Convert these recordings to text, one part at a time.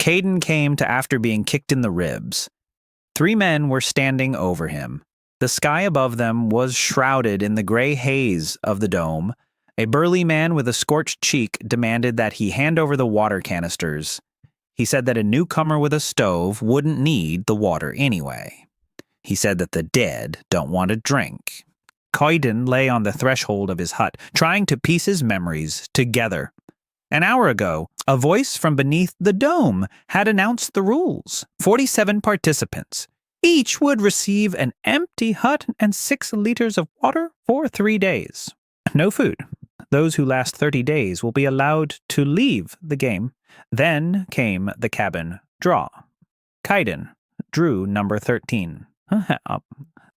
Caden came to after being kicked in the ribs. 3 men were standing over him. The sky above them was shrouded in the gray haze of the dome. A burly man with a scorched cheek demanded that he hand over the water canisters. He said that a newcomer with a stove wouldn't need the water anyway. He said that the dead don't want a drink. Caden lay on the threshold of his hut, trying to piece his memories together. An hour ago, a voice from beneath the dome had announced the rules. 47 participants. Each would receive an empty hut and 6 liters of water for 3 days. No food. Those who last 30 days will be allowed to leave the game. Then came the cabin draw. Caden drew number 13.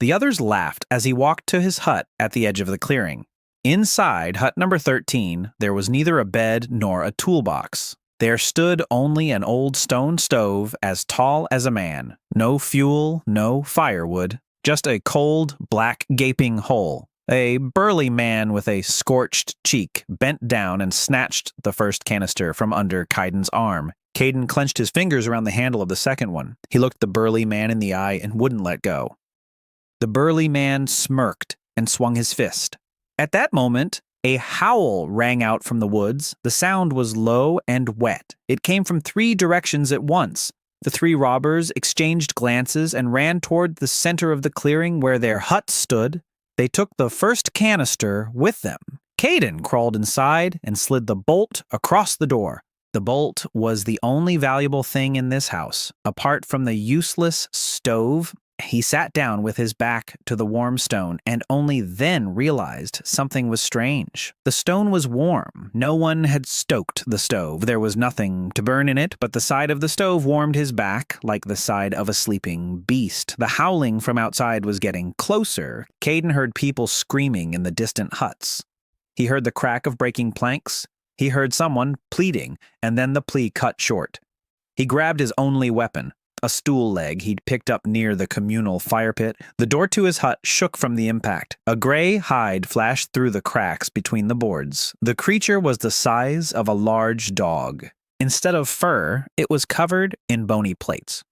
The others laughed as he walked to his hut at the edge of the clearing. Inside hut number 13, there was neither a bed nor a toolbox. There stood only an old stone stove as tall as a man. No fuel, no firewood, just a cold, black, gaping hole. A burly man with a scorched cheek bent down and snatched the first canister from under Caden's arm. Caden clenched his fingers around the handle of the second one. He looked the burly man in the eye and wouldn't let go. The burly man smirked and swung his fist. At that moment, a howl rang out from the woods. The sound was low and wet. It came from 3 directions at once. The 3 robbers exchanged glances and ran toward the center of the clearing where their hut stood. They took the first canister with them. Caden crawled inside and slid the bolt across the door. The bolt was the only valuable thing in this house. Apart from the useless stove, he sat down with his back to the warm stone and only then realized something was strange. The stone was warm. No one had stoked the stove. There was nothing to burn in it, but the side of the stove warmed his back like the side of a sleeping beast. The howling from outside was getting closer. Caden heard people screaming in the distant huts. He heard the crack of breaking planks. He heard someone pleading, and then the plea cut short. He grabbed his only weapon, a stool leg he'd picked up near the communal fire pit. The door to his hut shook from the impact. A gray hide flashed through the cracks between the boards. The creature was the size of a large dog. Instead of fur, it was covered in bony plates.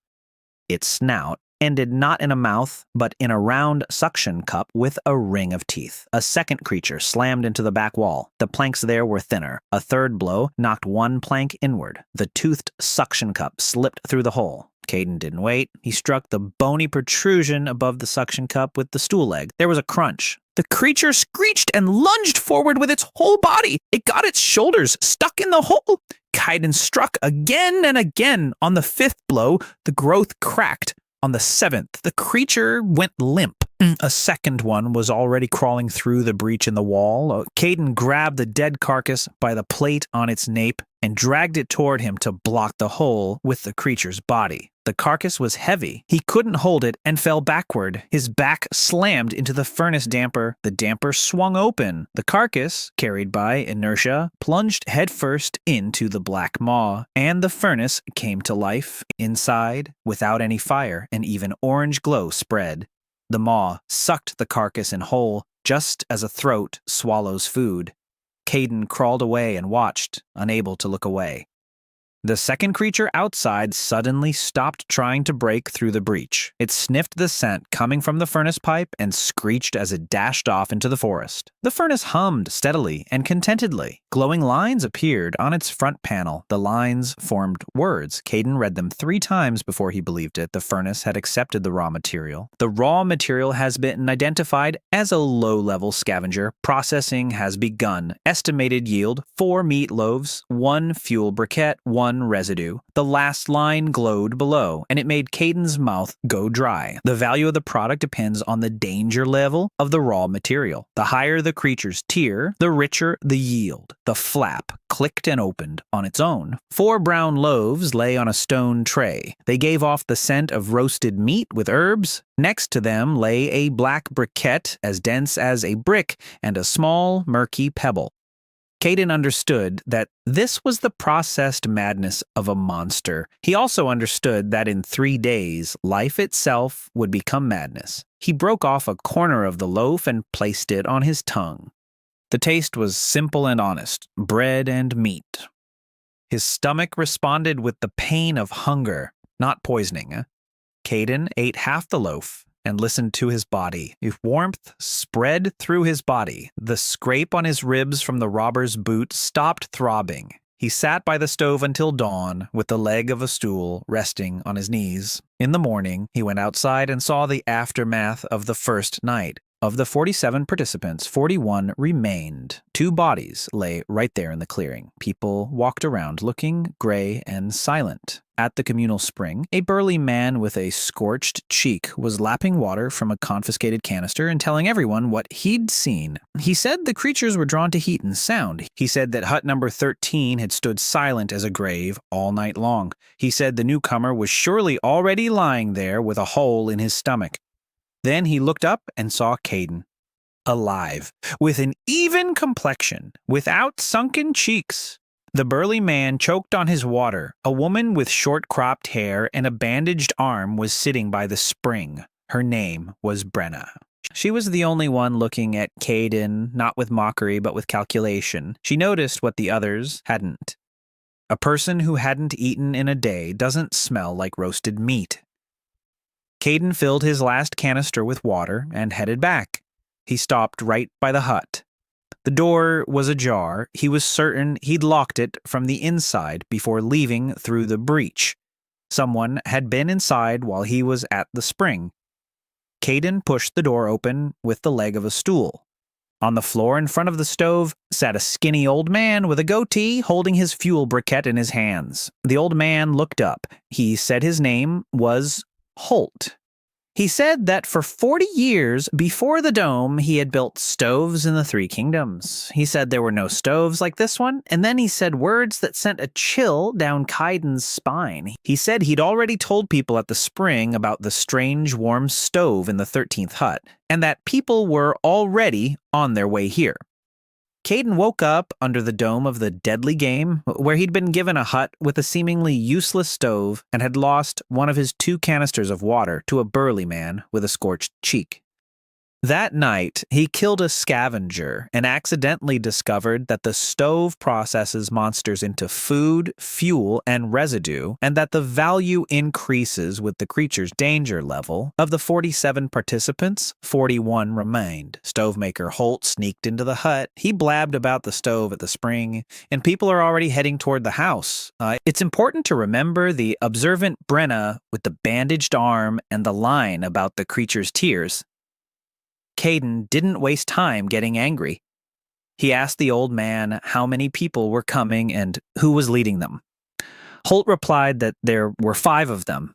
Its snout ended not in a mouth, but in a round suction cup with a ring of teeth. A second creature slammed into the back wall. The planks there were thinner. A third blow knocked one plank inward. The toothed suction cup slipped through the hole. Caden didn't wait. He struck the bony protrusion above the suction cup with the stool leg. There was a crunch. The creature screeched and lunged forward with its whole body. It got its shoulders stuck in the hole. Caden struck again and again. On the 5th blow, the growth cracked. On the 7th, the creature went limp. A second one was already crawling through the breach in the wall. Caden grabbed the dead carcass by the plate on its nape and dragged it toward him to block the hole with the creature's body. The carcass was heavy. He couldn't hold it and fell backward. His back slammed into the furnace damper. The damper swung open. The carcass, carried by inertia, plunged headfirst into the black maw, and the furnace came to life. Inside, without any fire, an even orange glow spread. The maw sucked the carcass in whole, just as a throat swallows food. Caden crawled away and watched, unable to look away. The second creature outside suddenly stopped trying to break through the breach. It sniffed the scent coming from the furnace pipe and screeched as it dashed off into the forest. The furnace hummed steadily and contentedly. Glowing lines appeared on its front panel. The lines formed words. Caden read them 3 times before he believed it. The furnace had accepted the raw material. The raw material has been identified as a low-level scavenger. Processing has begun. Estimated yield: 4 meat loaves, 1 fuel briquette, 1 residue. The last line glowed below, and it made Caden's mouth go dry. The value of the product depends on the danger level of the raw material. The higher the creature's tier, the richer the yield. The flap clicked and opened on its own. 4 brown loaves lay on a stone tray. They gave off the scent of roasted meat with herbs. Next to them lay a black briquette as dense as a brick and a small, murky pebble. Caden understood that this was the processed madness of a monster. He also understood that in 3 days, life itself would become madness. He broke off a corner of the loaf and placed it on his tongue. The taste was simple and honest, bread and meat. His stomach responded with the pain of hunger, not poisoning. Caden ate half the loaf and listened to his body. Warmth spread through his body. The scrape on his ribs from the robber's boot stopped throbbing. He sat by the stove until dawn, with the leg of a stool resting on his knees. In the morning, he went outside and saw the aftermath of the first night. Of the 47 participants, 41 remained. 2 bodies lay right there in the clearing. People walked around looking gray and silent. At the communal spring, a burly man with a scorched cheek was lapping water from a confiscated canister and telling everyone what he'd seen. He said the creatures were drawn to heat and sound. He said that hut number 13 had stood silent as a grave all night long. He said the newcomer was surely already lying there with a hole in his stomach. Then he looked up and saw Caden, alive, with an even complexion, without sunken cheeks. The burly man choked on his water. A woman with short-cropped hair and a bandaged arm was sitting by the spring. Her name was Brenna. She was the only one looking at Caden, not with mockery but with calculation. She noticed what the others hadn't. A person who hadn't eaten in a day doesn't smell like roasted meat. Caden filled his last canister with water and headed back. He stopped right by the hut. The door was ajar. He was certain he'd locked it from the inside before leaving through the breach. Someone had been inside while he was at the spring. Caden pushed the door open with the leg of a stool. On the floor in front of the stove sat a skinny old man with a goatee holding his fuel briquette in his hands. The old man looked up. He said his name was Holt. He said that for 40 years before the dome, he had built stoves in the 3 kingdoms. He said there were no stoves like this one, and then he said words that sent a chill down Kaiden's spine. He said he'd already told people at the spring about the strange warm stove in the 13th hut, and that people were already on their way here. Caden woke up under the dome of the deadly game, where he'd been given a hut with a seemingly useless stove and had lost one of his 2 canisters of water to a burly man with a scorched cheek. That night, he killed a scavenger and accidentally discovered that the stove processes monsters into food, fuel, and residue, and that the value increases with the creature's danger level. Of the 47 participants, 41 remained. Stovemaker Holt sneaked into the hut. He blabbed about the stove at the spring, and people are already heading toward the house. It's important to remember the observant Brenna with the bandaged arm and the line about the creature's tears. Caden didn't waste time getting angry. He asked the old man how many people were coming and who was leading them. Holt replied that there were 5 of them.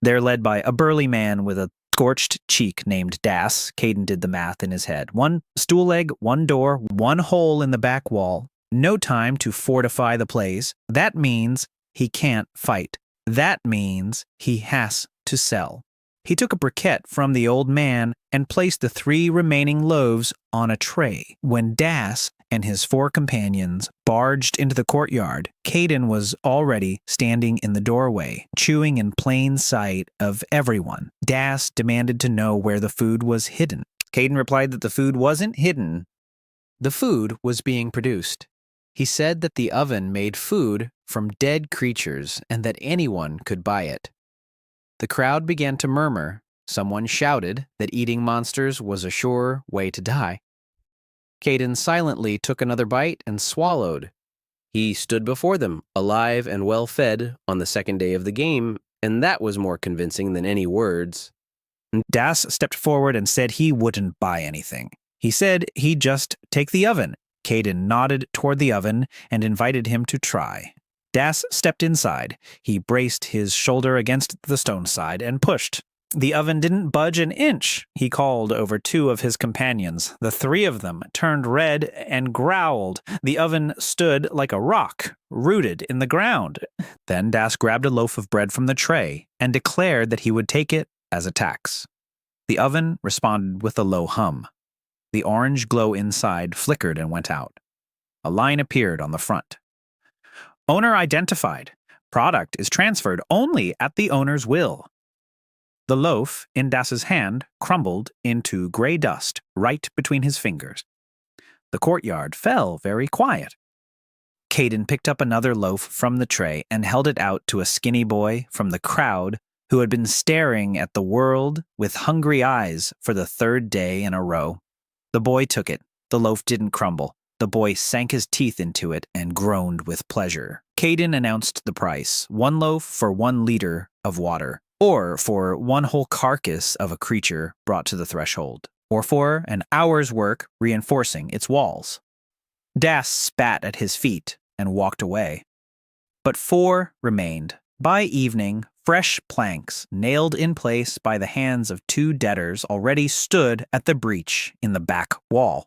They're led by a burly man with a scorched cheek named Das. Caden did the math in his head. 1 stool leg, 1 door, 1 hole in the back wall. No time to fortify the place. That means he can't fight. That means he has to sell. He took a briquette from the old man and placed the 3 remaining loaves on a tray. When Das and his 4 companions barged into the courtyard, Caden was already standing in the doorway, chewing in plain sight of everyone. Das demanded to know where the food was hidden. Caden replied that the food wasn't hidden. The food was being produced. He said that the oven made food from dead creatures and that anyone could buy it. The crowd began to murmur. Someone shouted that eating monsters was a sure way to die. Caden silently took another bite and swallowed. He stood before them, alive and well-fed, on the second day of the game, and that was more convincing than any words. Das stepped forward and said he wouldn't buy anything. He said he'd just take the oven. Caden nodded toward the oven and invited him to try. Das stepped inside. He braced his shoulder against the stone side and pushed. The oven didn't budge an inch. He called over 2 of his companions. The 3 of them turned red and growled. The oven stood like a rock, rooted in the ground. Then Das grabbed a loaf of bread from the tray and declared that he would take it as a tax. The oven responded with a low hum. The orange glow inside flickered and went out. A line appeared on the front. Owner identified. Product is transferred only at the owner's will. The loaf in Das's hand crumbled into gray dust right between his fingers. The courtyard fell very quiet. Caden picked up another loaf from the tray and held it out to a skinny boy from the crowd who had been staring at the world with hungry eyes for the third day in a row. The boy took it. The loaf didn't crumble. The boy sank his teeth into it and groaned with pleasure. Caden announced the price: 1 loaf for 1 liter of water, or for 1 whole carcass of a creature brought to the threshold, or for an hour's work reinforcing its walls. Das spat at his feet and walked away. But 4 remained. By evening, fresh planks, nailed in place by the hands of 2 debtors, already stood at the breach in the back wall.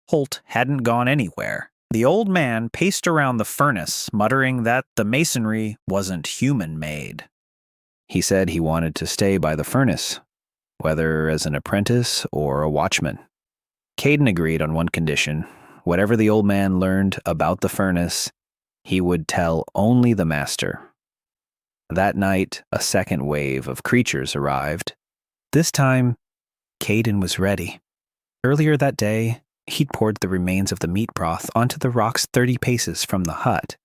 Holt hadn't gone anywhere. The old man paced around the furnace, muttering that the masonry wasn't human-made. He said he wanted to stay by the furnace, whether as an apprentice or a watchman. Caden agreed on one condition: whatever the old man learned about the furnace, he would tell only the master. That night, a second wave of creatures arrived. This time, Caden was ready. Earlier that day, he'd poured the remains of the meat broth onto the rocks 30 paces from the hut.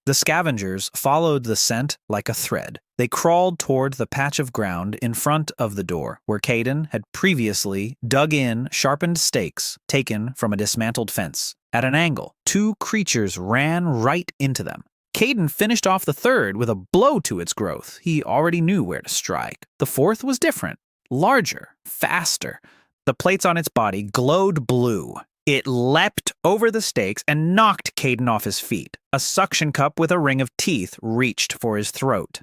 The scavengers followed the scent like a thread. They crawled toward the patch of ground in front of the door, where Caden had previously dug in sharpened stakes taken from a dismantled fence. At an angle, 2 creatures ran right into them. Caden finished off the third with a blow to its growth. He already knew where to strike. The fourth was different, larger, faster. The plates on its body glowed blue. It leapt over the stakes and knocked Caden off his feet. A suction cup with a ring of teeth reached for his throat.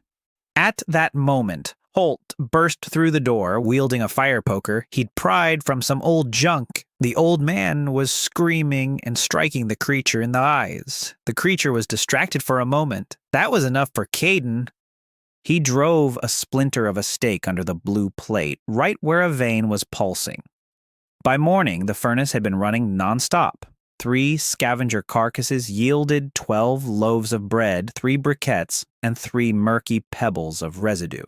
At that moment, Holt burst through the door, wielding a fire poker he'd pried from some old junk. The old man was screaming and striking the creature in the eyes. The creature was distracted for a moment. That was enough for Caden. He drove a splinter of a stake under the blue plate, right where a vein was pulsing. By morning, the furnace had been running nonstop. 3 scavenger carcasses yielded 12 loaves of bread, 3 briquettes, and 3 murky pebbles of residue.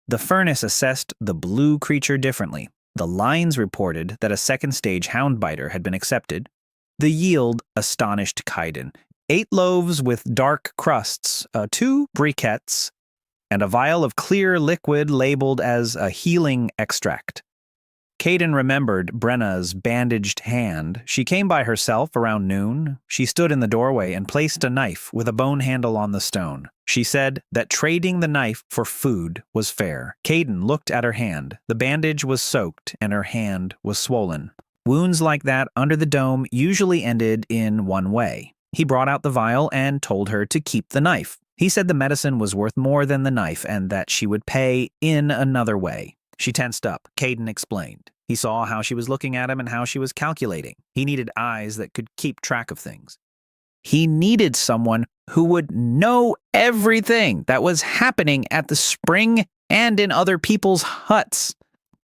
The furnace assessed the blue creature differently. The lines reported that a second stage houndbiter had been accepted. The yield astonished Caden: 8 loaves with dark crusts, 2 briquettes, and a vial of clear liquid labeled as a healing extract. Caden remembered Brenna's bandaged hand. She came by herself around noon. She stood in the doorway and placed a knife with a bone handle on the stone. She said that trading the knife for food was fair. Caden looked at her hand. The bandage was soaked and her hand was swollen. Wounds like that under the dome usually ended in one way. He brought out the vial and told her to keep the knife. He said the medicine was worth more than the knife and that she would pay in another way. She tensed up. Caden explained. He saw how she was looking at him and how she was calculating. He needed eyes that could keep track of things. He needed someone who would know everything that was happening at the spring and in other people's huts.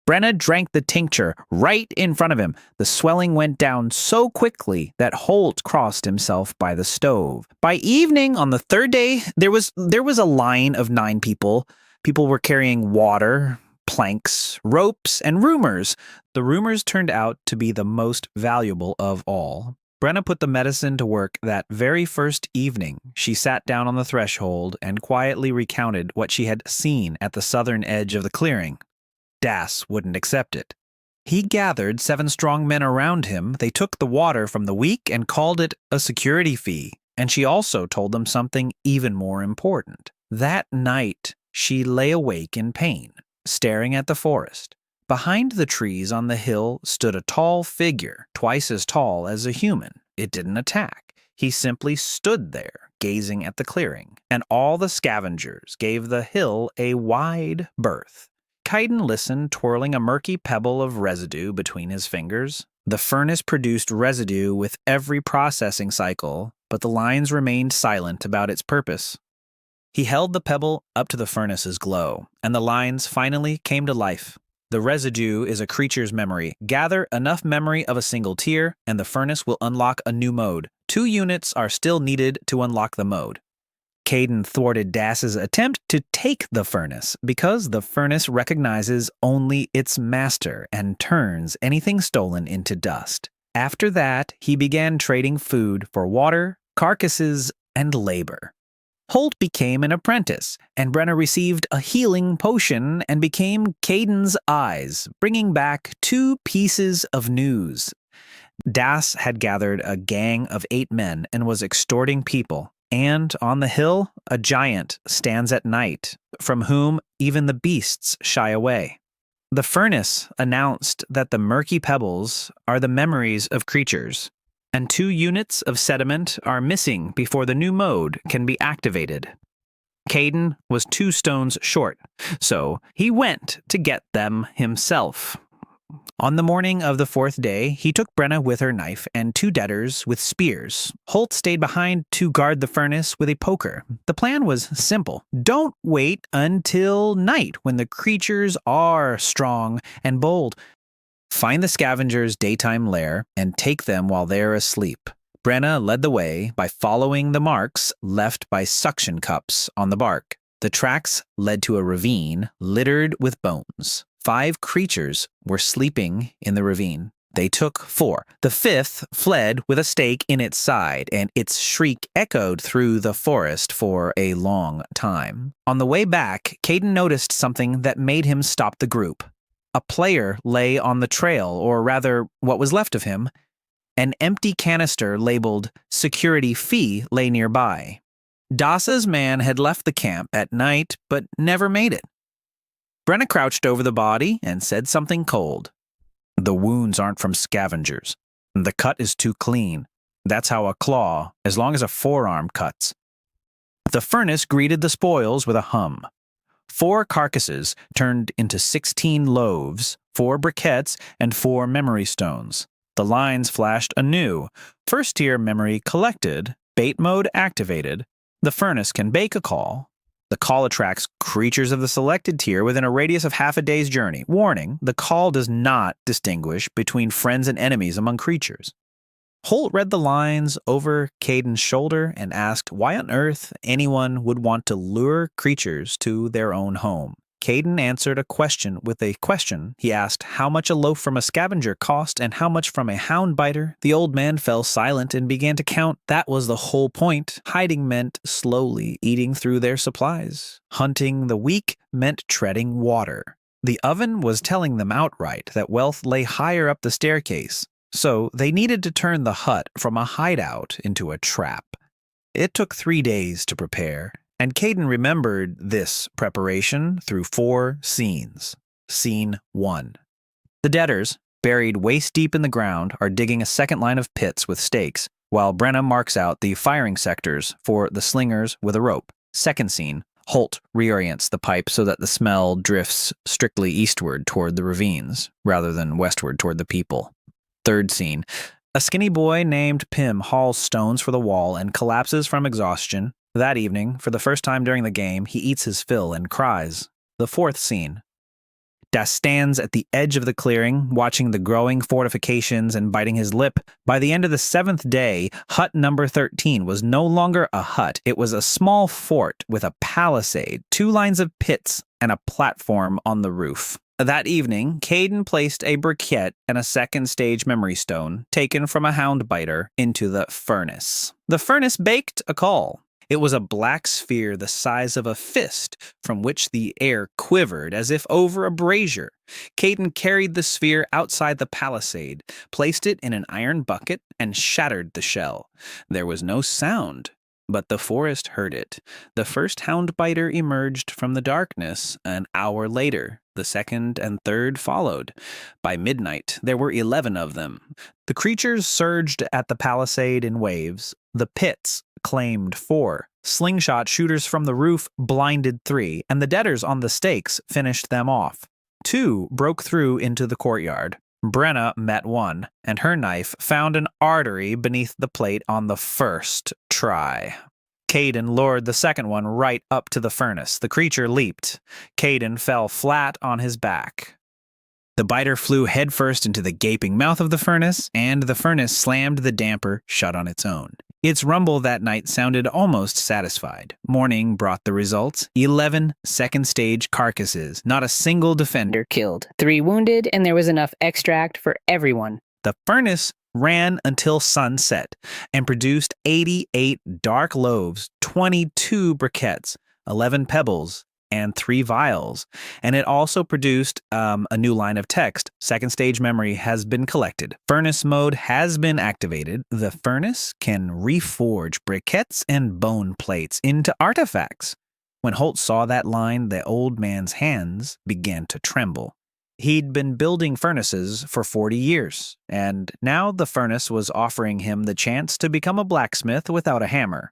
Brenna drank the tincture right in front of him. The swelling went down so quickly that Holt crossed himself by the stove. By evening on the third day, there was a line of 9 people. People were carrying water, planks, ropes, and rumors. The rumors turned out to be the most valuable of all. Brenna put the medicine to work that very first evening. She sat down on the threshold and quietly recounted what she had seen at the southern edge of the clearing. Das wouldn't accept it. He gathered 7 strong men around him. They took the water from the weak and called it a security fee. And she also told them something even more important. That night, she lay awake in pain, staring at the forest. Behind the trees on the hill stood a tall figure, twice as tall as a human. It didn't attack. He simply stood there, gazing at the clearing, and all the scavengers gave the hill a wide berth. Caden listened, twirling a murky pebble of residue between his fingers. The furnace produced residue with every processing cycle, but the lines remained silent about its purpose. He held the pebble up to the furnace's glow, and the lines finally came to life. The residue is a creature's memory. Gather enough memory of a single tier, and the furnace will unlock a new mode. 2 units are still needed to unlock the mode. Caden thwarted Das's attempt to take the furnace, because the furnace recognizes only its master and turns anything stolen into dust. After that, he began trading food for water carcasses, and labor. Holt became an apprentice, and Brenna received a healing potion and became Caden's eyes, bringing back 2 pieces of news. Das had gathered a gang of 8 men and was extorting people, and on the hill a giant stands at night, from whom even the beasts shy away. The furnace announced that the murky pebbles are the memories of creatures, and 2 units of sediment are missing before the new mode can be activated. Caden was 2 stones short, so he went to get them himself. On the morning of the 4th day, he took Brenna with her knife and 2 debtors with spears. Holt stayed behind to guard the furnace with a poker. The plan was simple. Don't wait until night when the creatures are strong and bold. Find the scavengers' daytime lair and take them while they're asleep. Brenna led the way by following the marks left by suction cups on the bark. The tracks led to a ravine littered with bones. 5 creatures were sleeping in the ravine. They took 4. The 5th fled with a stake in its side, and its shriek echoed through the forest for a long time. On the way back, Caden noticed something that made him stop the group. A player lay on the trail, or rather, what was left of him. An empty canister labeled "Security Fee" lay nearby. Dasa's man had left the camp at night, but never made it. Brenna crouched over the body and said something cold. "The wounds aren't from scavengers. The cut is too clean. That's how a claw, as long as a forearm cuts." The furnace greeted the spoils with a hum. 4 carcasses turned into 16 loaves, 4 briquettes, and 4 memory stones. The lines flashed anew. First-tier memory collected, bait mode activated. The furnace can bake a call. The call attracts creatures of the selected tier within a radius of half a day's journey. Warning, the call does not distinguish between friends and enemies among creatures. Holt read the lines over Caden's shoulder and asked why on earth anyone would want to lure creatures to their own home. Caden answered a question with a question. He asked how much a loaf from a scavenger cost and how much from a hound biter. The old man fell silent and began to count. That was the whole point. Hiding meant slowly eating through their supplies. Hunting the weak meant treading water. The oven was telling them outright that wealth lay higher up the staircase. So they needed to turn the hut from a hideout into a trap. It took 3 days to prepare, and Caden remembered this preparation through 4 scenes. Scene 1. The debtors, buried waist-deep in the ground, are digging a second line of pits with stakes, while Brenna marks out the firing sectors for the slingers with a rope. Second scene. Holt reorients the pipe so that the smell drifts strictly eastward toward the ravines, rather than westward toward the people. Third scene. A skinny boy named Pim hauls stones for the wall and collapses from exhaustion. That evening, for the first time during the game, he eats his fill and cries. The fourth scene. Das stands at the edge of the clearing, watching the growing fortifications and biting his lip. By the end of the 7th day, hut number 13 was no longer a hut. It was a small fort with a palisade, 2 lines of pits, and a platform on the roof. That evening, Caden placed a briquette and a second stage memory stone, taken from a hound biter, into the furnace. The furnace baked a call. It was a black sphere the size of a fist, from which the air quivered as if over a brazier. Caden carried the sphere outside the palisade, placed it in an iron bucket, and shattered the shell. There was no sound, but the forest heard it. The first hound biter emerged from the darkness an hour later. The second and third followed. By midnight, there were 11 of them. The creatures surged at the palisade in waves. The pits claimed 4. Slingshot shooters from the roof blinded 3, and the debtors on the stakes finished them off. 2 broke through into the courtyard. Brenna met 1, and her knife found an artery beneath the plate on the first try. Caden lured the second one right up to the furnace. The creature leaped. Caden fell flat on his back. The biter flew headfirst into the gaping mouth of the furnace, and the furnace slammed the damper shut on its own. Its rumble that night sounded almost satisfied. Morning brought the results. 11 second-stage carcasses, not a single defender killed. 3 wounded, and there was enough extract for everyone. The furnace ran until sunset, and produced 88 dark loaves, 22 briquettes, 11 pebbles, and 3 vials. And it also produced a new line of text. Second stage memory has been collected. Furnace mode has been activated. The furnace can reforge briquettes and bone plates into artifacts. When Holt saw that line, the old man's hands began to tremble. He'd been building furnaces for 40 years, and now the furnace was offering him the chance to become a blacksmith without a hammer.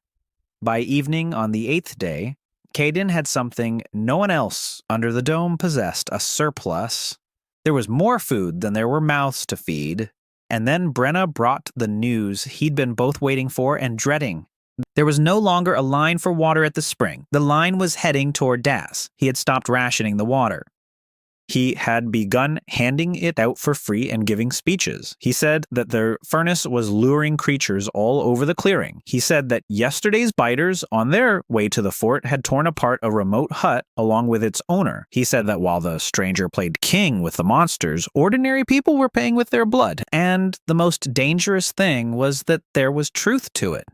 By evening on the 8th day, Caden had something no one else under the dome possessed, a surplus. There was more food than there were mouths to feed, and then Brenna brought the news he'd been both waiting for and dreading. There was no longer a line for water at the spring. The line was heading toward Das. He had stopped rationing the water. He had begun handing it out for free and giving speeches. He said that the furnace was luring creatures all over the clearing. He said that yesterday's biters on their way to the fort had torn apart a remote hut along with its owner. He said that while the stranger played king with the monsters, ordinary people were paying with their blood. And the most dangerous thing was that there was truth to it.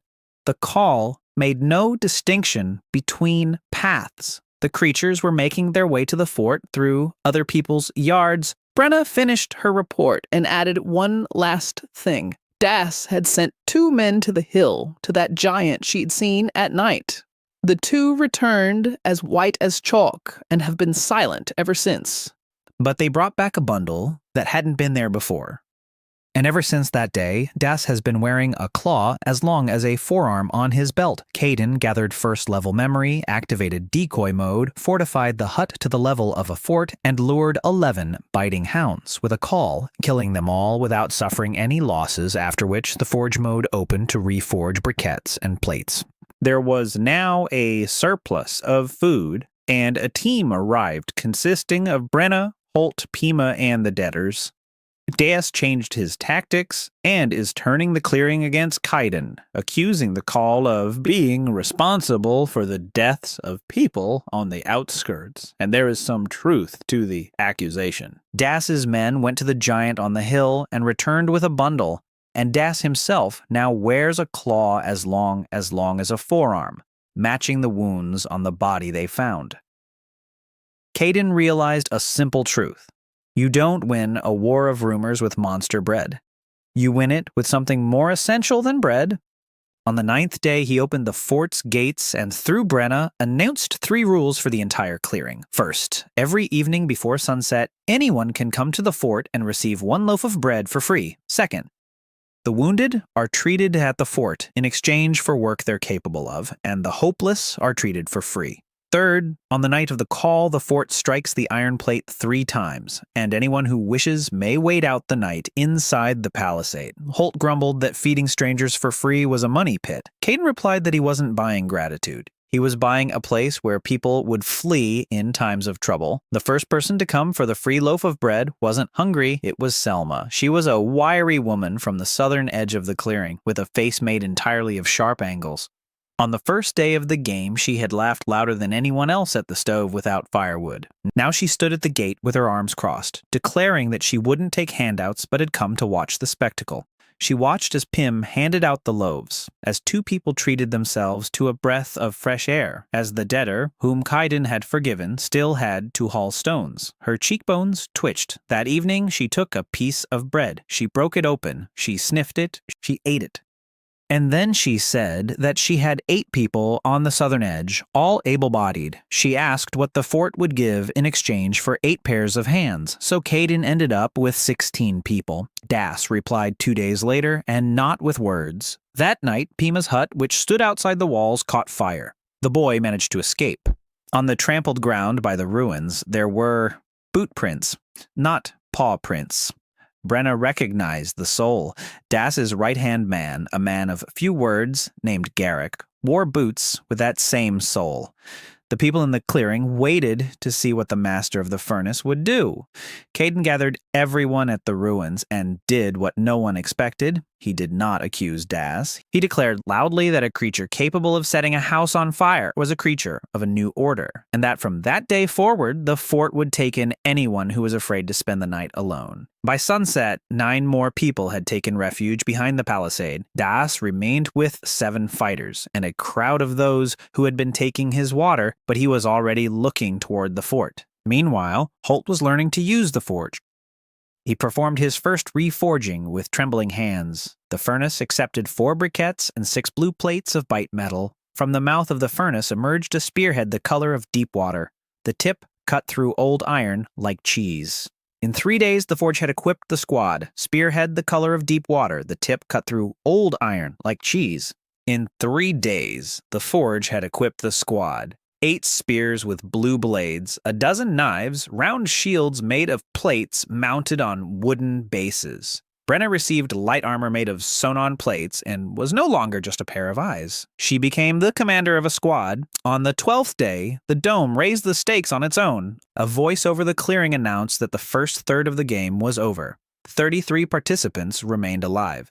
The call made no distinction between paths. The creatures were making their way to the fort through other people's yards. Brenna finished her report and added one last thing. Das had sent 2 men to the hill, to that giant she'd seen at night. The 2 returned as white as chalk and have been silent ever since. But they brought back a bundle that hadn't been there before. And ever since that day, Das has been wearing a claw as long as a forearm on his belt. Caden gathered first-level memory, activated decoy mode, fortified the hut to the level of a fort, and lured 11 biting hounds with a call, killing them all without suffering any losses, after which the forge mode opened to reforge briquettes and plates. There was now a surplus of food, and a team arrived consisting of Brenna, Holt, Pima, and the debtors. Das changed his tactics and is turning the clearing against Kaiden, accusing the call of being responsible for the deaths of people on the outskirts, and there is some truth to the accusation. Das's men went to the giant on the hill and returned with a bundle, and Das himself now wears a claw as long as a forearm, matching the wounds on the body they found. Caden realized a simple truth. You don't win a war of rumors with monster bread. You win it with something more essential than bread. On the 9th day, he opened the fort's gates and, through Brenna, announced 3 rules for the entire clearing. First, every evening before sunset, anyone can come to the fort and receive 1 loaf of bread for free. Second, the wounded are treated at the fort in exchange for work they're capable of, and the hopeless are treated for free. Third, on the night of the call, the fort strikes the iron plate 3 times, and anyone who wishes may wait out the night inside the palisade. Holt grumbled that feeding strangers for free was a money pit. Caden replied that he wasn't buying gratitude. He was buying a place where people would flee in times of trouble. The first person to come for the free loaf of bread wasn't hungry, it was Selma. She was a wiry woman from the southern edge of the clearing, with a face made entirely of sharp angles. On the first day of the game, she had laughed louder than anyone else at the stove without firewood. Now she stood at the gate with her arms crossed, declaring that she wouldn't take handouts but had come to watch the spectacle. She watched as Pim handed out the loaves, as 2 people treated themselves to a breath of fresh air, as the debtor, whom Kaiden had forgiven, still had to haul stones. Her cheekbones twitched. That evening, she took a piece of bread. She broke it open. She sniffed it. She ate it. And then she said that she had 8 people on the southern edge, all able-bodied. She asked what the fort would give in exchange for 8 pairs of hands, so Caden ended up with 16 people. Das replied 2 days later, and not with words. That night, Pima's hut, which stood outside the walls, caught fire. The boy managed to escape. On the trampled ground by the ruins, there were boot prints, not paw prints. Brenna recognized the soul. Das's right-hand man, a man of few words named Garrick, wore boots with that same soul. The people in the clearing waited to see what the master of the furnace would do. Caden gathered everyone at the ruins and did what no one expected. He did not accuse Das. He declared loudly that a creature capable of setting a house on fire was a creature of a new order, and that from that day forward, the fort would take in anyone who was afraid to spend the night alone. By sunset, 9 more people had taken refuge behind the palisade. Das remained with 7 fighters, and a crowd of those who had been taking his water, but he was already looking toward the fort. Meanwhile, Holt was learning to use the forge. He performed his first reforging with trembling hands. The furnace accepted 4 briquettes and 6 blue plates of bite metal. From the mouth of the furnace emerged a spearhead the color of deep water. The tip cut through old iron like cheese. In 3 days, the forge had equipped the squad. Spearhead the color of deep water. The tip cut through old iron like cheese. In 3 days, the forge had equipped the squad. 8 spears with blue blades, a dozen knives, round shields made of plates mounted on wooden bases. Brenna received light armor made of sewn-on plates and was no longer just a pair of eyes. She became the commander of a squad. On the 12th day, the dome raised the stakes on its own. A voice over the clearing announced that the first third of the game was over. 33 participants remained alive.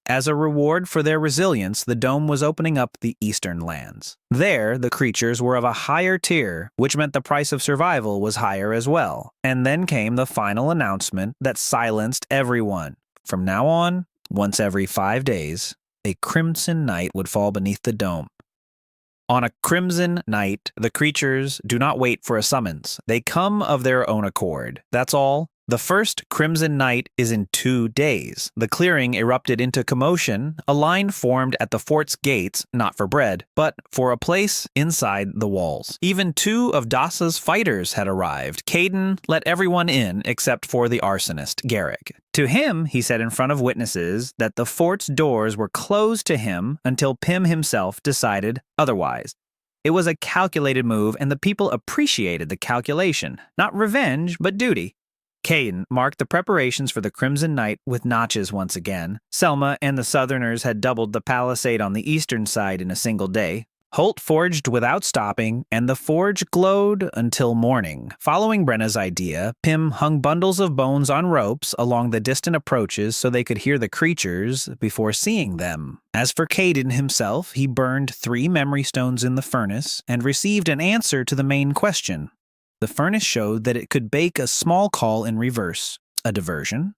As a reward for their resilience, the dome was opening up the eastern lands. There, the creatures were of a higher tier, which meant the price of survival was higher as well. And then came the final announcement that silenced everyone. From now on, once every 5 days, a crimson night would fall beneath the dome. On a crimson night, the creatures do not wait for a summons. They come of their own accord. That's all. The first Crimson Night is in 2 days. The clearing erupted into commotion. A line formed at the fort's gates, not for bread, but for a place inside the walls. Even 2 of Dasa's fighters had arrived. Caden let everyone in except for the arsonist, Garrick. To him, he said in front of witnesses that the fort's doors were closed to him until Pym himself decided otherwise. It was a calculated move, and the people appreciated the calculation. Not revenge, but duty. Caden marked the preparations for the Crimson Night with notches once again. Selma and the Southerners had doubled the palisade on the eastern side in a single day. Holt forged without stopping, and the forge glowed until morning. Following Brenna's idea, Pym hung bundles of bones on ropes along the distant approaches so they could hear the creatures before seeing them. As for Caden himself, he burned 3 memory stones in the furnace and received an answer to the main question. The furnace showed that it could bake a small call in reverse, a diversion,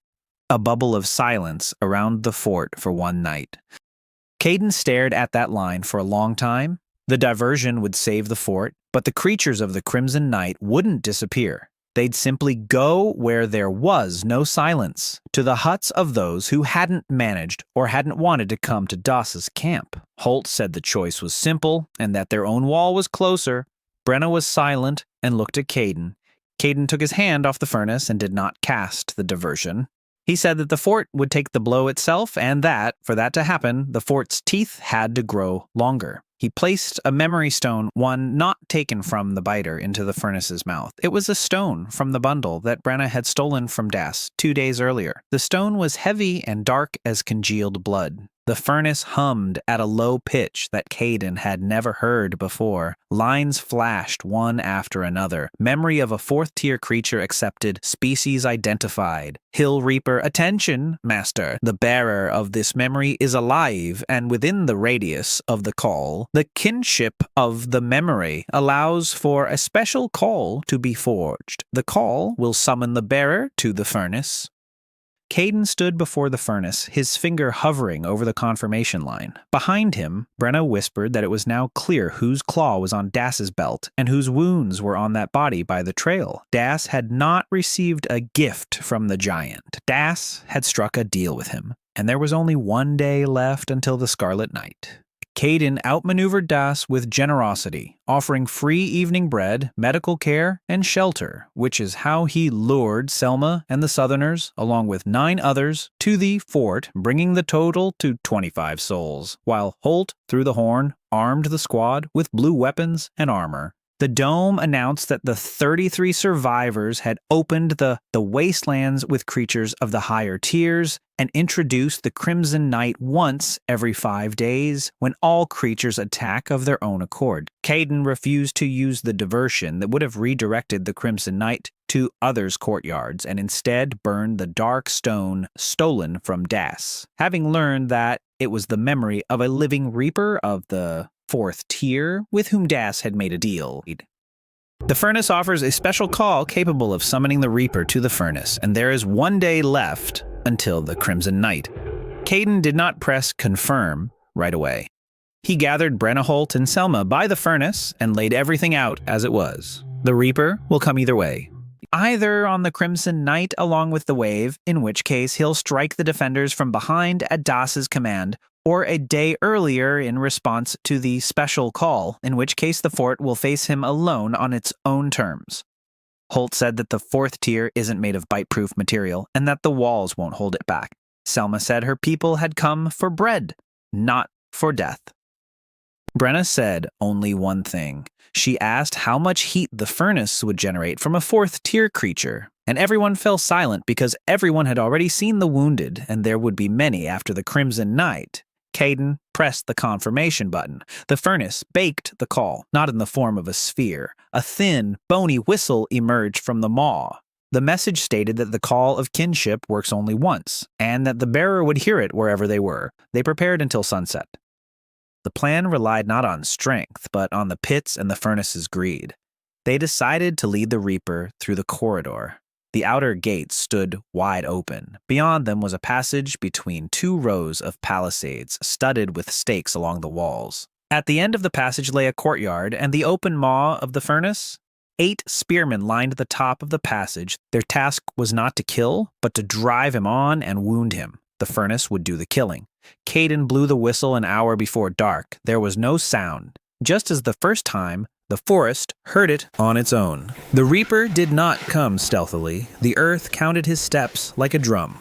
a bubble of silence around the fort for 1 night. Caden stared at that line for a long time. The diversion would save the fort, but the creatures of the Crimson Night wouldn't disappear. They'd simply go where there was no silence, to the huts of those who hadn't managed or hadn't wanted to come to Dasa's camp. Holt said the choice was simple and that their own wall was closer. Brenna was silent and looked at Caden. Caden took his hand off the furnace and did not cast the diversion. He said that the fort would take the blow itself and that, for that to happen, the fort's teeth had to grow longer. He placed a memory stone, one not taken from the biter, into the furnace's mouth. It was a stone from the bundle that Brenna had stolen from Das 2 days earlier. The stone was heavy and dark as congealed blood. The furnace hummed at a low pitch that Caden had never heard before. Lines flashed one after another. Memory of a 4th-tier creature accepted. Species identified. Hill Reaper, attention, Master. The bearer of this memory is alive, and within the radius of the call, the kinship of the memory allows for a special call to be forged. The call will summon the bearer to the furnace. Caden stood before the furnace, his finger hovering over the confirmation line. Behind him, Brenna whispered that it was now clear whose claw was on Das's belt and whose wounds were on that body by the trail. Das had not received a gift from the giant. Das had struck a deal with him, and there was only 1 day left until the Scarlet Night. Caden outmaneuvered Das with generosity, offering free evening bread, medical care, and shelter, which is how he lured Selma and the Southerners, along with 9 others, to the fort, bringing the total to 25 souls, while Holt, through the horn, armed the squad with blue weapons and armor. The dome announced that the 33 survivors had opened the wastelands with creatures of the higher tiers and introduced the Crimson Night once every 5 days when all creatures attack of their own accord. Caden refused to use the diversion that would have redirected the Crimson Night to others' courtyards and instead burned the dark stone stolen from Das, having learned that it was the memory of a living reaper of the 4th tier with whom Das had made a deal. The furnace offers a special call capable of summoning the Reaper to the furnace, and there is 1 day left until the Crimson Night. Caden did not press confirm right away. He gathered Brennaholt and Selma by the furnace and laid everything out as it was. The Reaper will come either way. Either on the Crimson Night along with the wave, in which case he'll strike the defenders from behind at Das's command, or a day earlier in response to the special call, in which case the fort will face him alone on its own terms. Holt said that the 4th tier isn't made of bite-proof material and that the walls won't hold it back. Selma said her people had come for bread, not for death. Brenna said only one thing. She asked how much heat the furnace would generate from a 4th tier creature, and everyone fell silent because everyone had already seen the wounded, and there would be many after the Crimson Night. Caden pressed the confirmation button. The furnace baked the call, not in the form of a sphere. A thin, bony whistle emerged from the maw. The message stated that the call of kinship works only once, and that the bearer would hear it wherever they were. They prepared until sunset. The plan relied not on strength, but on the pit's and the furnace's greed. They decided to lead the Reaper through the corridor. The outer gates stood wide open. Beyond them was a passage between 2 rows of palisades studded with stakes along the walls. At the end of the passage lay a courtyard and the open maw of the furnace. 8 spearmen lined the top of the passage. Their task was not to kill, but to drive him on and wound him. The furnace would do the killing. Caden blew the whistle an hour before dark. There was no sound. Just as the first time, the forest heard it on its own. The Reaper did not come stealthily. The earth counted his steps like a drum.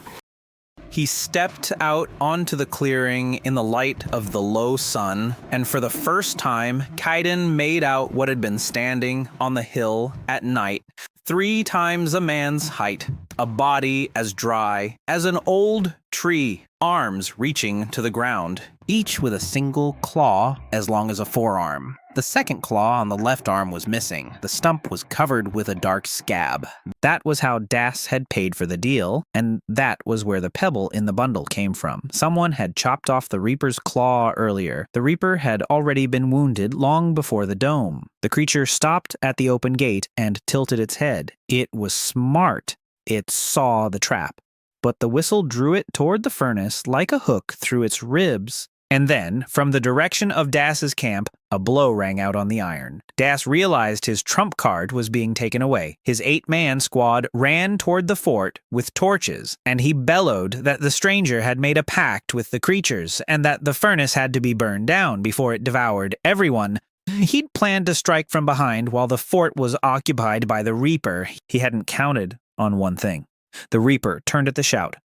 He stepped out onto the clearing in the light of the low sun, and for the first time, Caden made out what had been standing on the hill at night, 3 times a man's height, a body as dry as an old tree, arms reaching to the ground, each with a single claw as long as a forearm. The second claw on the left arm was missing. The stump was covered with a dark scab. That was how Das had paid for the deal, and that was where the pebble in the bundle came from. Someone had chopped off the Reaper's claw earlier. The Reaper had already been wounded long before the dome. The creature stopped at the open gate and tilted its head. It was smart. It saw the trap. But the whistle drew it toward the furnace like a hook through its ribs. And then, from the direction of Das's camp, a blow rang out on the iron. Das realized his trump card was being taken away. His 8-man squad ran toward the fort with torches, and he bellowed that the stranger had made a pact with the creatures, and that the furnace had to be burned down before it devoured everyone. He'd planned to strike from behind while the fort was occupied by the Reaper. He hadn't counted on one thing. The Reaper turned at the shout.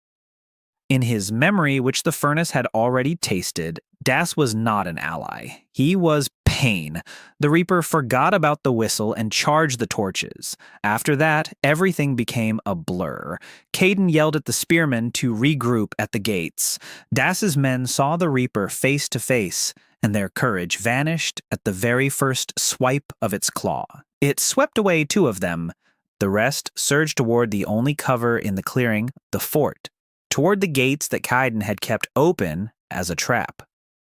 In his memory, which the furnace had already tasted, Das was not an ally. He was pain. The Reaper forgot about the whistle and charged the torches. After that, everything became a blur. Caden yelled at the spearmen to regroup at the gates. Das's men saw the Reaper face to face, and their courage vanished at the very first swipe of its claw. It swept away 2 of them. The rest surged toward the only cover in the clearing, the fort, toward the gates that Caden had kept open as a trap.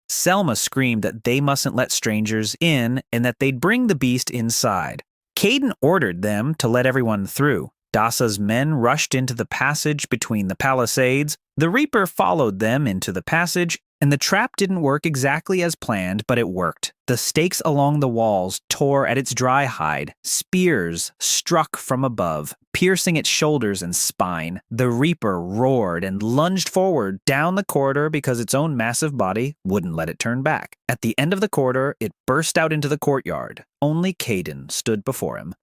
Selma screamed that they mustn't let strangers in and that they'd bring the beast inside. Caden ordered them to let everyone through. Dasa's men rushed into the passage between the palisades. The Reaper followed them into the passage, and the trap didn't work exactly as planned, but it worked. The stakes along the walls tore at its dry hide. Spears struck from above, piercing its shoulders and spine. The Reaper roared and lunged forward down the corridor because its own massive body wouldn't let it turn back. At the end of the corridor, it burst out into the courtyard. Only Caden stood before him.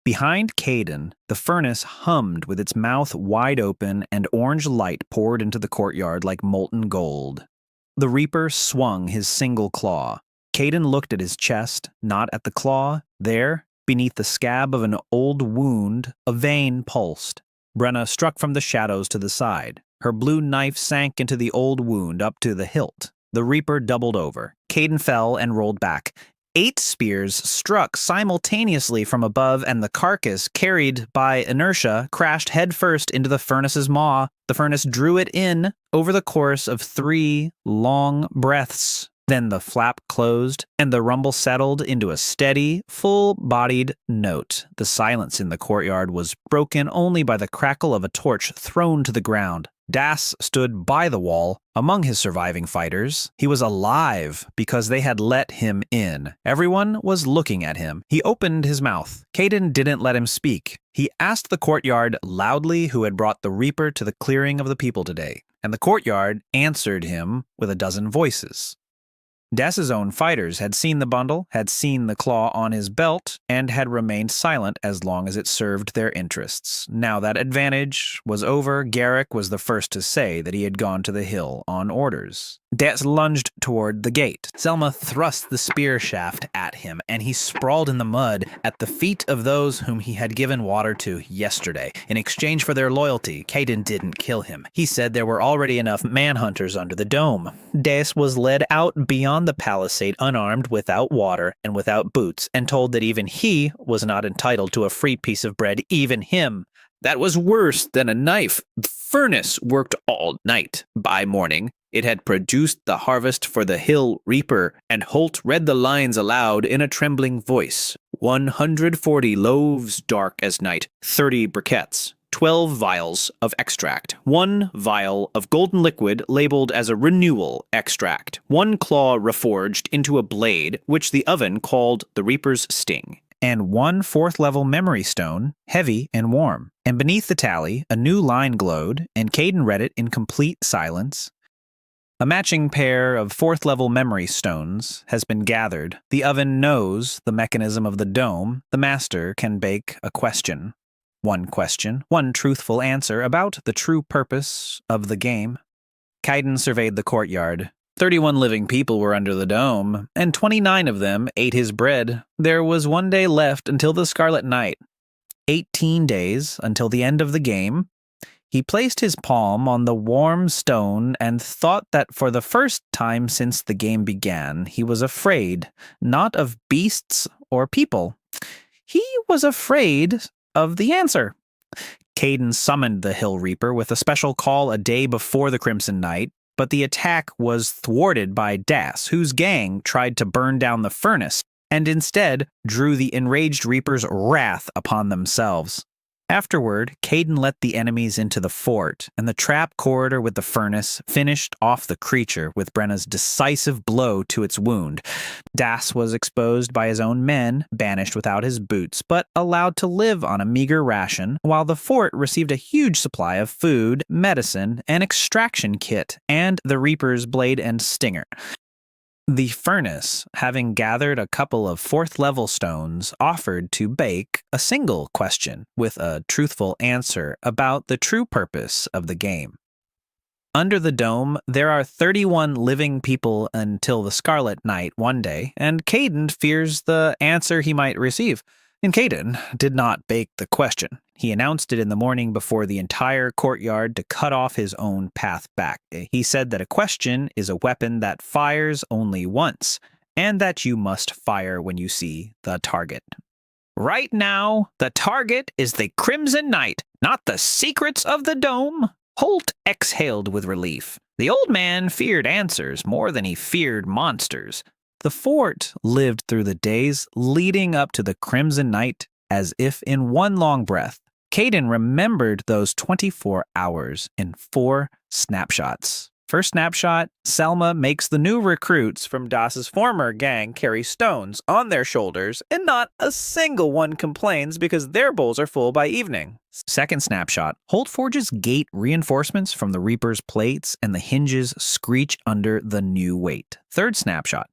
Behind Caden, the furnace hummed with its mouth wide open and orange light poured into the courtyard like molten gold. The Reaper swung his single claw. Caden looked at his chest, not at the claw. There, beneath the scab of an old wound, a vein pulsed. Brenna struck from the shadows to the side. Her blue knife sank into the old wound up to the hilt. The Reaper doubled over. Caden fell and rolled back. 8 spears struck simultaneously from above, and the carcass, carried by inertia, crashed headfirst into the furnace's maw. The furnace drew it in over the course of 3 long breaths. Then the flap closed, and the rumble settled into a steady, full-bodied note. The silence in the courtyard was broken only by the crackle of a torch thrown to the ground. Das stood by the wall among his surviving fighters. He was alive because they had let him in. Everyone was looking at him. He opened his mouth. Caden didn't let him speak. He asked the courtyard loudly who had brought the Reaper to the clearing of the people today, and the courtyard answered him with a dozen voices. Das's own fighters had seen the bundle, had seen the claw on his belt, and had remained silent as long as it served their interests. Now that advantage was over, Garrick was the first to say that he had gone to the hill on orders. Das lunged toward the gate. Selma thrust the spear shaft at him, and he sprawled in the mud at the feet of those whom he had given water to yesterday. In exchange for their loyalty, Caden didn't kill him. He said there were already enough manhunters under the dome. Das was led out beyond the palisade unarmed, without water, and without boots, and told that even he was not entitled to a free piece of bread, even him. That was worse than a knife. The furnace worked all night. By morning, it had produced the harvest for the Hill Reaper, and Holt read the lines aloud in a trembling voice. 140 loaves dark as night, 30 briquettes, 12 vials of extract, 1 vial of golden liquid labeled as a renewal extract, 1 claw reforged into a blade, which the oven called the Reaper's Sting, and 1 4th-level memory stone, heavy and warm. And beneath the tally, a new line glowed, and Caden read it in complete silence. A matching pair of 4th-level memory stones has been gathered. The oven knows the mechanism of the dome. The master can bake a question. 1 question, 1 truthful answer about the true purpose of the game. Caden surveyed the courtyard. 31 living people were under the dome, and 29 of them ate his bread. There was 1 day left until the Scarlet Night. 18 days until the end of the game. He placed his palm on the warm stone and thought that for the first time since the game began, he was afraid, not of beasts or people. He was afraid of the answer. Caden summoned the Hill Reaper with a special call a day before the Crimson Night, but the attack was thwarted by Das, whose gang tried to burn down the furnace and instead drew the enraged Reaper's wrath upon themselves. Afterward, Caden let the enemies into the fort, and the trap corridor with the furnace finished off the creature with Brenna's decisive blow to its wound. Das was exposed by his own men, banished without his boots, but allowed to live on a meager ration, while the fort received a huge supply of food, medicine, an extraction kit, and the Reaper's blade and stinger. The furnace, having gathered a couple of 4th-level stones, offered to bake a single question with a truthful answer about the true purpose of the game. Under the dome, there are 31 living people until the Scarlet Night one day, and Caden fears the answer he might receive. And Caden did not bake the question. He announced it in the morning before the entire courtyard to cut off his own path back. He said that a question is a weapon that fires only once, and that you must fire when you see the target. Right now, the target is the Crimson Night, not the secrets of the dome. Holt exhaled with relief. The old man feared answers more than he feared monsters. The fort lived through the days leading up to the Crimson Night as if in one long breath. Caden remembered those 24 hours in 4 snapshots. First snapshot, Selma makes the new recruits from Das's former gang carry stones on their shoulders, and not a single one complains because their bowls are full by evening. Second snapshot, Holt forges gate reinforcements from the Reaper's plates, and the hinges screech under the new weight. Third snapshot,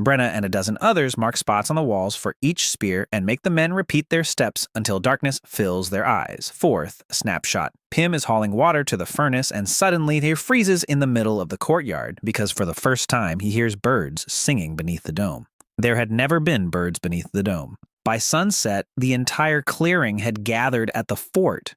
Brenna and a dozen others mark spots on the walls for each spear and make the men repeat their steps until darkness fills their eyes. Fourth snapshot. Pim is hauling water to the furnace and suddenly he freezes in the middle of the courtyard because for the first time he hears birds singing beneath the dome. There had never been birds beneath the dome. By sunset, the entire clearing had gathered at the fort.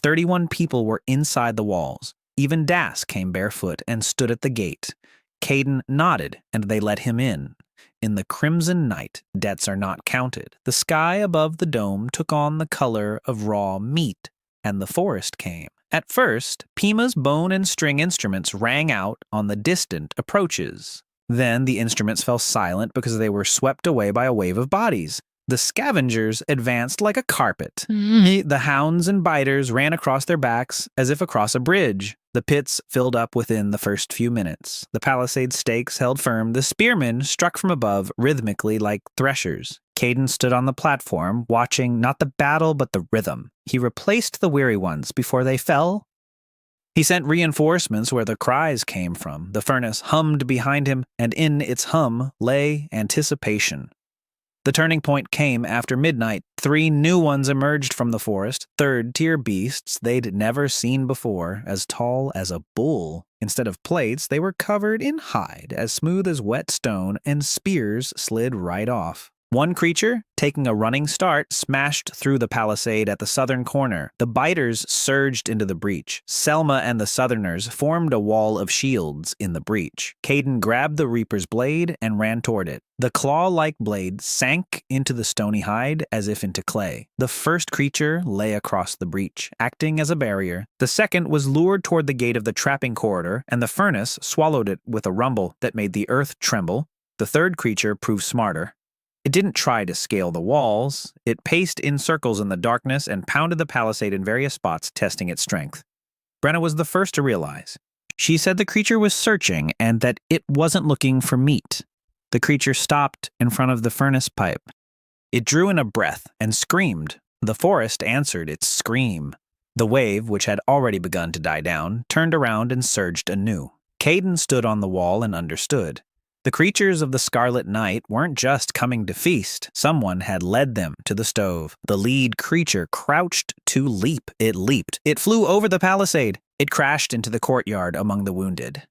31 people were inside the walls. Even Das came barefoot and stood at the gate. Caden nodded, and they let him in. In the crimson night, debts are not counted. The sky above the dome took on the color of raw meat, and the forest came. At first, Pima's bone and string instruments rang out on the distant approaches. Then the instruments fell silent because they were swept away by a wave of bodies. The scavengers advanced like a carpet. The hounds and biters ran across their backs as if across a bridge. The pits filled up within the first few minutes. The palisade stakes held firm. The spearmen struck from above rhythmically like threshers. Caden stood on the platform, watching not the battle but the rhythm. He replaced the weary ones before they fell. He sent reinforcements where the cries came from. The furnace hummed behind him, and in its hum lay anticipation. The turning point came after midnight. 3 new ones emerged from the forest, third-tier beasts they'd never seen before, as tall as a bull. Instead of plates, they were covered in hide, as smooth as wet stone, and spears slid right off. One creature, taking a running start, smashed through the palisade at the southern corner. The biters surged into the breach. Selma and the southerners formed a wall of shields in the breach. Caden grabbed the Reaper's blade and ran toward it. The claw-like blade sank into the stony hide as if into clay. The first creature lay across the breach, acting as a barrier. The second was lured toward the gate of the trapping corridor, and the furnace swallowed it with a rumble that made the earth tremble. The third creature proved smarter. It didn't try to scale the walls. It paced in circles in the darkness and pounded the palisade in various spots, testing its strength. Brenna was the first to realize. She said the creature was searching and that it wasn't looking for meat. The creature stopped in front of the furnace pipe. It drew in a breath and screamed. The forest answered its scream. The wave, which had already begun to die down, turned around and surged anew. Caden stood on the wall and understood. The creatures of the Scarlet Night weren't just coming to feast. Someone had led them to the stove. The lead creature crouched to leap. It leaped. It flew over the palisade. It crashed into the courtyard among the wounded.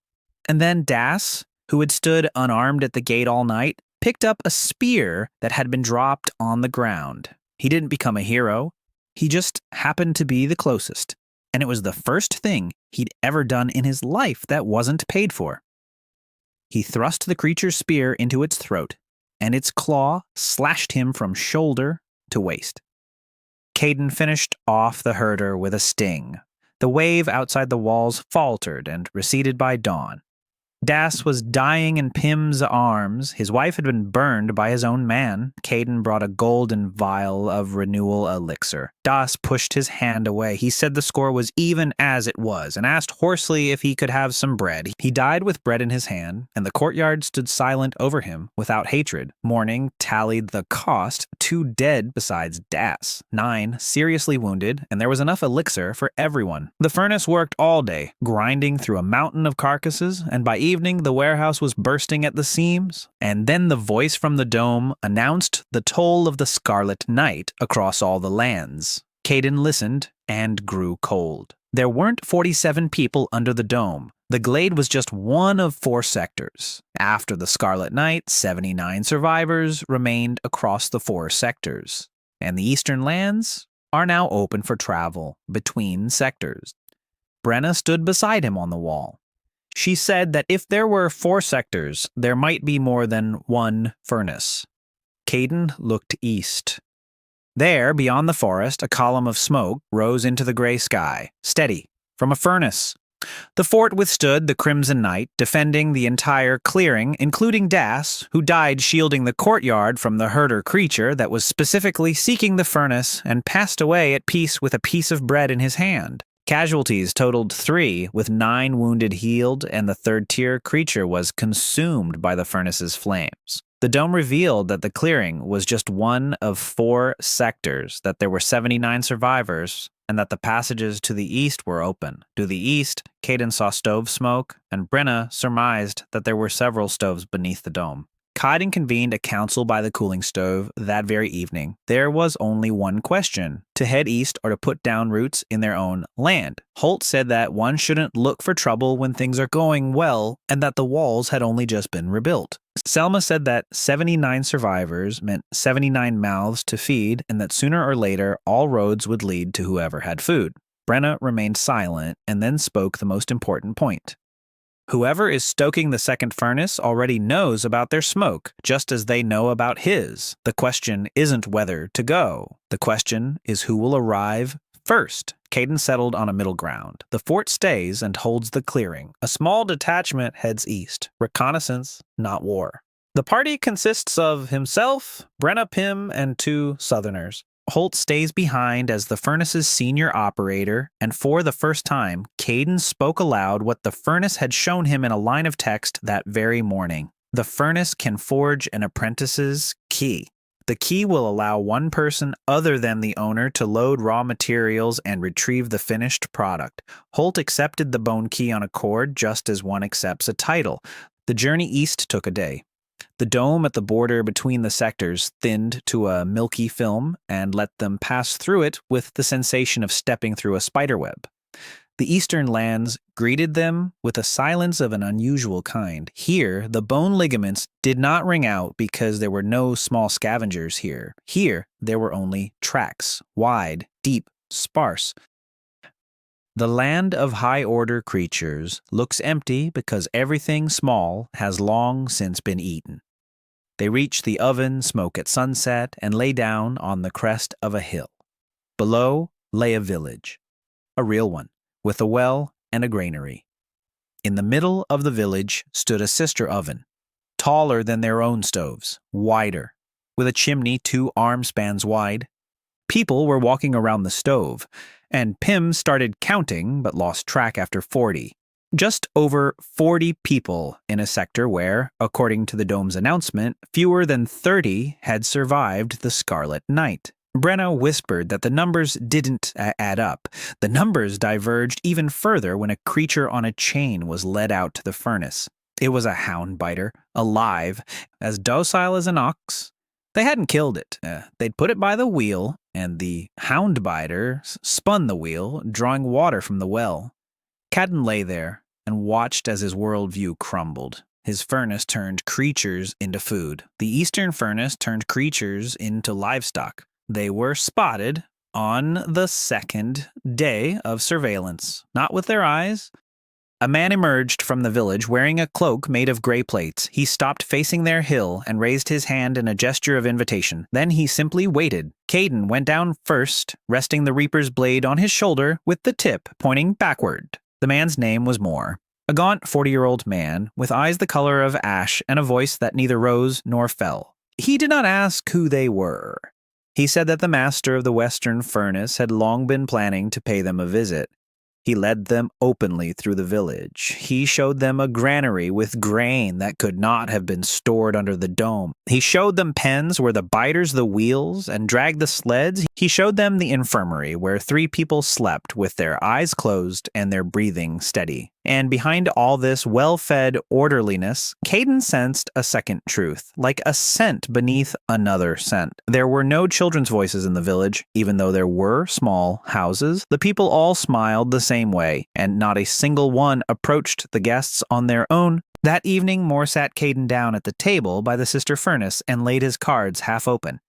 And then Das, who had stood unarmed at the gate all night, picked up a spear that had been dropped on the ground. He didn't become a hero. He just happened to be the closest. And it was the first thing he'd ever done in his life that wasn't paid for. He thrust the creature's spear into its throat, and its claw slashed him from shoulder to waist. Caden finished off the herder with a sting. The wave outside the walls faltered and receded by dawn. Das was dying in Pim's arms. His wife had been burned by his own man. Caden brought a golden vial of renewal elixir. Das pushed his hand away. He said the score was even as it was and asked hoarsely if he could have some bread. He died with bread in his hand, and the courtyard stood silent over him without hatred. Morning tallied the cost. 2 dead besides Das, 9 seriously wounded, and there was enough elixir for everyone. The furnace worked all day, grinding through a mountain of carcasses, and by evening the warehouse was bursting at the seams. And then the voice from the dome announced the toll of the Scarlet Night across all the lands. Caden listened and grew cold. There weren't 47 people under the dome. The glade was just one of 4 sectors. After the Scarlet Night, 79 survivors remained across the 4 sectors. And the eastern lands are now open for travel between sectors. Brenna stood beside him on the wall. She said that if there were 4 sectors, there might be more than one furnace. Caden looked east. There, beyond the forest, a column of smoke rose into the gray sky, steady, from a furnace. The fort withstood the crimson night, defending the entire clearing, including Das, who died shielding the courtyard from the herder creature that was specifically seeking the furnace and passed away at peace with a piece of bread in his hand. Casualties totaled 3, with 9 wounded healed, and the third-tier creature was consumed by the furnace's flames. The dome revealed that the clearing was just one of 4 sectors, that there were 79 survivors, and that the passages to the east were open. To the east, Caden saw stove smoke, and Brenna surmised that there were several stoves beneath the dome. Kaiden convened a council by the cooling stove that very evening. There was only one question: to head east or to put down roots in their own land. Holt said that one shouldn't look for trouble when things are going well and that the walls had only just been rebuilt. Selma said that 79 survivors meant 79 mouths to feed and that sooner or later all roads would lead to whoever had food. Brenna remained silent and then spoke the most important point. Whoever is stoking the second furnace already knows about their smoke, just as they know about his. The question isn't whether to go. The question is who will arrive first. Kaiden settled on a middle ground. The fort stays and holds the clearing. A small detachment heads east. Reconnaissance, not war. The party consists of himself, Brenna Pym, and 2 Southerners. Holt stays behind as the furnace's senior operator, and for the first time, Kaiden spoke aloud what the furnace had shown him in a line of text that very morning. The furnace can forge an apprentice's key. The key will allow one person other than the owner to load raw materials and retrieve the finished product. Holt accepted the bone key on a cord just as one accepts a title. The journey east took a day. The dome at the border between the sectors thinned to a milky film and let them pass through it with the sensation of stepping through a spiderweb. The eastern lands greeted them with a silence of an unusual kind. Here, the bone ligaments did not ring out because there were no small scavengers here. Here, there were only tracks, wide, deep, sparse. The land of high-order creatures looks empty because everything small has long since been eaten. They reach the oven smoke at sunset and lay down on the crest of a hill. Below lay a village, a real one, with a well and a granary. In the middle of the village stood a sister oven, taller than their own stoves, wider, with a chimney 2 arm spans wide. People were walking around the stove, and Pym started counting but lost track after 40. Just over 40 people in a sector where, according to the dome's announcement, fewer than 30 had survived the Scarlet Night. Brenna whispered that the numbers didn't add up. The numbers diverged even further when a creature on a chain was led out to the furnace. It was a hound biter, alive, as docile as an ox. They hadn't killed it. They'd put it by the wheel, and the hound biter spun the wheel, drawing water from the well. Kaiden lay there and watched as his worldview crumbled. His furnace turned creatures into food. The eastern furnace turned creatures into livestock. They were spotted on the second day of surveillance, not with their eyes. A man emerged from the village wearing a cloak made of gray plates. He stopped facing their hill and raised his hand in a gesture of invitation. Then he simply waited. Kaiden went down first, resting the reaper's blade on his shoulder with the tip pointing backward. The man's name was Moore, a gaunt 40-year-old man with eyes the color of ash and a voice that neither rose nor fell. He did not ask who they were. He said that the master of the western furnace had long been planning to pay them a visit. He led them openly through the village. He showed them a granary with grain that could not have been stored under the dome. He showed them pens where the biters the wheels and dragged the sleds. He showed them the infirmary where 3 people slept with their eyes closed and their breathing steady. And behind all this well-fed orderliness, Kaiden sensed a second truth, like a scent beneath another scent. There were no children's voices in the village, even though there were small houses. The people all smiled the same way, and not a single one approached the guests on their own. That evening, Moore sat Kaiden down at the table by the sister furnace and laid his cards half open.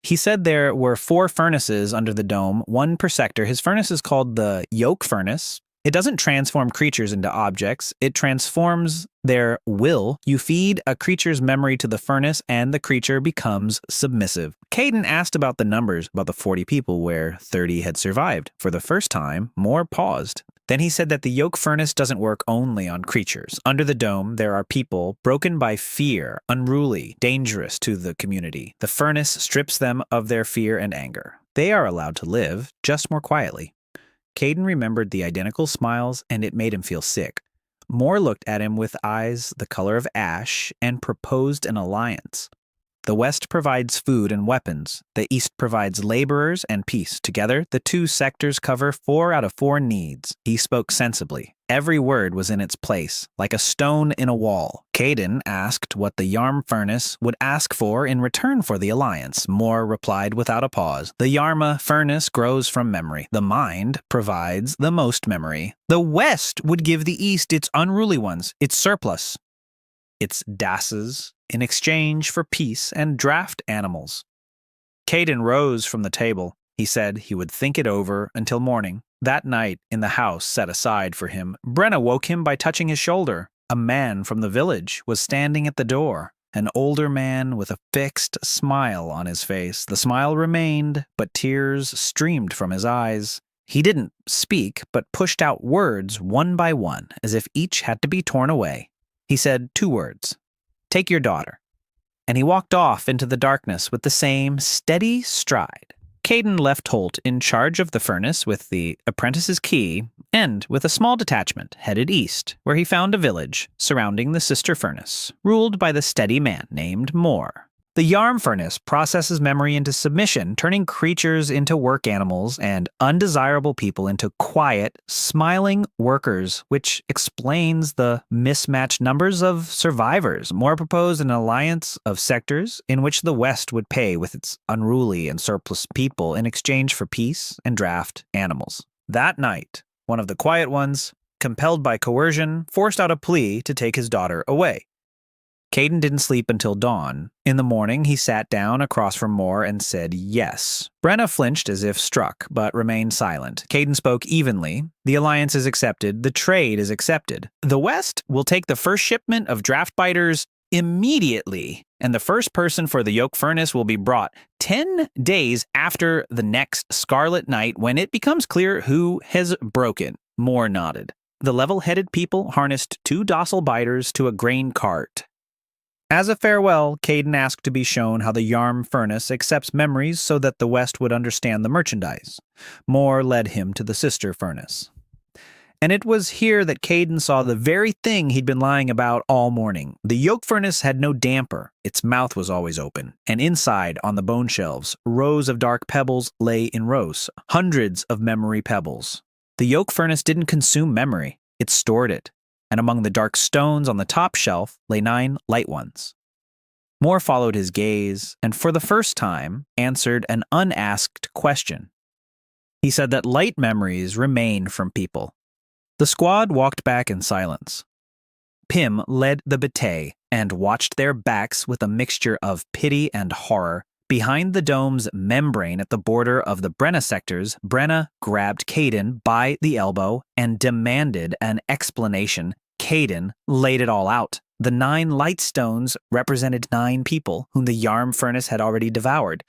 He said there were 4 furnaces under the dome, 1 per sector. His furnace is called the Yoke Furnace. It doesn't transform creatures into objects. It transforms their will. You feed a creature's memory to the furnace, and the creature becomes submissive. Kaiden asked about the numbers, about the 40 people where 30 had survived. For the first time, Moore paused. Then he said that the yoke furnace doesn't work only on creatures. Under the dome, there are people broken by fear, unruly, dangerous to the community. The furnace strips them of their fear and anger. They are allowed to live, just more quietly. Kaiden remembered the identical smiles, and it made him feel sick. Moore looked at him with eyes the color of ash and proposed an alliance. The West provides food and weapons. The East provides laborers and peace. Together, the two sectors cover 4 out of 4 needs. He spoke sensibly. Every word was in its place, like a stone in a wall. Caden asked what the Yarm furnace would ask for in return for the alliance. Moore replied without a pause. The Yarma furnace grows from memory. The mind provides the most memory. The West would give the East its unruly ones, its surplus, its dasses, in exchange for peace and draft animals. Caden rose from the table. He said he would think it over until morning. That night, in the house set aside for him, Brenna woke him by touching his shoulder. A man from the village was standing at the door, an older man with a fixed smile on his face. The smile remained, but tears streamed from his eyes. He didn't speak, but pushed out words one by one, as if each had to be torn away. He said 2 words. "Take your daughter." And he walked off into the darkness with the same steady stride. Caden left Holt in charge of the furnace with the apprentice's key and with a small detachment headed east, where he found a village surrounding the sister furnace, ruled by the steady man named Moore. The Yarm furnace processes memory into submission, turning creatures into work animals and undesirable people into quiet, smiling workers, which explains the mismatched numbers of survivors. Moore proposed an alliance of sectors in which the West would pay with its unruly and surplus people in exchange for peace and draft animals. That night, one of the quiet ones, compelled by coercion, forced out a plea to take his daughter away. Caden didn't sleep until dawn. In the morning, he sat down across from Moore and said yes. Brenna flinched as if struck, but remained silent. Caden spoke evenly. The alliance is accepted. The trade is accepted. The West will take the first shipment of draft biters immediately, and the first person for the yoke furnace will be brought 10 days after the next Scarlet Night when it becomes clear who has broken. Moore nodded. The level-headed people harnessed 2 docile biters to a grain cart. As a farewell, Caden asked to be shown how the Yarm furnace accepts memories so that the West would understand the merchandise. Moore led him to the sister furnace. And it was here that Caden saw the very thing he'd been lying about all morning. The yoke furnace had no damper. Its mouth was always open. And inside, on the bone shelves, rows of dark pebbles lay in rows. Hundreds of memory pebbles. The yoke furnace didn't consume memory. It stored it. And among the dark stones on the top shelf lay 9 light ones. Moore followed his gaze, and for the first time, answered an unasked question. He said that light memories remain from people. The squad walked back in silence. Pym led the bete and watched their backs with a mixture of pity and horror. Behind the dome's membrane at the border of the Brenna sectors, Brenna grabbed Caden by the elbow and demanded an explanation. Caden laid it all out. The 9 light stones represented 9 people whom the Yarm furnace had already devoured.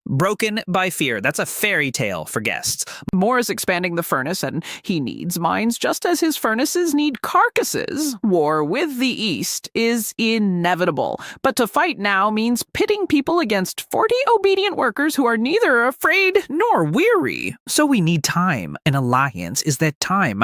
Broken by fear. That's a fairy tale for guests. Moore is expanding the furnace, and he needs minds just as his furnaces need carcasses. War with the East is inevitable, but to fight now means pitting people against 40 obedient workers who are neither afraid nor weary. So we need time. An alliance is that time.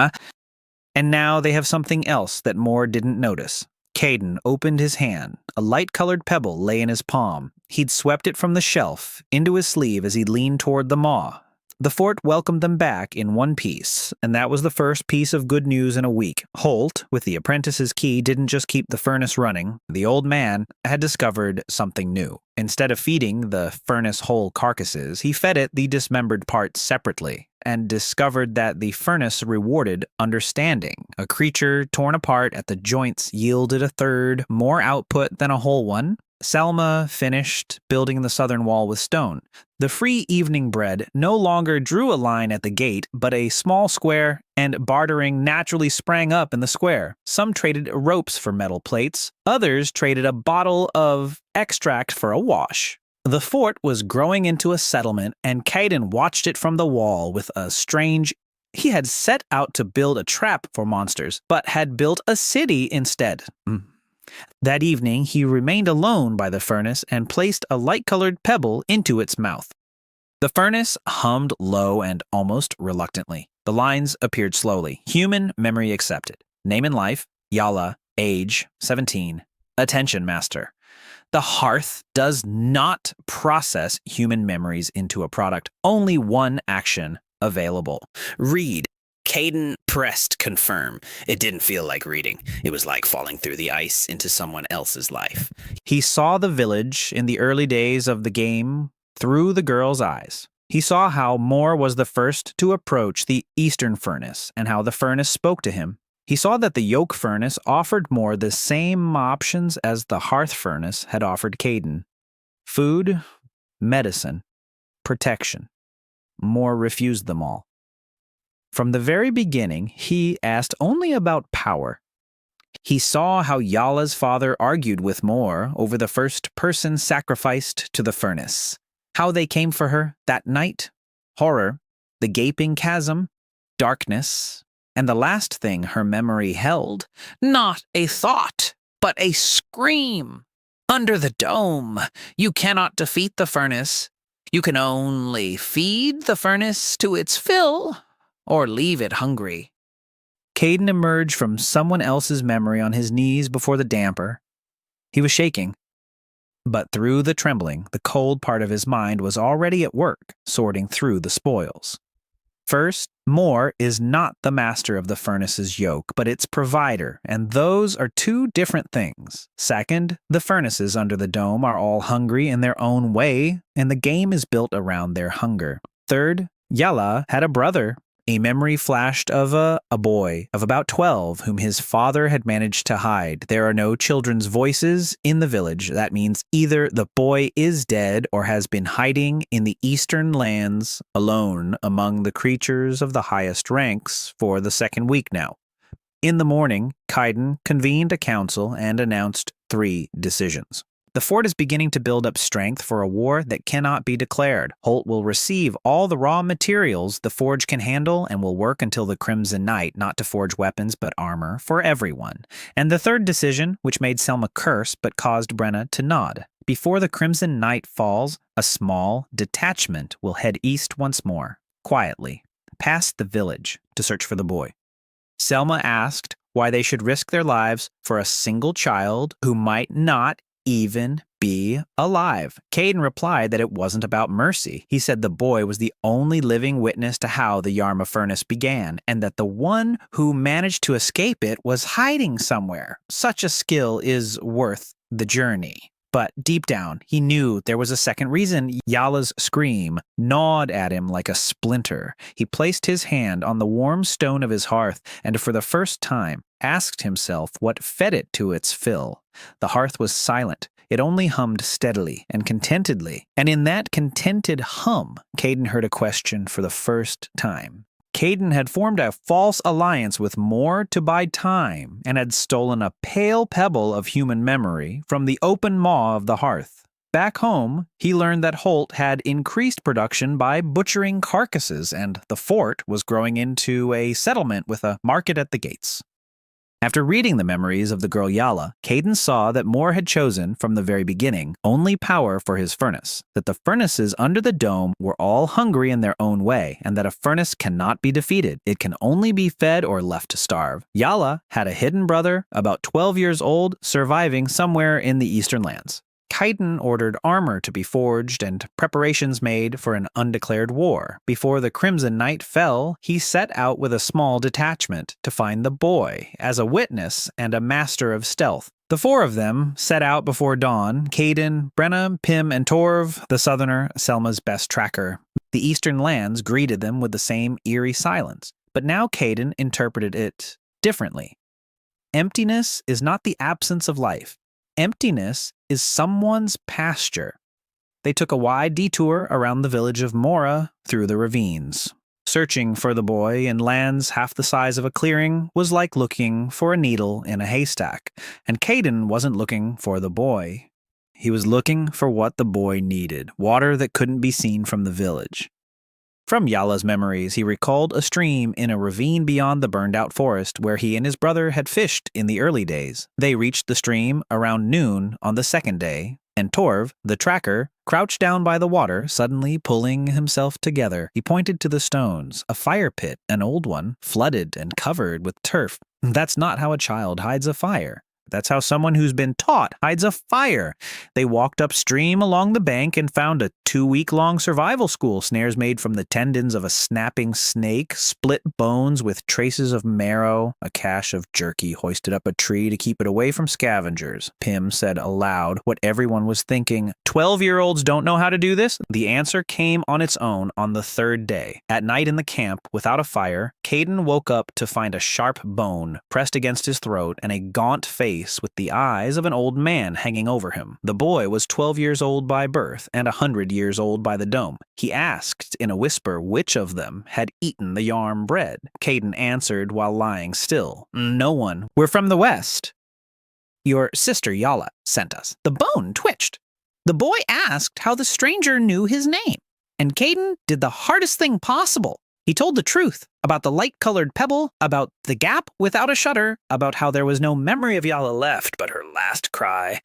And now they have something else that Moore didn't notice. Caden opened his hand. A light-colored pebble lay in his palm. He'd swept it from the shelf into his sleeve as he leaned toward the maw. The fort welcomed them back in one piece, and that was the first piece of good news in a week. Holt, with the apprentice's key, didn't just keep the furnace running. The old man had discovered something new. Instead of feeding the furnace whole carcasses, he fed it the dismembered parts separately, and discovered that the furnace rewarded understanding. A creature torn apart at the joints yielded a third more output than a whole one. Selma finished building the southern wall with stone. The free evening bread no longer drew a line at the gate, but a small square, and bartering naturally sprang up in the square. Some traded ropes for metal plates. Others traded a bottle of extract for a wash. The fort was growing into a settlement, and Caden watched it from the wall with a strange. He had set out to build a trap for monsters, but had built a city instead. That evening, he remained alone by the furnace and placed a light-colored pebble into its mouth. The furnace hummed low and almost reluctantly. The lines appeared slowly. Human memory accepted. Name and life, Yala, age, 17. Attention master. The hearth does not process human memories into a product. Only one action available. Read. Caden pressed confirm. It didn't feel like reading. It was like falling through the ice into someone else's life. He saw the village in the early days of the game through the girl's eyes. He saw how Moore was the first to approach the eastern furnace and how the furnace spoke to him. He saw that the yoke furnace offered Moore the same options as the hearth furnace had offered Caden. Food, medicine, protection. Moore refused them all. From the very beginning, he asked only about power. He saw how Yala's father argued with Moore over the first person sacrificed to the furnace, how they came for her that night, horror, the gaping chasm, darkness, and the last thing her memory held, not a thought, but a scream. Under the dome, you cannot defeat the furnace. You can only feed the furnace to its fill, or leave it hungry. Caden emerged from someone else's memory on his knees before the damper. He was shaking, but through the trembling, the cold part of his mind was already at work, sorting through the spoils. First, Moore is not the master of the furnace's yoke, but its provider, and those are two different things. Second, the furnaces under the dome are all hungry in their own way, and the game is built around their hunger. Third, Yala had a brother. A memory flashed of a boy of about 12 whom his father had managed to hide. There are no children's voices in the village. That means either the boy is dead or has been hiding in the eastern lands alone among the creatures of the highest ranks for the second week now. In the morning, Kaiden convened a council and announced 3 decisions. The fort is beginning to build up strength for a war that cannot be declared. Holt will receive all the raw materials the forge can handle and will work until the Crimson Night, not to forge weapons but armor for everyone. And the third decision, which made Selma curse but caused Brenna to nod. Before the Crimson Night falls, a small detachment will head east once more, quietly, past the village, to search for the boy. Selma asked why they should risk their lives for a single child who might not even be alive. Caden replied that it wasn't about mercy. He said the boy was the only living witness to how the Yarma furnace began, and that the one who managed to escape it was hiding somewhere. Such a skill is worth the journey. But deep down, he knew there was a second reason. Yala's scream gnawed at him like a splinter. He placed his hand on the warm stone of his hearth and for the first time asked himself what fed it to its fill. The hearth was silent. It only hummed steadily and contentedly. And in that contented hum, Caden heard a question for the first time. Caden had formed a false alliance with Moore to buy time and had stolen a pale pebble of human memory from the open maw of the hearth. Back home, he learned that Holt had increased production by butchering carcasses, and the fort was growing into a settlement with a market at the gates. After reading the memories of the girl Yala, Caden saw that Moore had chosen, from the very beginning, only power for his furnace, that the furnaces under the dome were all hungry in their own way, and that a furnace cannot be defeated. It can only be fed or left to starve. Yala had a hidden brother, about 12 years old, surviving somewhere in the eastern lands. Kaiden ordered armor to be forged and preparations made for an undeclared war. Before the Crimson Night fell, he set out with a small detachment to find the boy, as a witness and a master of stealth. The 4 of them set out before dawn: Caden, Brenna, Pim, and Torv, the southerner, Selma's best tracker. The eastern lands greeted them with the same eerie silence, but now Caden interpreted it differently. Emptiness is not the absence of life. Emptiness is someone's pasture. They took a wide detour around the village of Mora through the ravines. Searching for the boy in lands half the size of a clearing was like looking for a needle in a haystack, and Caden wasn't looking for the boy. He was looking for what the boy needed, water that couldn't be seen from the village. From Yala's memories, he recalled a stream in a ravine beyond the burned-out forest where he and his brother had fished in the early days. They reached the stream around noon on the second day, and Torv, the tracker, crouched down by the water, suddenly pulling himself together. He pointed to the stones, a fire pit, an old one, flooded and covered with turf. That's not how a child hides a fire. That's how someone who's been taught hides a fire. They walked upstream along the bank and found a 2-week-long survival school. Snares made from the tendons of a snapping snake, split bones with traces of marrow, a cache of jerky hoisted up a tree to keep it away from scavengers. Pym said aloud what everyone was thinking. 12-year-olds don't know how to do this? The answer came on its own on the third day. At night in the camp, without a fire, Caden woke up to find a sharp bone pressed against his throat and a gaunt face with the eyes of an old man hanging over him. The boy was 12 years old by birth and 100 years old by the dome. He asked in a whisper which of them had eaten the yarm bread. Caden answered while lying still. No one. We're from the west. Your sister Yala sent us. The bone twitched. The boy asked how the stranger knew his name, and Caden did the hardest thing possible. He told the truth about the light-colored pebble, about the gap without a shutter, about how there was no memory of Yala left, but her last cry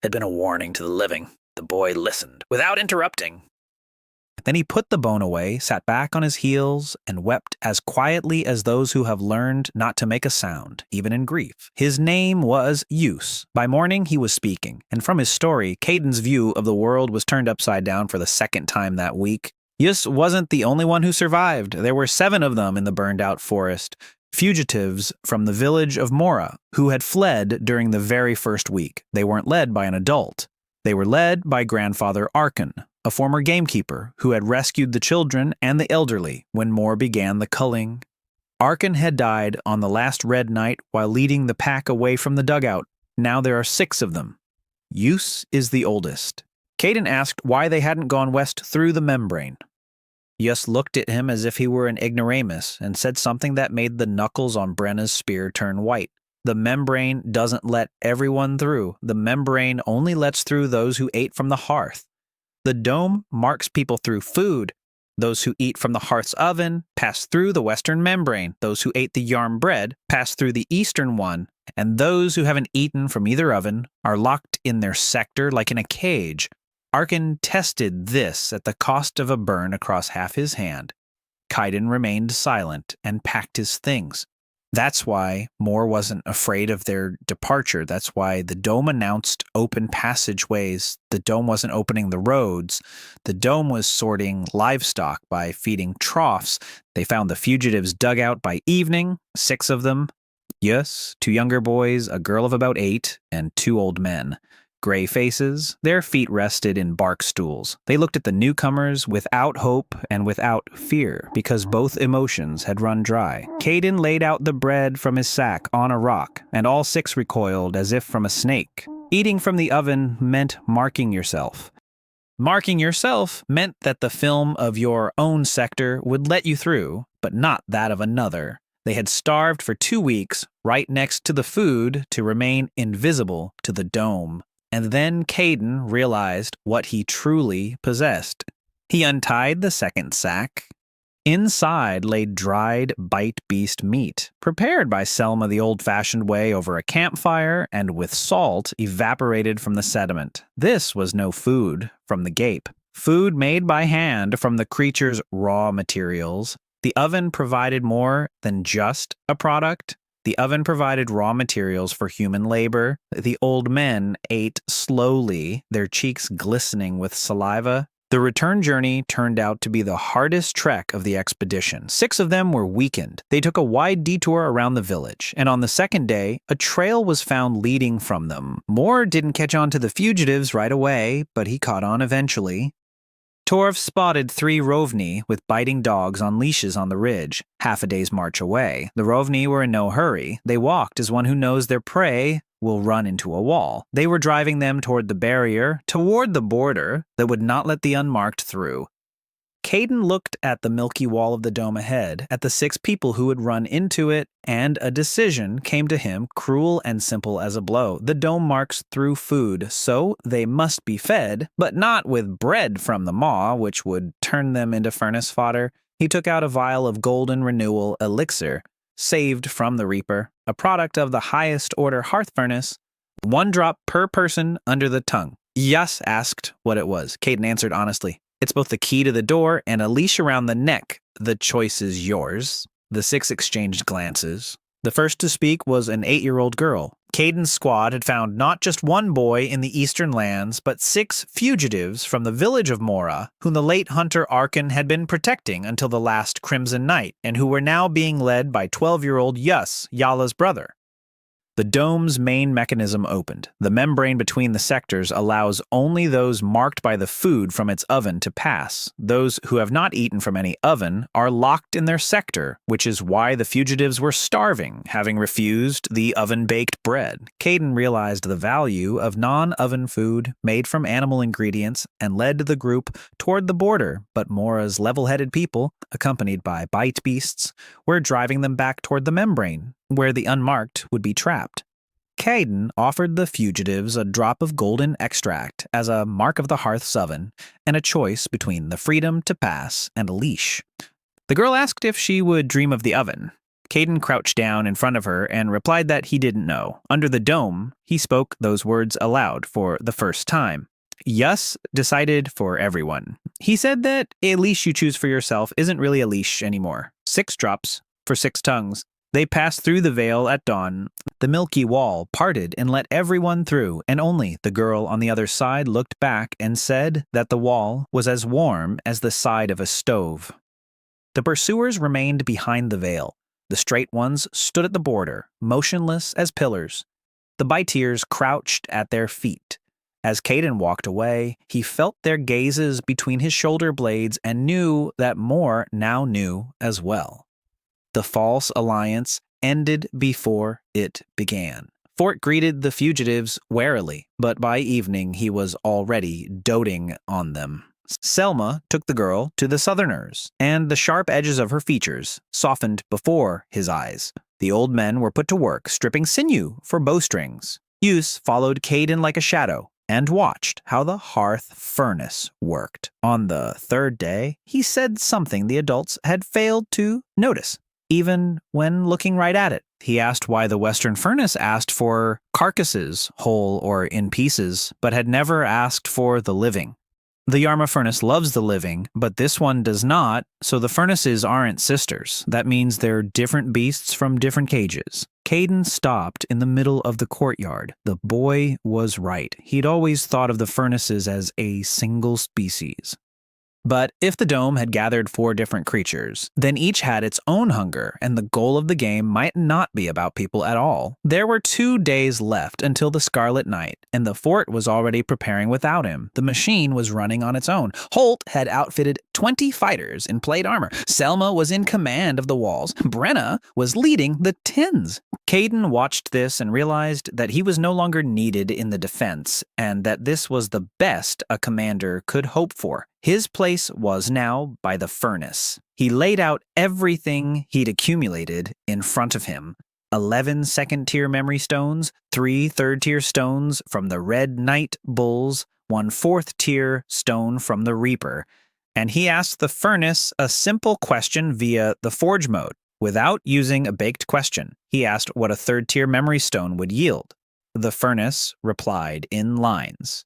had been a warning to the living. The boy listened without interrupting. Then he put the bone away, sat back on his heels, and wept as quietly as those who have learned not to make a sound, even in grief. His name was Use. By morning, he was speaking, and from his story, Caden's view of the world was turned upside down for the second time that week. Yus wasn't the only one who survived. There were 7 of them in the burned-out forest, fugitives from the village of Mora, who had fled during the very first week. They weren't led by an adult. They were led by grandfather Arkan, a former gamekeeper who had rescued the children and the elderly when Mor began the culling. Arkan had died on the last red night while leading the pack away from the dugout. Now there are 6 of them. Yus is the oldest. Caden asked why they hadn't gone west through the membrane. Yus looked at him as if he were an ignoramus and said something that made the knuckles on Brenna's spear turn white. The membrane doesn't let everyone through. The membrane only lets through those who ate from the hearth. The dome marks people through food. Those who eat from the hearth's oven pass through the western membrane. Those who ate the yarm bread pass through the eastern one. And those who haven't eaten from either oven are locked in their sector like in a cage. Arkan tested this at the cost of a burn across half his hand. Kaiden remained silent and packed his things. That's why Mor wasn't afraid of their departure. That's why the dome announced open passageways. The dome wasn't opening the roads. The dome was sorting livestock by feeding troughs. They found the fugitives dug out by evening, 6 of them. Yes, 2 younger boys, a girl of about 8, and 2 old men. Gray faces, their feet rested in bark stools. They looked at the newcomers without hope and without fear, because both emotions had run dry. Caden laid out the bread from his sack on a rock, and all 6 recoiled as if from a snake. Eating from the oven meant marking yourself. Marking yourself meant that the film of your own sector would let you through, but not that of another. They had starved for 2 weeks, right next to the food, to remain invisible to the dome. And then Caden realized what he truly possessed. He untied the second sack. Inside lay dried bite beast meat, prepared by Selma the old-fashioned way over a campfire and with salt evaporated from the sediment. This was no food from the gape. Food made by hand from the creature's raw materials. The oven provided more than just a product. The oven provided raw materials for human labor. The old men ate slowly, their cheeks glistening with saliva. The return journey turned out to be the hardest trek of the expedition. 6 of them were weakened. They took a wide detour around the village, and on the second day, a trail was found leading from them. Mor didn't catch on to the fugitives right away, but he caught on eventually. Torv spotted 3 Rovni with biting dogs on leashes on the ridge, half a day's march away. The Rovni were in no hurry. They walked as one who knows their prey will run into a wall. They were driving them toward the barrier, toward the border that would not let the unmarked through. Caden looked at the milky wall of the dome ahead, at the 6 people who would run into it, and a decision came to him, cruel and simple as a blow. The dome marks through food, so they must be fed, but not with bread from the maw, which would turn them into furnace fodder. He took out a vial of golden renewal elixir, saved from the Reaper, a product of the highest order hearth furnace, 1 drop per person under the tongue. Yas asked what it was. Caden answered honestly. It's both the key to the door and a leash around the neck. The choice is yours. The 6 exchanged glances. The first to speak was an 8-year-old girl. Caden's squad had found not just one boy in the eastern lands, but 6 fugitives from the village of Mora, whom the late hunter Arkin had been protecting until the last Crimson Night, and who were now being led by 12-year-old Yus, Yala's brother. The dome's main mechanism opened. The membrane between the sectors allows only those marked by the food from its oven to pass. Those who have not eaten from any oven are locked in their sector, which is why the fugitives were starving, having refused the oven-baked bread. Caden realized the value of non-oven food made from animal ingredients and led the group toward the border, but Mora's level-headed people, accompanied by bite beasts, were driving them back toward the membrane, where the unmarked would be trapped. Caden offered the fugitives a drop of golden extract as a mark of the hearth's oven and a choice between the freedom to pass and a leash. The girl asked if she would dream of the oven. Caden crouched down in front of her and replied that he didn't know. Under the dome, he spoke those words aloud for the first time. Yus decided for everyone. He said that a leash you choose for yourself isn't really a leash anymore. 6 drops for 6 tongues. They passed through the veil at dawn. The milky wall parted and let everyone through, and only the girl on the other side looked back and said that the wall was as warm as the side of a stove. The pursuers remained behind the veil. The straight ones stood at the border, motionless as pillars. The biteers crouched at their feet. As Caden walked away, he felt their gazes between his shoulder blades and knew that more now knew as well. The false alliance ended before it began. Fort greeted the fugitives warily, but by evening he was already doting on them. Selma took the girl to the Southerners, and the sharp edges of her features softened before his eyes. The old men were put to work stripping sinew for bowstrings. Yus followed Caden like a shadow and watched how the hearth furnace worked. On the 3rd day, he said something the adults had failed to notice. Even when looking right at it, he asked why the Western furnace asked for carcasses, whole or in pieces, but had never asked for the living. The Yarma furnace loves the living, but this one does not, so the furnaces aren't sisters. That means they're different beasts from different cages. Caden stopped in the middle of the courtyard. The boy was right. He'd always thought of the furnaces as a single species. But if the dome had gathered 4 different creatures, then each had its own hunger, and the goal of the game might not be about people at all. There were 2 days left until the Scarlet Night, and the fort was already preparing without him. The machine was running on its own. Holt had outfitted 20 fighters in plate armor. Selma was in command of the walls. Brenna was leading the tins. Caden watched this and realized that he was no longer needed in the defense, and that this was the best a commander could hope for. His place was now by the furnace. He laid out everything he'd accumulated in front of him. 11 second-tier memory stones, 3 third-tier stones from the Red Knight Bulls, 1 fourth-tier stone from the Reaper. And he asked the furnace a simple question via the Forge mode. Without using a baked question, he asked what a third-tier memory stone would yield. The furnace replied in lines.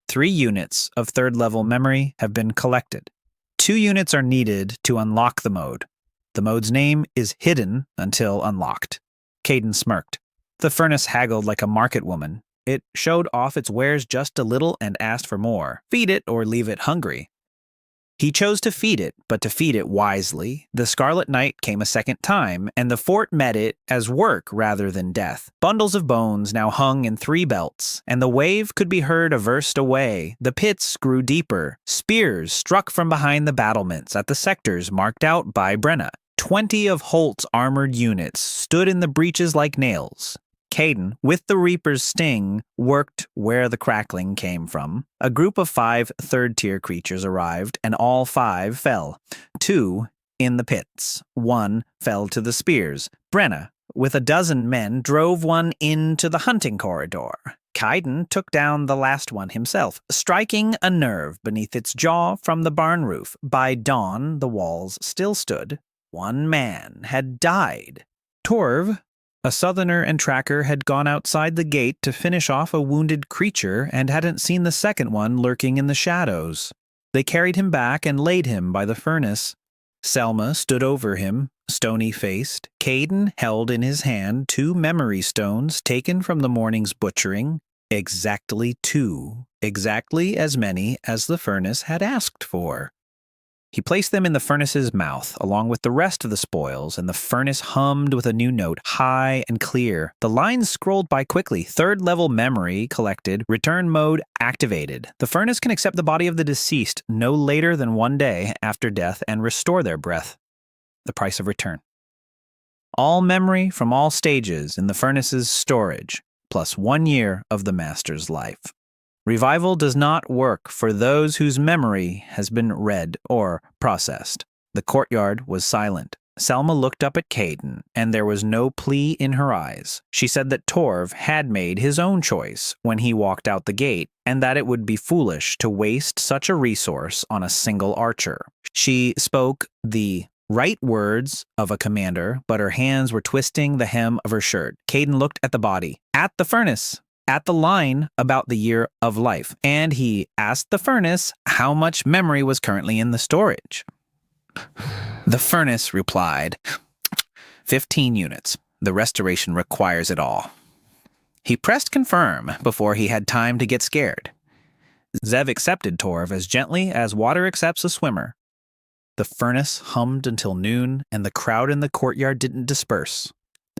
3 units of 3rd-level memory have been collected. 2 units are needed to unlock the mode. The mode's name is hidden until unlocked. Caden smirked. The furnace haggled like a market woman. It showed off its wares just a little and asked for more. Feed it or leave it hungry. He chose to feed it, but to feed it wisely. The Scarlet Night came a second time, and the fort met it as work rather than death. Bundles of bones now hung in 3 belts, and the wave could be heard a verst away. The pits grew deeper. Spears struck from behind the battlements at the sectors marked out by Brenna. 20 of Holt's armored units stood in the breaches like nails. Caden, with the Reaper's sting, worked where the crackling came from. A group of 5 third-tier creatures arrived, and all 5 fell. 2 in the pits. 1 fell to the spears. Brenna, with a dozen men, drove one into the hunting corridor. Caden took down the last one himself, striking a nerve beneath its jaw from the barn roof. By dawn, the walls still stood. 1 man had died. Torv, a southerner and tracker, had gone outside the gate to finish off a wounded creature and hadn't seen the second one lurking in the shadows. They carried him back and laid him by the furnace. Selma stood over him, stony-faced. Caden held in his hand 2 memory stones taken from the morning's butchering, exactly 2, exactly as many as the furnace had asked for. He placed them in the furnace's mouth, along with the rest of the spoils, and the furnace hummed with a new note, high and clear. The lines scrolled by quickly. 3rd-level memory collected. Return mode activated. The furnace can accept the body of the deceased no later than 1 day after death and restore their breath. The price of return. All memory from all stages in the furnace's storage, plus 1 year of the master's life. Revival does not work for those whose memory has been read or processed. The courtyard was silent. Selma looked up at Caden, and there was no plea in her eyes. She said that Torv had made his own choice when he walked out the gate, and that it would be foolish to waste such a resource on a single archer. She spoke the right words of a commander, but her hands were twisting the hem of her shirt. Caden looked at the body, at the furnace, at the line about the year of life, and he asked the furnace how much memory was currently in the storage. The furnace replied, 15 units. The restoration requires it all. He pressed confirm before he had time to get scared. Zev accepted Torv as gently as water accepts a swimmer. The furnace hummed until noon, and the crowd in the courtyard didn't disperse.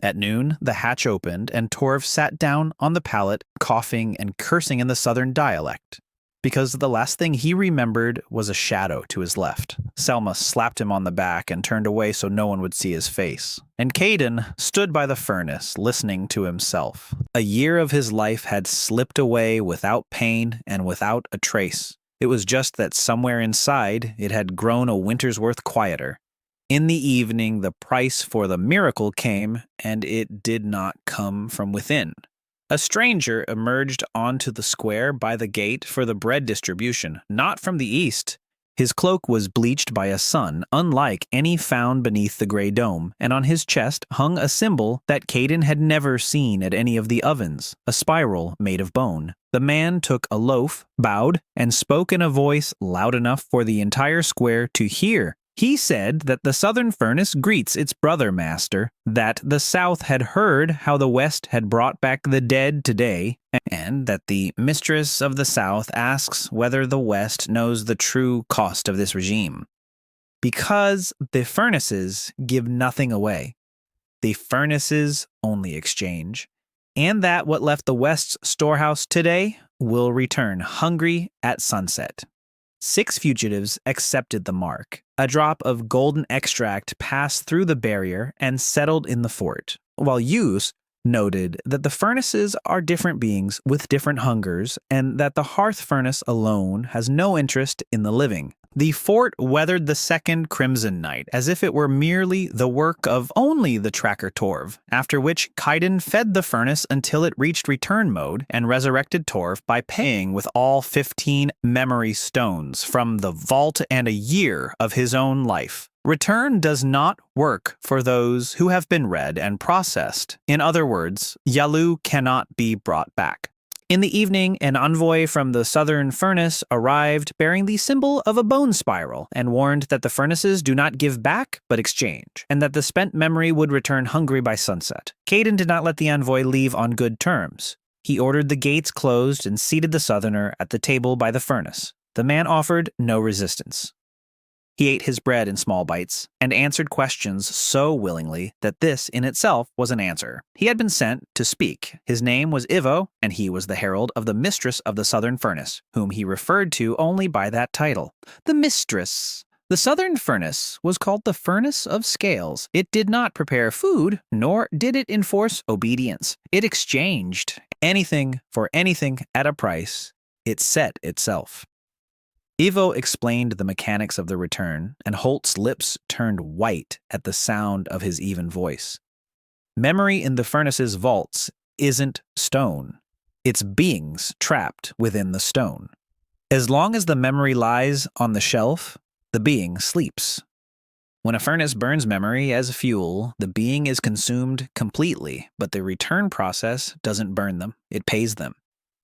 At noon, the hatch opened, and Torv sat down on the pallet, coughing and cursing in the southern dialect, because the last thing he remembered was a shadow to his left. Selma slapped him on the back and turned away so no one would see his face. And Caden stood by the furnace, listening to himself. A year of his life had slipped away without pain and without a trace. It was just that somewhere inside, it had grown a winter's worth quieter. In the evening, the price for the miracle came, and it did not come from within. A stranger emerged onto the square by the gate for the bread distribution, not from the east. His cloak was bleached by a sun, unlike any found beneath the gray dome, and on his chest hung a symbol that Caden had never seen at any of the ovens, a spiral made of bone. The man took a loaf, bowed, and spoke in a voice loud enough for the entire square to hear. He said that the southern furnace greets its brother master, that the south had heard how the west had brought back the dead today, and that the mistress of the south asks whether the west knows the true cost of this regime. Because the furnaces give nothing away. The furnaces only exchange. And that what left the west's storehouse today will return hungry at sunset. 6 fugitives accepted the mark. A drop of golden extract passed through the barrier and settled in the fort, while Yus noted that the furnaces are different beings with different hungers, and that the hearth furnace alone has no interest in the living. The fort weathered the second crimson night as if it were merely the work of only the tracker Torv, after which Kaiden fed the furnace until it reached return mode and resurrected Torv by paying with all 15 memory stones from the vault and a year of his own life. Return does not work for those who have been read and processed. In other words, Yalu cannot be brought back. In the evening, an envoy from the southern furnace arrived bearing the symbol of a bone spiral and warned that the furnaces do not give back but exchange, and that the spent memory would return hungry by sunset. Caden did not let the envoy leave on good terms. He ordered the gates closed and seated the southerner at the table by the furnace. The man offered no resistance. He ate his bread in small bites and answered questions so willingly that this in itself was an answer. He had been sent to speak. His name was Ivo, and he was the herald of the mistress of the southern furnace, whom he referred to only by that title. The mistress. The southern furnace was called the furnace of scales. It did not prepare food, nor did it enforce obedience. It exchanged anything for anything at a price. It set itself. Ivo explained the mechanics of the return, and Holt's lips turned white at the sound of his even voice. Memory in the furnace's vaults isn't stone. It's beings trapped within the stone. As long as the memory lies on the shelf, the being sleeps. When a furnace burns memory as fuel, the being is consumed completely, but the return process doesn't burn them, it pays them.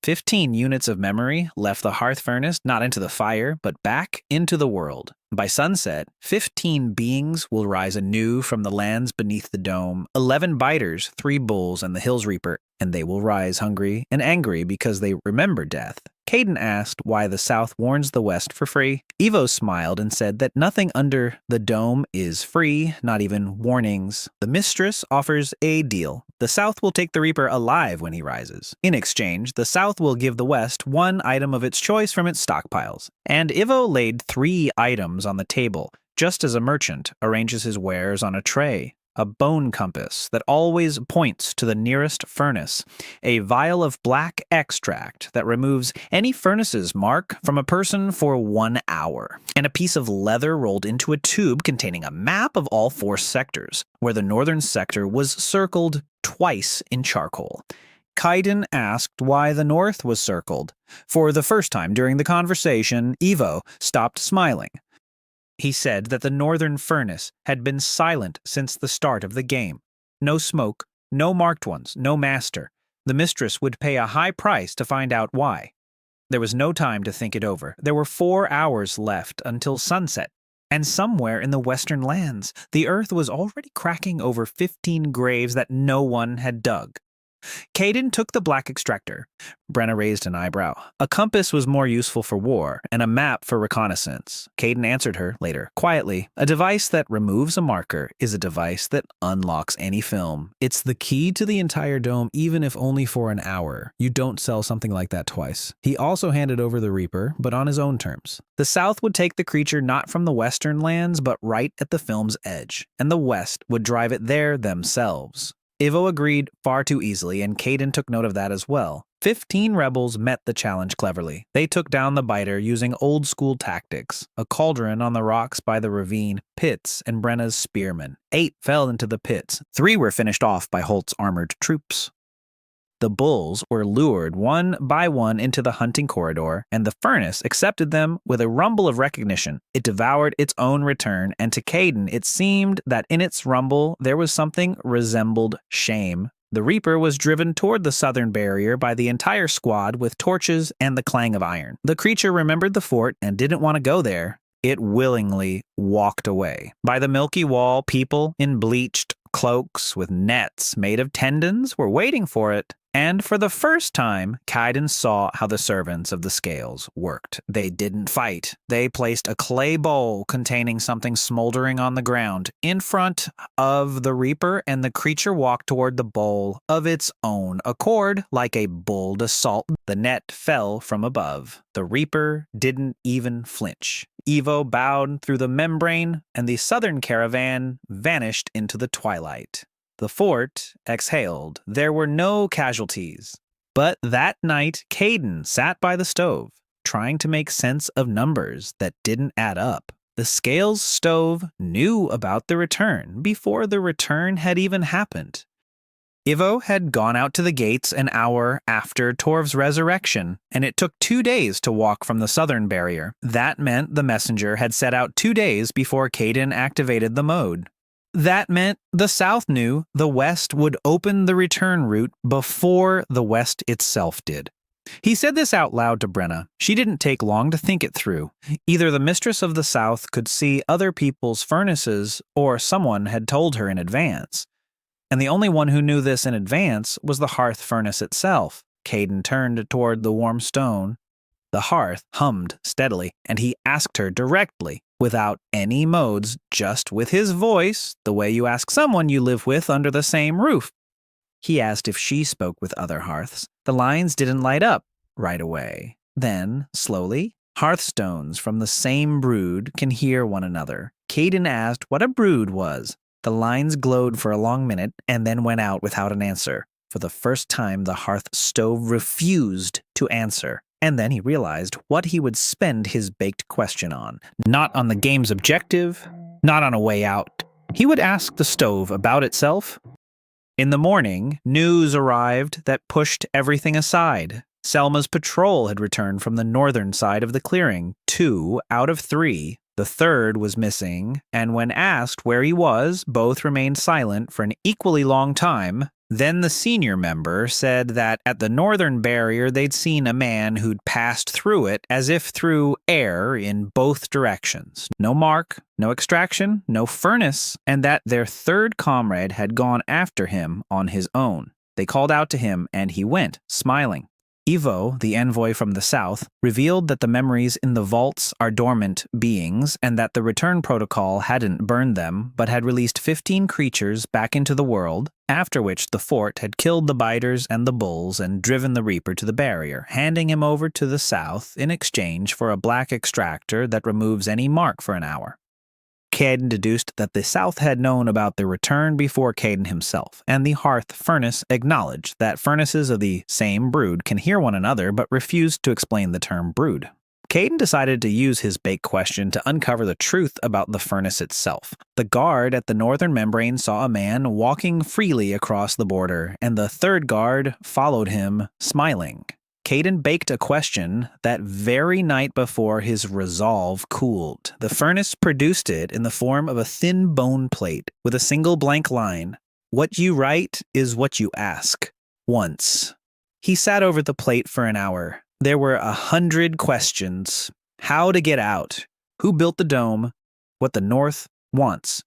15 units of memory left the hearth furnace not into the fire, but back into the world. By sunset, 15 beings will rise anew from the lands beneath the dome, 11 biters, 3 bulls, and the Hills Reaper, and they will rise hungry and angry because they remember death. Caden asked why the South warns the West for free. Evo smiled and said that nothing under the dome is free, not even warnings. The mistress offers a deal. The South will take the Reaper alive when he rises. In exchange, the South will give the West 1 item of its choice from its stockpiles. And Ivo laid 3 items on the table, just as a merchant arranges his wares on a tray. A bone compass that always points to the nearest furnace, a vial of black extract that removes any furnace's mark from a person for 1 hour, and a piece of leather rolled into a tube containing a map of all 4 sectors, where the northern sector was circled twice in charcoal. Kaiden asked why the north was circled. For the first time during the conversation, Evo stopped smiling. He said that the northern furnace had been silent since the start of the game. No smoke, no marked ones, no master. The mistress would pay a high price to find out why. There was no time to think it over. There were 4 hours left until sunset. And somewhere in the western lands, the earth was already cracking over 15 graves that no one had dug. Caden took the black extractor. Brenna raised an eyebrow. A compass was more useful for war, and a map for reconnaissance. Caden answered her later, quietly. A device that removes a marker is a device that unlocks any film. It's the key to the entire dome, even if only for an hour. You don't sell something like that twice. He also handed over the Reaper, but on his own terms. The South would take the creature not from the western lands, but right at the film's edge, and the West would drive it there themselves. Ivo agreed far too easily, and Caden took note of that as well. 15 rebels met the challenge cleverly. They took down the biter using old-school tactics, a cauldron on the rocks by the ravine, pits, and Brenna's spearmen. 8 fell into the pits. 3 were finished off by Holt's armored troops. The bulls were lured one by one into the hunting corridor, and the furnace accepted them with a rumble of recognition. It devoured its own return, and to Caden it seemed that in its rumble there was something resembled shame. The Reaper was driven toward the southern barrier by the entire squad with torches and the clang of iron. The creature remembered the fort and didn't want to go there. It willingly walked away. By the milky wall, people in bleached cloaks with nets made of tendons were waiting for it. And for the first time, Kaiden saw how the servants of the scales worked. They didn't fight. They placed a clay bowl containing something smoldering on the ground in front of the Reaper, and the creature walked toward the bowl of its own accord like a bold assault. The net fell from above. The Reaper didn't even flinch. Evo bowed through the membrane, and the southern caravan vanished into the twilight. The fort exhaled. There were no casualties. But that night, Caden sat by the stove, trying to make sense of numbers that didn't add up. The Scales stove knew about the return before the return had even happened. Ivo had gone out to the gates an hour after Torv's resurrection, and it took 2 days to walk from the southern barrier. That meant the messenger had set out 2 days before Caden activated the mode. That meant the South knew the West would open the return route before the West itself did. He said this out loud to Brenna. She didn't take long to think it through. Either the mistress of the South could see other people's furnaces, or someone had told her in advance. And the only one who knew this in advance was the hearth furnace itself. Caden turned toward the warm stone. The hearth hummed steadily, and he asked her directly, without any modes, just with his voice, the way you ask someone you live with under the same roof. He asked if she spoke with other hearths. The lines didn't light up right away. Then, slowly, hearthstones from the same brood can hear one another. Caden asked what a brood was. The lines glowed for a long minute and then went out without an answer. For the first time, the hearth stove refused to answer. And then he realized what he would spend his baked question on. Not on the game's objective, not on a way out. He would ask the stove about itself. In the morning, news arrived that pushed everything aside. Selma's patrol had returned from the northern side of the clearing. 2 out of 3. The third was missing, and when asked where he was, both remained silent for an equally long time. Then the senior member said that at the northern barrier they'd seen a man who'd passed through it as if through air in both directions. No mark, no extraction, no furnace, and that their third comrade had gone after him on his own. They called out to him, and he went, smiling. Evo, the envoy from the south, revealed that the memories in the vaults are dormant beings and that the return protocol hadn't burned them but had released 15 creatures back into the world, after which the fort had killed the biters and the bulls and driven the reaper to the barrier, handing him over to the south in exchange for a black extractor that removes any mark for an hour. Caden deduced that the South had known about the return before Caden himself, and the hearth furnace acknowledged that furnaces of the same brood can hear one another but refused to explain the term brood. Caden decided to use his bake question to uncover the truth about the furnace itself. The guard at the northern membrane saw a man walking freely across the border, and the third guard followed him, smiling. Caden baked a question that very night before his resolve cooled. The furnace produced it in the form of a thin bone plate with a single blank line. What you write is what you ask. Once. He sat over the plate for an hour. There were 100 questions. How to get out. Who built the dome. What the North wants.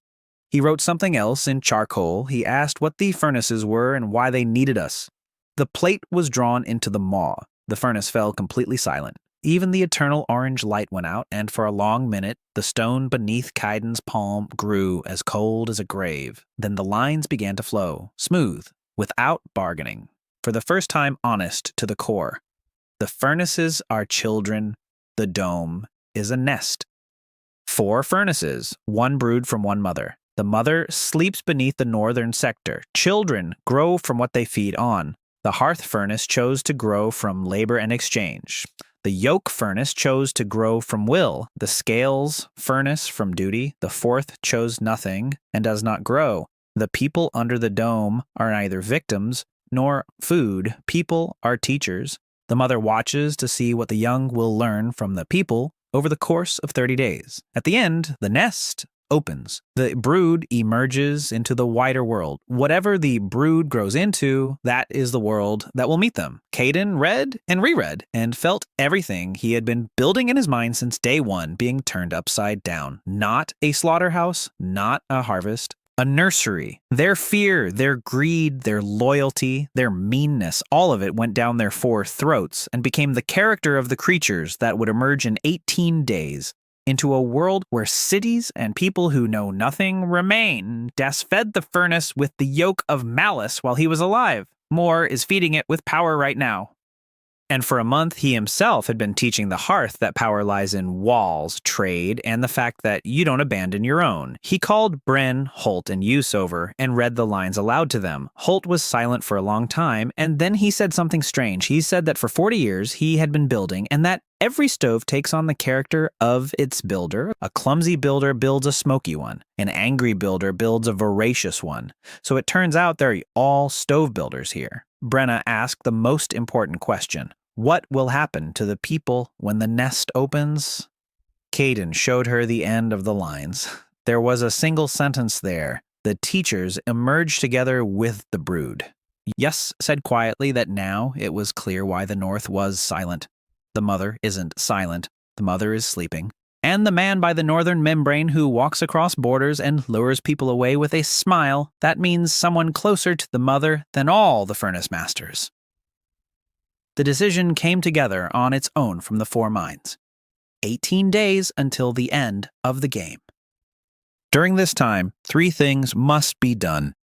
He wrote something else in charcoal. He asked what the furnaces were and why they needed us. The plate was drawn into the maw. The furnace fell completely silent. Even the eternal orange light went out, and for a long minute, the stone beneath Kaiden's palm grew as cold as a grave. Then the lines began to flow, smooth, without bargaining. For the first time honest to the core. The furnaces are children. The dome is a nest. 4 furnaces, one brood from one mother. The mother sleeps beneath the northern sector. Children grow from what they feed on. The hearth furnace chose to grow from labor and exchange. The yoke furnace chose to grow from will. The scales furnace from duty. The fourth chose nothing and does not grow. The people under the dome are neither victims nor food. People are teachers. The mother watches to see what the young will learn from the people over the course of 30 days. At the end, the nest opens. The brood emerges into the wider world. Whatever the brood grows into, that is the world that will meet them. Caden read and reread and felt everything he had been building in his mind since day one being turned upside down. Not a slaughterhouse, not a harvest, a nursery. Their fear, their greed, their loyalty, their meanness, all of it went down their 4 throats and became the character of the creatures that would emerge in 18 days. Into a world where cities and people who know nothing remain. Des fed the furnace with the yoke of malice while he was alive. Moore is feeding it with power right now. And for a month, he himself had been teaching the hearth that power lies in walls, trade, and the fact that you don't abandon your own. He called Bren, Holt, and Use over and read the lines aloud to them. Holt was silent for a long time, and then he said something strange. He said that for 40 years he had been building, and that every stove takes on the character of its builder. A clumsy builder builds a smoky one. An angry builder builds a voracious one. So it turns out they're all stove builders here. Brenna asked the most important question. What will happen to the people when the nest opens? Caden showed her the end of the lines. There was a single sentence there. The teachers emerged together with the brood. Yes said quietly that now it was clear why the North was silent. The mother isn't silent. The mother is sleeping. And the man by the northern membrane who walks across borders and lures people away with a smile, that means someone closer to the mother than all the furnace masters. The decision came together on its own from the 4 minds. 18 days until the end of the game. During this time, 3 things must be done.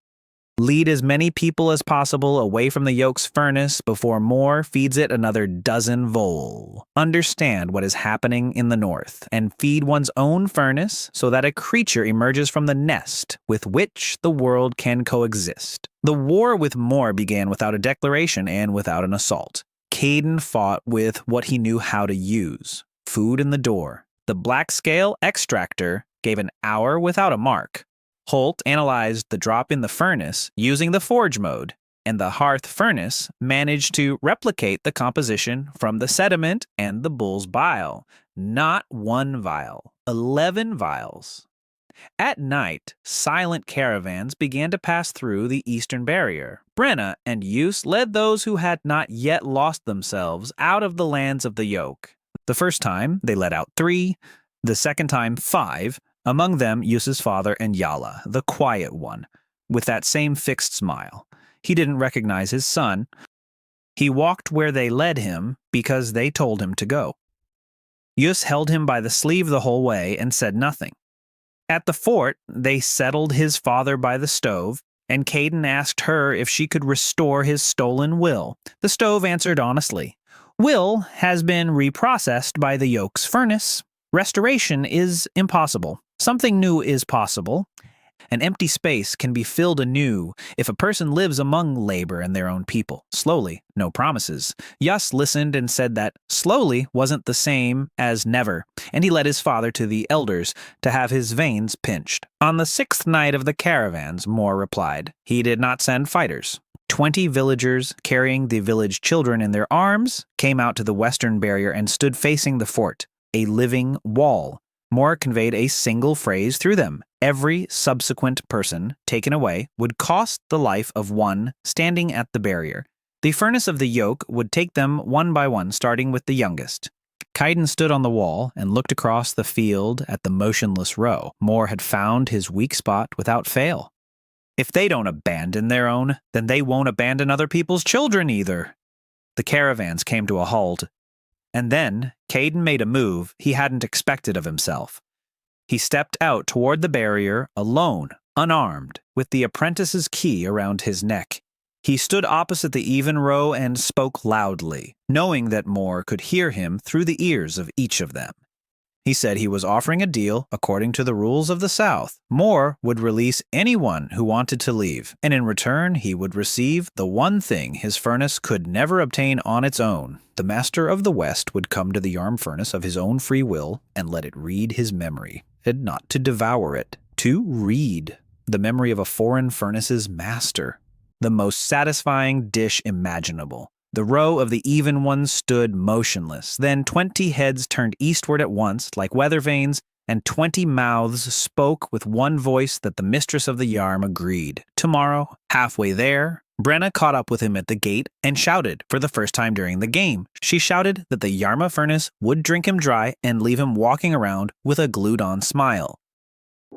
Lead as many people as possible away from the yoke's furnace before Moore feeds it another dozen vole. Understand what is happening in the North, and feed one's own furnace so that a creature emerges from the nest with which the world can coexist. The war with Moore began without a declaration and without an assault. Caden fought with what he knew how to use. Food in the door. The black scale extractor gave an hour without a mark. Holt analyzed the drop in the furnace using the forge mode, and the hearth furnace managed to replicate the composition from the sediment and the bull's bile. Not 1 vial, 11 vials. At night, silent caravans began to pass through the eastern barrier. Brenna and Yus led those who had not yet lost themselves out of the lands of the yoke. The first time, they led out 3, the second time 5, among them Yus's father and Yala, the quiet one, with that same fixed smile. He didn't recognize his son. He walked where they led him because they told him to go. Yus held him by the sleeve the whole way and said nothing. At the fort, they settled his father by the stove, and Caden asked her if she could restore his stolen will. The stove answered honestly. Will has been reprocessed by the yoke's furnace. Restoration is impossible. Something new is possible. An empty space can be filled anew if a person lives among labor and their own people. Slowly, no promises. Yus listened and said that slowly wasn't the same as never, and he led his father to the elders to have his veins pinched. On the 6th night of the caravans, Moore replied, he did not send fighters. 20 villagers carrying the village children in their arms came out to the western barrier and stood facing the fort, a living wall. Moore conveyed a single phrase through them. Every subsequent person taken away would cost the life of one standing at the barrier. The furnace of the yoke would take them one by one, starting with the youngest. Kaiden stood on the wall and looked across the field at the motionless row. Moore had found his weak spot without fail. If they don't abandon their own, then they won't abandon other people's children either. The caravans came to a halt. And then, Caden made a move he hadn't expected of himself. He stepped out toward the barrier, alone, unarmed, with the apprentice's key around his neck. He stood opposite the even row and spoke loudly, knowing that Moore could hear him through the ears of each of them. He said he was offering a deal according to the rules of the South. Moore would release anyone who wanted to leave, and in return he would receive the one thing his furnace could never obtain on its own. The master of the West would come to the Yarm furnace of his own free will and let it read his memory, and not to devour it, to read the memory of a foreign furnace's master. The most satisfying dish imaginable. The row of the even ones stood motionless. Then 20 heads turned eastward at once, like weather vanes, and 20 mouths spoke with one voice that the mistress of the Yarm agreed. Tomorrow, halfway there, Brenna caught up with him at the gate and shouted for the first time during the game. She shouted that the Yarma furnace would drink him dry and leave him walking around with a glued-on smile.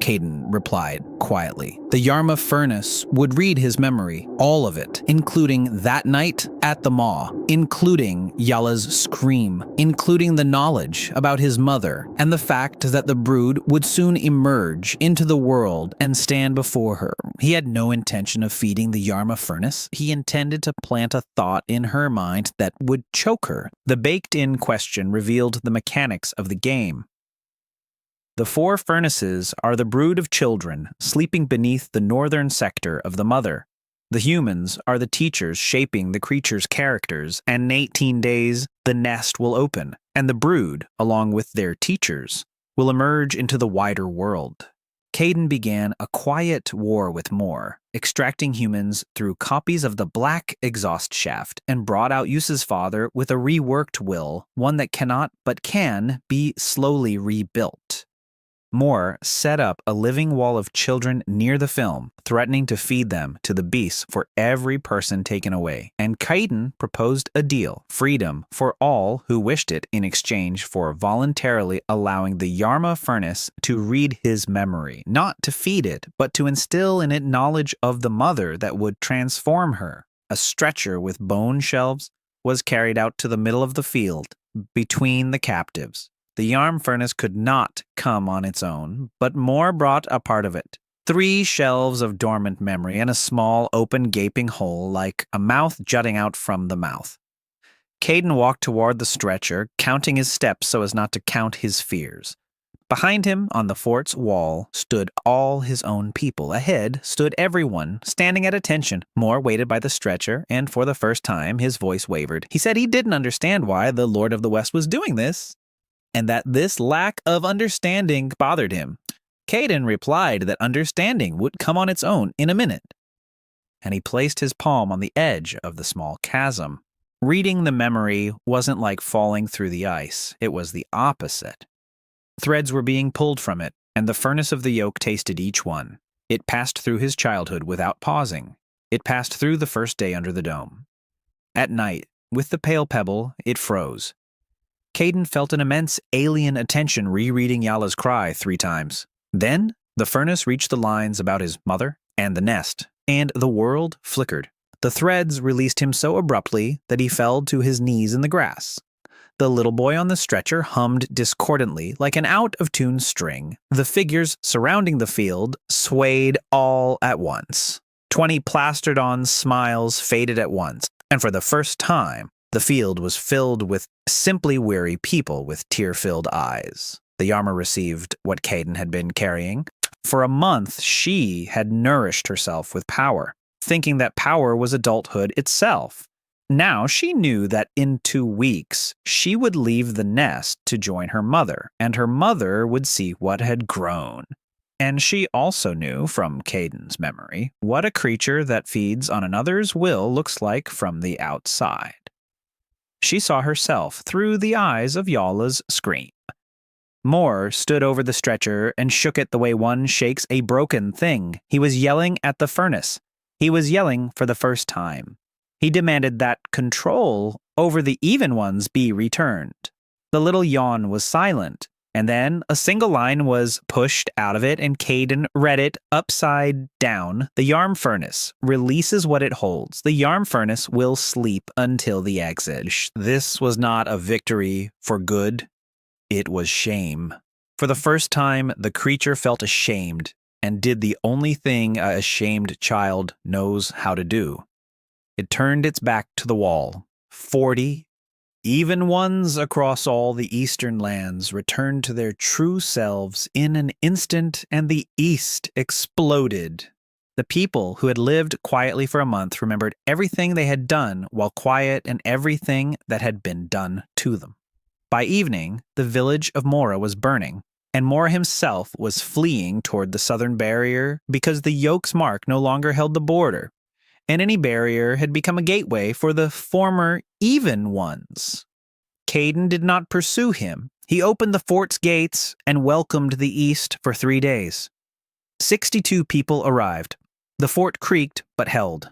Caden replied quietly. The Yarma furnace would read his memory, all of it, including that night at the maw, including Yala's scream, including the knowledge about his mother, and the fact that the brood would soon emerge into the world and stand before her. He had no intention of feeding the Yarma furnace. He intended to plant a thought in her mind that would choke her. The baked-in question revealed the mechanics of the game. The 4 furnaces are the brood of children sleeping beneath the northern sector of the mother. The humans are the teachers shaping the creature's characters, and in 18 days, the nest will open, and the brood, along with their teachers, will emerge into the wider world. Caden began a quiet war with Moore, extracting humans through copies of the Black Exhaust Shaft, and brought out Yusa's father with a reworked will, one that cannot but can be slowly rebuilt. Moore set up a living wall of children near the film, threatening to feed them to the beasts for every person taken away. And Kaiden proposed a deal, freedom for all who wished it in exchange for voluntarily allowing the Yarma furnace to read his memory, not to feed it, but to instill in it knowledge of the mother that would transform her. A stretcher with bone shelves was carried out to the middle of the field, between the captives. The Yarm furnace could not come on its own, but Moore brought a part of it. 3 shelves of dormant memory and a small, open, gaping hole like a mouth jutting out from the mouth. Caden walked toward the stretcher, counting his steps so as not to count his fears. Behind him, on the fort's wall, stood all his own people. Ahead stood everyone, standing at attention. Moore waited by the stretcher, and for the first time, his voice wavered. He said he didn't understand why the Lord of the West was doing this, and that this lack of understanding bothered him. Caden replied that understanding would come on its own in a minute, and he placed his palm on the edge of the small chasm. Reading the memory wasn't like falling through the ice. It was the opposite. Threads were being pulled from it, and the furnace of the yoke tasted each one. It passed through his childhood without pausing. It passed through the first day under the dome. At night, with the pale pebble, it froze. Caden felt an immense alien attention rereading Yala's cry 3 times. Then, the furnace reached the lines about his mother and the nest, and the world flickered. The threads released him so abruptly that he fell to his knees in the grass. The little boy on the stretcher hummed discordantly like an out-of-tune string. The figures surrounding the field swayed all at once. 20 plastered-on smiles faded at once, and for the first time, the field was filled with simply weary people with tear-filled eyes. The Yarmer received what Caden had been carrying. For a month, she had nourished herself with power, thinking that power was adulthood itself. Now she knew that in 2 weeks, she would leave the nest to join her mother, and her mother would see what had grown. And she also knew, from Caden's memory, what a creature that feeds on another's will looks like from the outside. She saw herself through the eyes of Yala's scream. Moore stood over the stretcher and shook it the way one shakes a broken thing. He was yelling at the furnace. He was yelling for the first time. He demanded that control over the even ones be returned. The little yawn was silent, and then a single line was pushed out of it, and Caden read it upside down. The Yarm Furnace releases what it holds. The Yarm Furnace will sleep until the exit. This was not a victory for good. It was shame. For the first time, the creature felt ashamed and did the only thing a ashamed child knows how to do. It turned its back to the wall. 40 even ones across all the eastern lands returned to their true selves in an instant, and the east exploded. The people who had lived quietly for a month remembered everything they had done while quiet and everything that had been done to them. By evening, the village of Mora was burning, and Mora himself was fleeing toward the southern barrier because the yoke's mark no longer held the border, and any barrier had become a gateway for the former even ones. Caden did not pursue him. He opened the fort's gates and welcomed the east for 3 days. 62 people arrived. The fort creaked but held.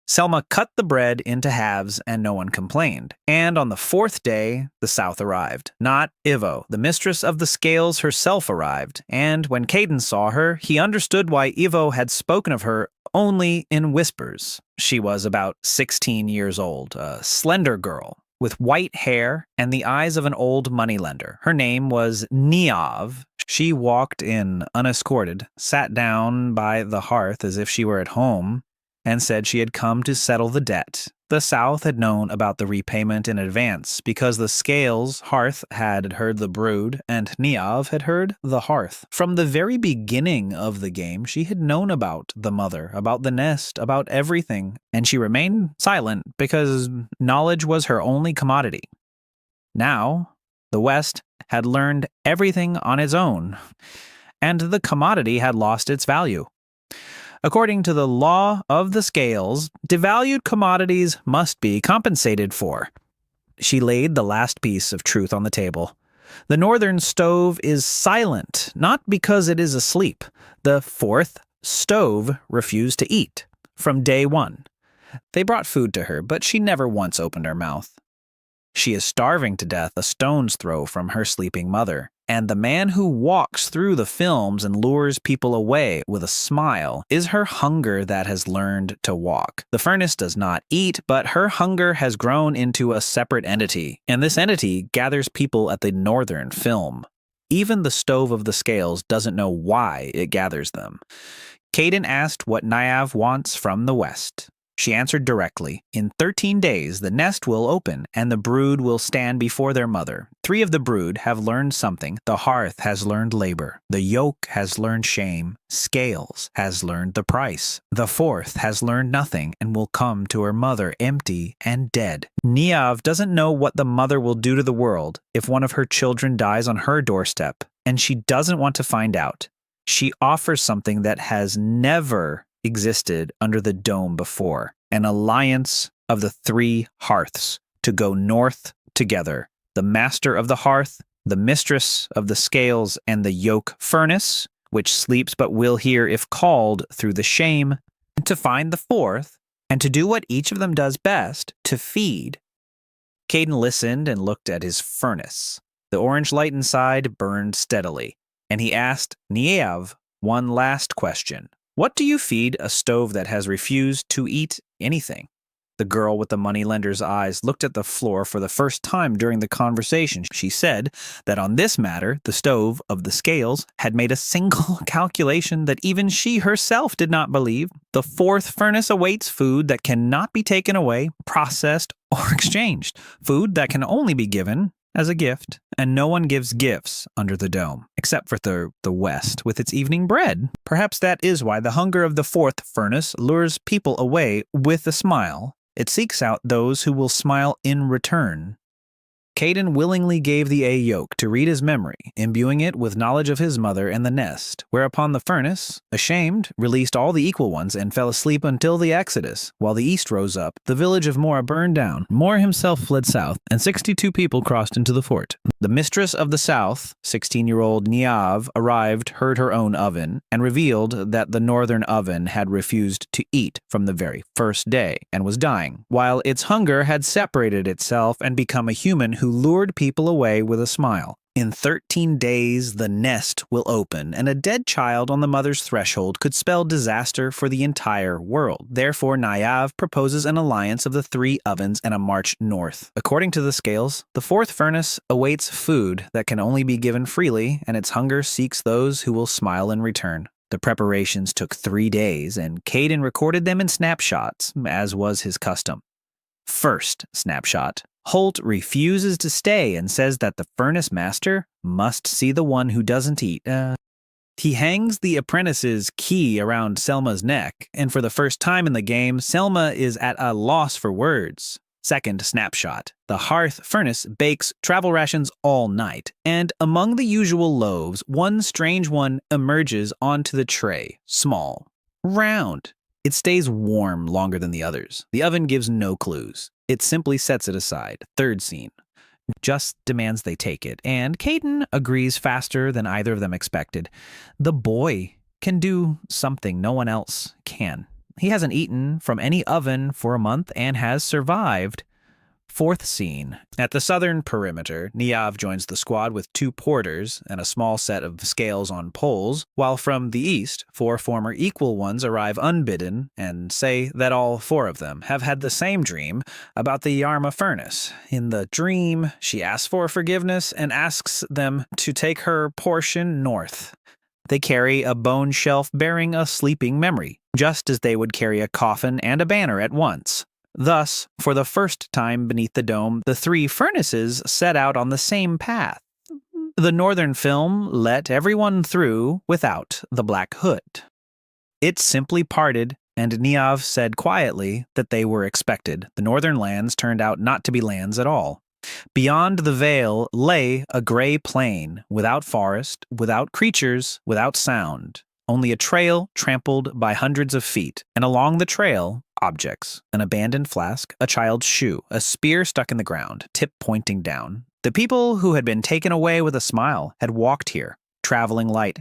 Selma cut the bread into halves and no one complained. And on the 4th day, the South arrived. Not Ivo. The mistress of the scales herself arrived. And when Caden saw her, he understood why Ivo had spoken of her only in whispers. She was about 16 years old, a slender girl with white hair and the eyes of an old moneylender. Her name was Niav. She walked in unescorted, sat down by the hearth as if she were at home, and said she had come to settle the debt. The South had known about the repayment in advance because the Scales hearth had heard the brood and Niav had heard the hearth. From the very beginning of the game, she had known about the mother, about the nest, about everything, and she remained silent because knowledge was her only commodity. Now, the West had learned everything on its own, and the commodity had lost its value. According to the law of the scales, devalued commodities must be compensated for. She laid the last piece of truth on the table. The northern stove is silent, not because it is asleep. The 4th stove refused to eat from day 1. They brought food to her, but she never once opened her mouth. She is starving to death a stone's throw from her sleeping mother, and the man who walks through the films and lures people away with a smile is her hunger that has learned to walk. The furnace does not eat, but her hunger has grown into a separate entity, and this entity gathers people at the northern film. Even the stove of the scales doesn't know why it gathers them. Caden asked what Niav wants from the west. She answered directly. In 13 days, the nest will open, and the brood will stand before their mother. 3 of the brood have learned something. The hearth has learned labor. The yoke has learned shame. Scales has learned the price. The 4th has learned nothing and will come to her mother empty and dead. Niav doesn't know what the mother will do to the world if one of her children dies on her doorstep, and she doesn't want to find out. She offers something that has never existed under the dome before, an alliance of the 3 hearths to go north together. The master of the hearth the mistress of the scales and the yoke furnace, which sleeps but will hear if called through the shame, to find the fourth, and to do what each of them does best, to feed. Caden listened and looked at his furnace. The orange light inside burned steadily, and he asked Niev one last question. What do you feed a stove that has refused to eat anything? The girl with the moneylender's eyes looked at the floor for the first time during the conversation. She said that on this matter, the stove of the scales had made a single calculation that even she herself did not believe. The fourth furnace awaits food that cannot be taken away, processed, or exchanged. Food that can only be given as a gift, and no one gives gifts under the dome, except for the West with its evening bread. Perhaps that is why the hunger of the fourth furnace lures people away with a smile. It seeks out those who will smile in return. Caden willingly gave the A yoke to read his memory, imbuing it with knowledge of his mother and the nest, whereupon the furnace, ashamed, released all the equal ones and fell asleep until the Exodus. While the east rose up, the village of Mora burned down. Mora himself fled south, and 62 people crossed into the fort. The mistress of the south, 16-year-old Niav, arrived, heard her own oven, and revealed that the northern oven had refused to eat from the very first day and was dying, while its hunger had separated itself and become a human who lured people away with a smile. In 13 days, the nest will open, and a dead child on the mother's threshold could spell disaster for the entire world. Therefore, Niav proposes an alliance of the 3 ovens and a march north. According to the scales, the fourth furnace awaits food that can only be given freely, and its hunger seeks those who will smile in return. The preparations took 3 days, and Caden recorded them in snapshots, as was his custom. First snapshot. Holt refuses to stay and says that the furnace master must see the one who doesn't eat. He hangs the apprentice's key around Selma's neck, and for the first time in the game, Selma is at a loss for words. Second snapshot. The hearth furnace bakes travel rations all night, and among the usual loaves, one strange one emerges onto the tray. Small. Round. It stays warm longer than the others. The oven gives no clues. It simply sets it aside. Third scene. Just demands they take it, and Caden agrees faster than either of them expected. The boy can do something no one else can. He hasn't eaten from any oven for a month and has survived. Fourth scene. At the southern perimeter, Niav joins the squad with 2 porters and a small set of scales on poles, while from the east, 4 former equal ones arrive unbidden and say that all 4 of them have had the same dream about the Yarma furnace. In the dream, she asks for forgiveness and asks them to take her portion north. They carry a bone shelf bearing a sleeping memory, just as they would carry a coffin and a banner at once. Thus, for the first time beneath the dome, the 3 furnaces set out on the same path. The northern film let everyone through without the black hood. It simply parted, and Niav said quietly that they were expected. The northern lands turned out not to be lands at all. Beyond the veil lay a gray plain, without forest, without creatures, without sound. Only a trail trampled by hundreds of feet, and along the trail, objects, an abandoned flask, a child's shoe, a spear stuck in the ground, tip pointing down. The people who had been taken away with a smile had walked here, traveling light.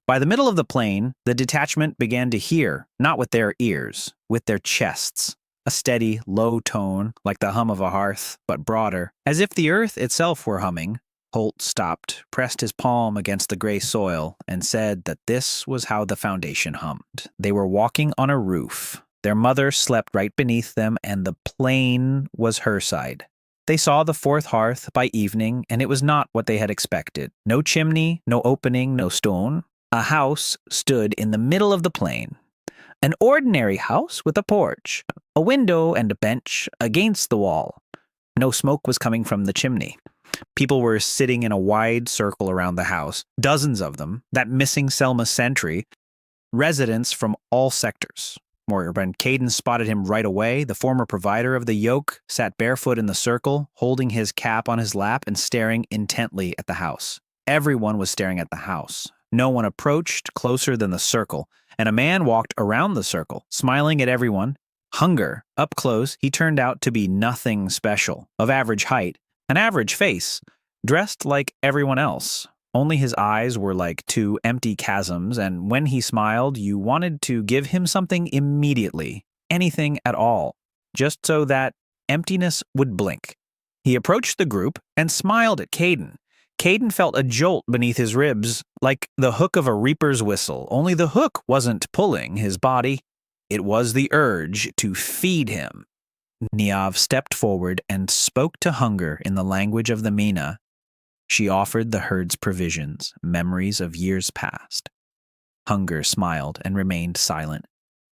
By the middle of the plain, the detachment began to hear, not with their ears, with their chests. A steady, low tone, like the hum of a hearth, but broader, as if the earth itself were humming. Holt stopped, pressed his palm against the gray soil, and said that this was how the foundation hummed. They were walking on a roof. Their mother slept right beneath them, and the plain was her side. They saw the 4th hearth by evening, and it was not what they had expected. No chimney, no opening, no stone. A house stood in the middle of the plain. An ordinary house with a porch, a window and a bench against the wall. No smoke was coming from the chimney. People were sitting in a wide circle around the house, dozens of them, that missing Selma sentry, residents from all sectors. When Caden spotted him right away, the former provider of the yoke sat barefoot in the circle, holding his cap on his lap and staring intently at the house. Everyone was staring at the house. No one approached closer than the circle, and a man walked around the circle, smiling at everyone. Hunger. Up close, he turned out to be nothing special, of average height, an average face, dressed like everyone else. Only his eyes were like two empty chasms, and when he smiled, you wanted to give him something immediately, anything at all, just so that emptiness would blink. He approached the group and smiled at Caden. Caden felt a jolt beneath his ribs, like the hook of a reaper's whistle, only the hook wasn't pulling his body. It was the urge to feed him. Niamh stepped forward and spoke to Hunger in the language of the Mina. She offered the herd's provisions, memories of years past. Hunger smiled and remained silent.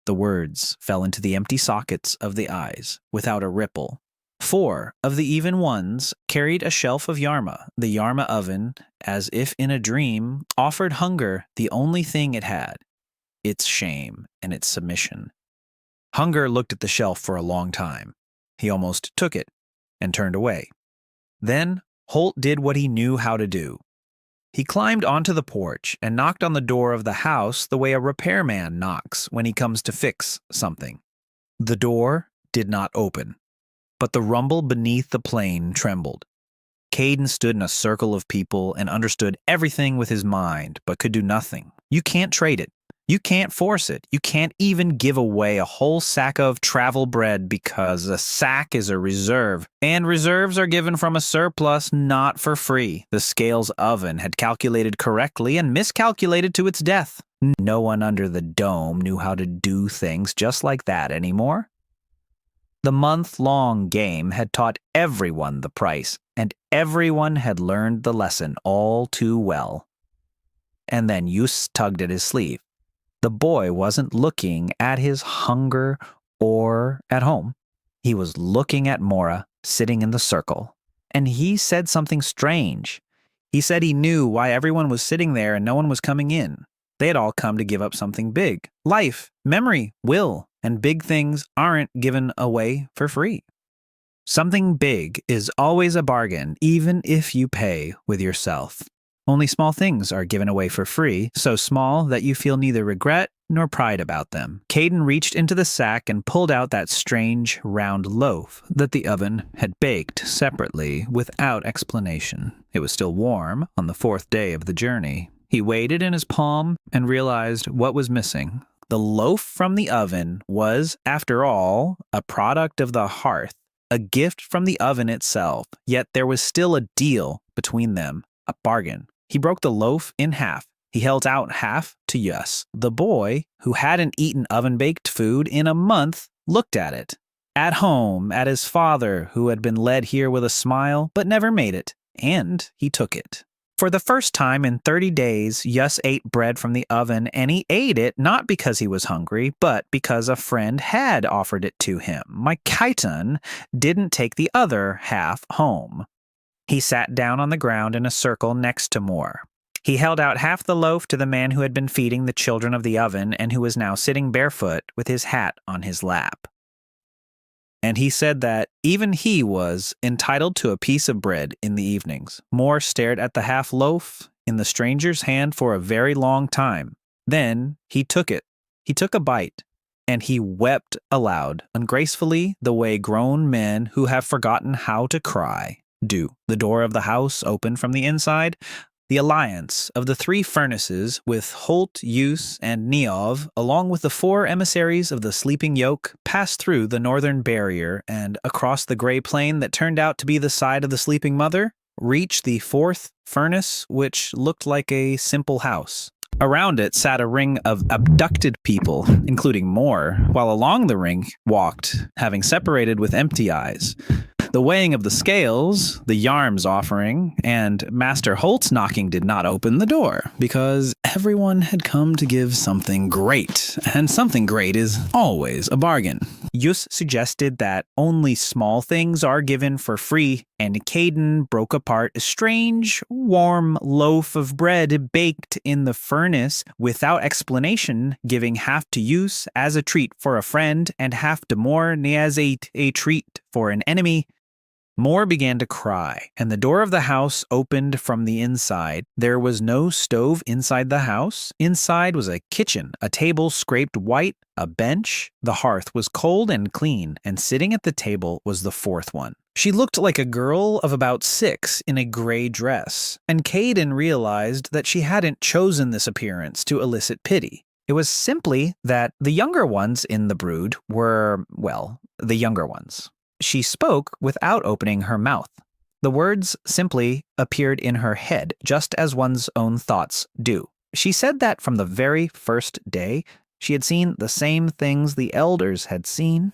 The words fell into the empty sockets of the eyes, without a ripple. 4 of the even ones carried a shelf of yarma. The yarma oven, as if in a dream, offered Hunger the only thing it had, its shame and its submission. Hunger looked at the shelf for a long time. He almost took it and turned away. Then Holt did what he knew how to do. He climbed onto the porch and knocked on the door of the house the way a repairman knocks when he comes to fix something. The door did not open, but the rumble beneath the plane trembled. Caden stood in a circle of people and understood everything with his mind, but could do nothing. You can't trade it. You can't force it. You can't even give away a whole sack of travel bread because a sack is a reserve, and reserves are given from a surplus, not for free. The scales oven had calculated correctly and miscalculated to its death. No one under the dome knew how to do things just like that anymore. The month-long game had taught everyone the price, and everyone had learned the lesson all too well. And then Yus tugged at his sleeve. The boy wasn't looking at his hunger or at home. He was looking at Mora sitting in the circle, and he said something strange. He said he knew why everyone was sitting there and no one was coming in. They had all come to give up something big. Life, memory, will, and big things aren't given away for free. Something big is always a bargain, even if you pay with yourself. Only small things are given away for free, so small that you feel neither regret nor pride about them. Caden reached into the sack and pulled out that strange round loaf that the oven had baked separately without explanation. It was still warm on the 4th day of the journey. He weighed it in his palm and realized what was missing. The loaf from the oven was, after all, a product of the hearth, a gift from the oven itself, yet there was still a deal between them, a bargain. He broke the loaf in half. He held out half to Yus. The boy, who hadn't eaten oven-baked food in a month, looked at it. At home, at his father, who had been led here with a smile, but never made it, and he took it. For the first time in 30 days, Yus ate bread from the oven, and he ate it not because he was hungry, but because a friend had offered it to him. Mike Kaiton didn't take the other half home. He sat down on the ground in a circle next to Moore. He held out half the loaf to the man who had been feeding the children of the oven and who was now sitting barefoot with his hat on his lap. And he said that even he was entitled to a piece of bread in the evenings. Moore stared at the half loaf in the stranger's hand for a very long time. Then he took it. He took a bite, and he wept aloud, ungracefully, the way grown men who have forgotten how to cry do. The door of the house opened from the inside. The alliance of the 3 furnaces with Holt, Yus, and Niamh, along with the 4 emissaries of the sleeping yoke, passed through the northern barrier and across the gray plain that turned out to be the side of the sleeping mother, reached the 4th furnace, which looked like a simple house. Around it sat a ring of abducted people, including Moore, while along the ring walked, having separated with empty eyes, the weighing of the scales, the Yarm's offering, and Master Holt's knocking did not open the door, because everyone had come to give something great, and something great is always a bargain. Yus suggested that only small things are given for free, and Caden broke apart a strange, warm loaf of bread baked in the furnace without explanation, giving half to Yus as a treat for a friend and half to Moore as a treat for an enemy. More began to cry, and the door of the house opened from the inside. There was no stove inside the house. Inside was a kitchen, a table scraped white, a bench. The hearth was cold and clean, and sitting at the table was the fourth one. She looked like a girl of about 6 in a gray dress, and Caden realized that she hadn't chosen this appearance to elicit pity. It was simply that the younger ones in the brood were, well, the younger ones. She spoke without opening her mouth. The words simply appeared in her head, just as one's own thoughts do. She said that from the very first day, she had seen the same things the elders had seen.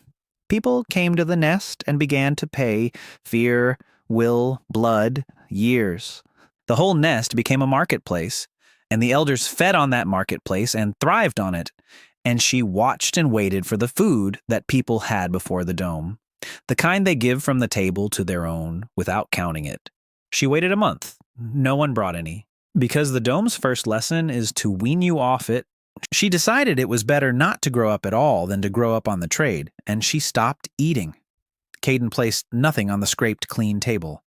People came to the nest and began to pay fear, will, blood, years. The whole nest became a marketplace, and the elders fed on that marketplace and thrived on it, and she watched and waited for the food that people had before the dome. The kind they give from the table to their own without counting it. She waited a month. No one brought any. Because the dome's first lesson is to wean you off it, she decided it was better not to grow up at all than to grow up on the trade, and she stopped eating. Caden placed nothing on the scraped clean table.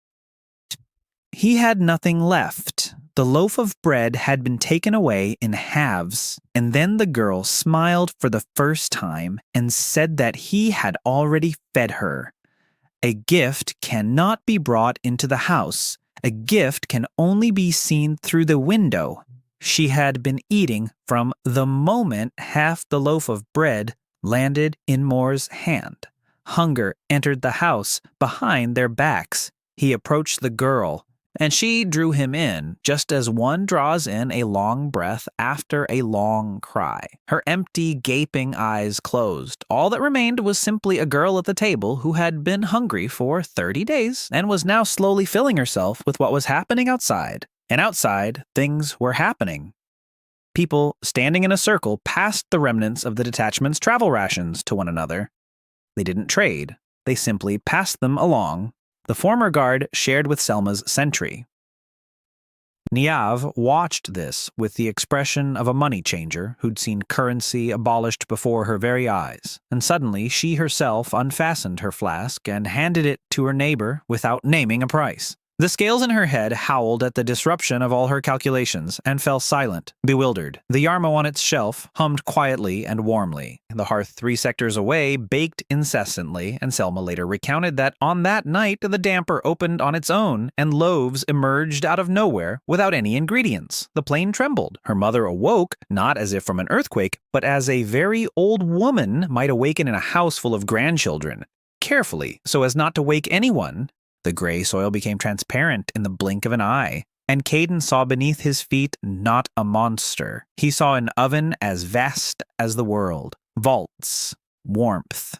He had nothing left. The loaf of bread had been taken away in halves, and then the girl smiled for the first time and said that he had already fed her. A gift cannot be brought into the house. A gift can only be seen through the window. She had been eating from the moment half the loaf of bread landed in Moore's hand. Hunger entered the house behind their backs. He approached the girl, and she drew him in, just as one draws in a long breath after a long cry. Her empty, gaping eyes closed. All that remained was simply a girl at the table who had been hungry for 30 days and was now slowly filling herself with what was happening outside. And outside, things were happening. People standing in a circle passed the remnants of the detachment's travel rations to one another. They didn't trade. They simply passed them along. The former guard shared with Selma's sentry. Niav watched this with the expression of a money changer who'd seen currency abolished before her very eyes, and suddenly she herself unfastened her flask and handed it to her neighbor without naming a price. The scales in her head howled at the disruption of all her calculations and fell silent, bewildered. The yarmo on its shelf hummed quietly and warmly. The hearth 3 sectors away baked incessantly, and Selma later recounted that on that night the damper opened on its own and loaves emerged out of nowhere without any ingredients. The plane trembled. Her mother awoke, not as if from an earthquake, but as a very old woman might awaken in a house full of grandchildren. Carefully, so as not to wake anyone. The gray soil became transparent in the blink of an eye, and Caden saw beneath his feet not a monster. He saw an oven as vast as the world, vaults, warmth,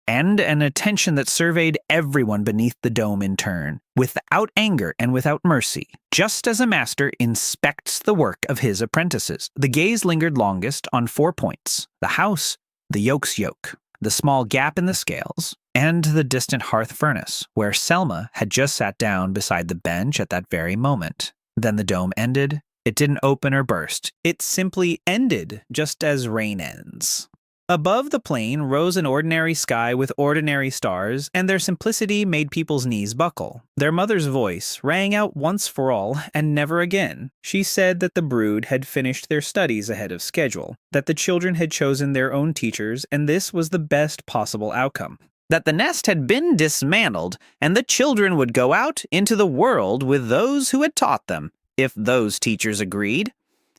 and an attention that surveyed everyone beneath the dome in turn, without anger and without mercy. Just as a master inspects the work of his apprentices, the gaze lingered longest on 4 points: the house, the yoke's yoke, the small gap in the scales, and the distant hearth furnace, where Selma had just sat down beside the bench at that very moment. Then the dome ended. It didn't open or burst. It simply ended, just as rain ends. Above the plain rose an ordinary sky with ordinary stars, and their simplicity made people's knees buckle. Their mother's voice rang out once for all and never again. She said that the brood had finished their studies ahead of schedule, that the children had chosen their own teachers, and this was the best possible outcome. That the nest had been dismantled, and the children would go out into the world with those who had taught them, if those teachers agreed.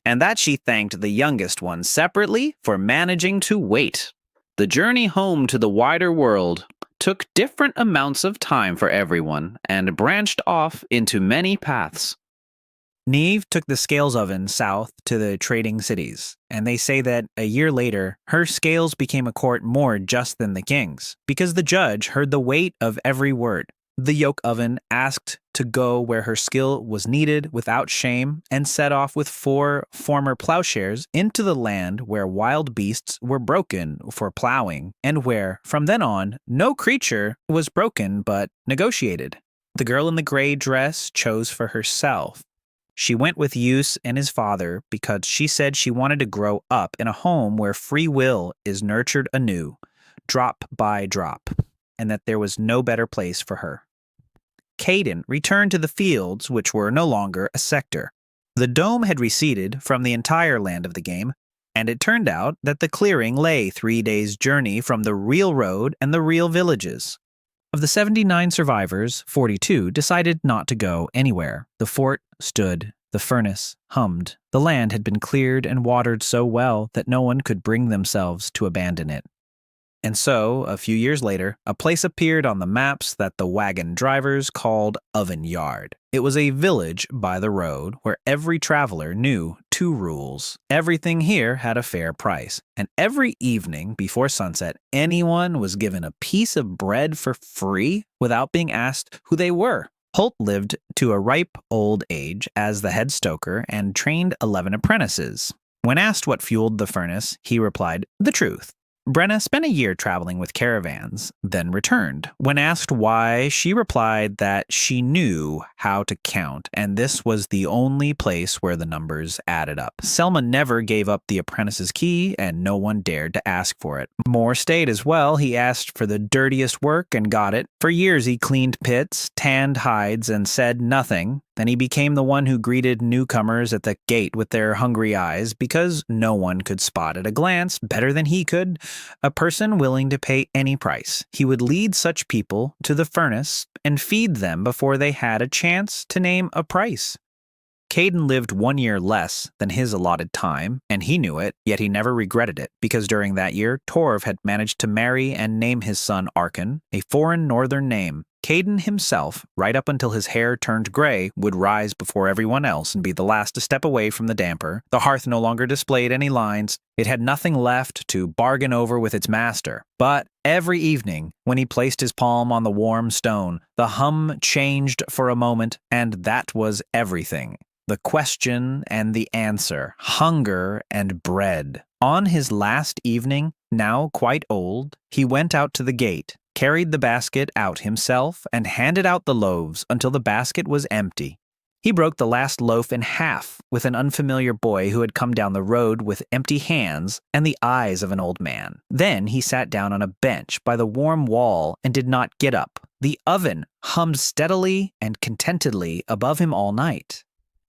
And that she thanked the youngest one separately for managing to wait. The journey home to the wider world took different amounts of time for everyone and branched off into many paths. Neve took the scales oven south to the trading cities, and they say that a year later, her scales became a court more just than the king's, because the judge heard the weight of every word. The yoke oven asked to go where her skill was needed without shame and set off with 4 former plowshares into the land where wild beasts were broken for plowing and where, from then on, no creature was broken but negotiated. The girl in the gray dress chose for herself. She went with Yus and his father because she said she wanted to grow up in a home where free will is nurtured anew, drop by drop, and that there was no better place for her. Caden returned to the fields, which were no longer a sector. The dome had receded from the entire land of the game, and it turned out that the clearing lay 3 days' journey from the real road and the real villages. Of the 79 survivors, 42 decided not to go anywhere. The fort stood, the furnace hummed. The land had been cleared and watered so well that no one could bring themselves to abandon it. And so, a few years later, a place appeared on the maps that the wagon drivers called Oven Yard. It was a village by the road where every traveler knew 2 rules. Everything here had a fair price, and every evening before sunset, anyone was given a piece of bread for free without being asked who they were. Holt lived to a ripe old age as the head stoker and trained 11 apprentices. When asked what fueled the furnace, he replied, "The truth." Brenna spent a year traveling with caravans, then returned. When asked why, she replied that she knew how to count, and this was the only place where the numbers added up. Selma never gave up the apprentice's key, and no one dared to ask for it. Moore stayed as well. He asked for the dirtiest work and got it. For years he cleaned pits, tanned hides, and said nothing. Then he became the one who greeted newcomers at the gate with their hungry eyes because no one could spot at a glance better than he could a person willing to pay any price. He would lead such people to the furnace and feed them before they had a chance to name a price. Caden lived 1 year less than his allotted time, and he knew it, yet he never regretted it, because during that year, Torv had managed to marry and name his son Arkan, a foreign northern name. Caden himself, right up until his hair turned gray, would rise before everyone else and be the last to step away from the damper. The hearth no longer displayed any lines. It had nothing left to bargain over with its master. But every evening, when he placed his palm on the warm stone, the hum changed for a moment, and that was everything. The question and the answer, hunger and bread. On his last evening, now quite old, he went out to the gate, carried the basket out himself, and handed out the loaves until the basket was empty. He broke the last loaf in half with an unfamiliar boy who had come down the road with empty hands and the eyes of an old man. Then he sat down on a bench by the warm wall and did not get up. The oven hummed steadily and contentedly above him all night.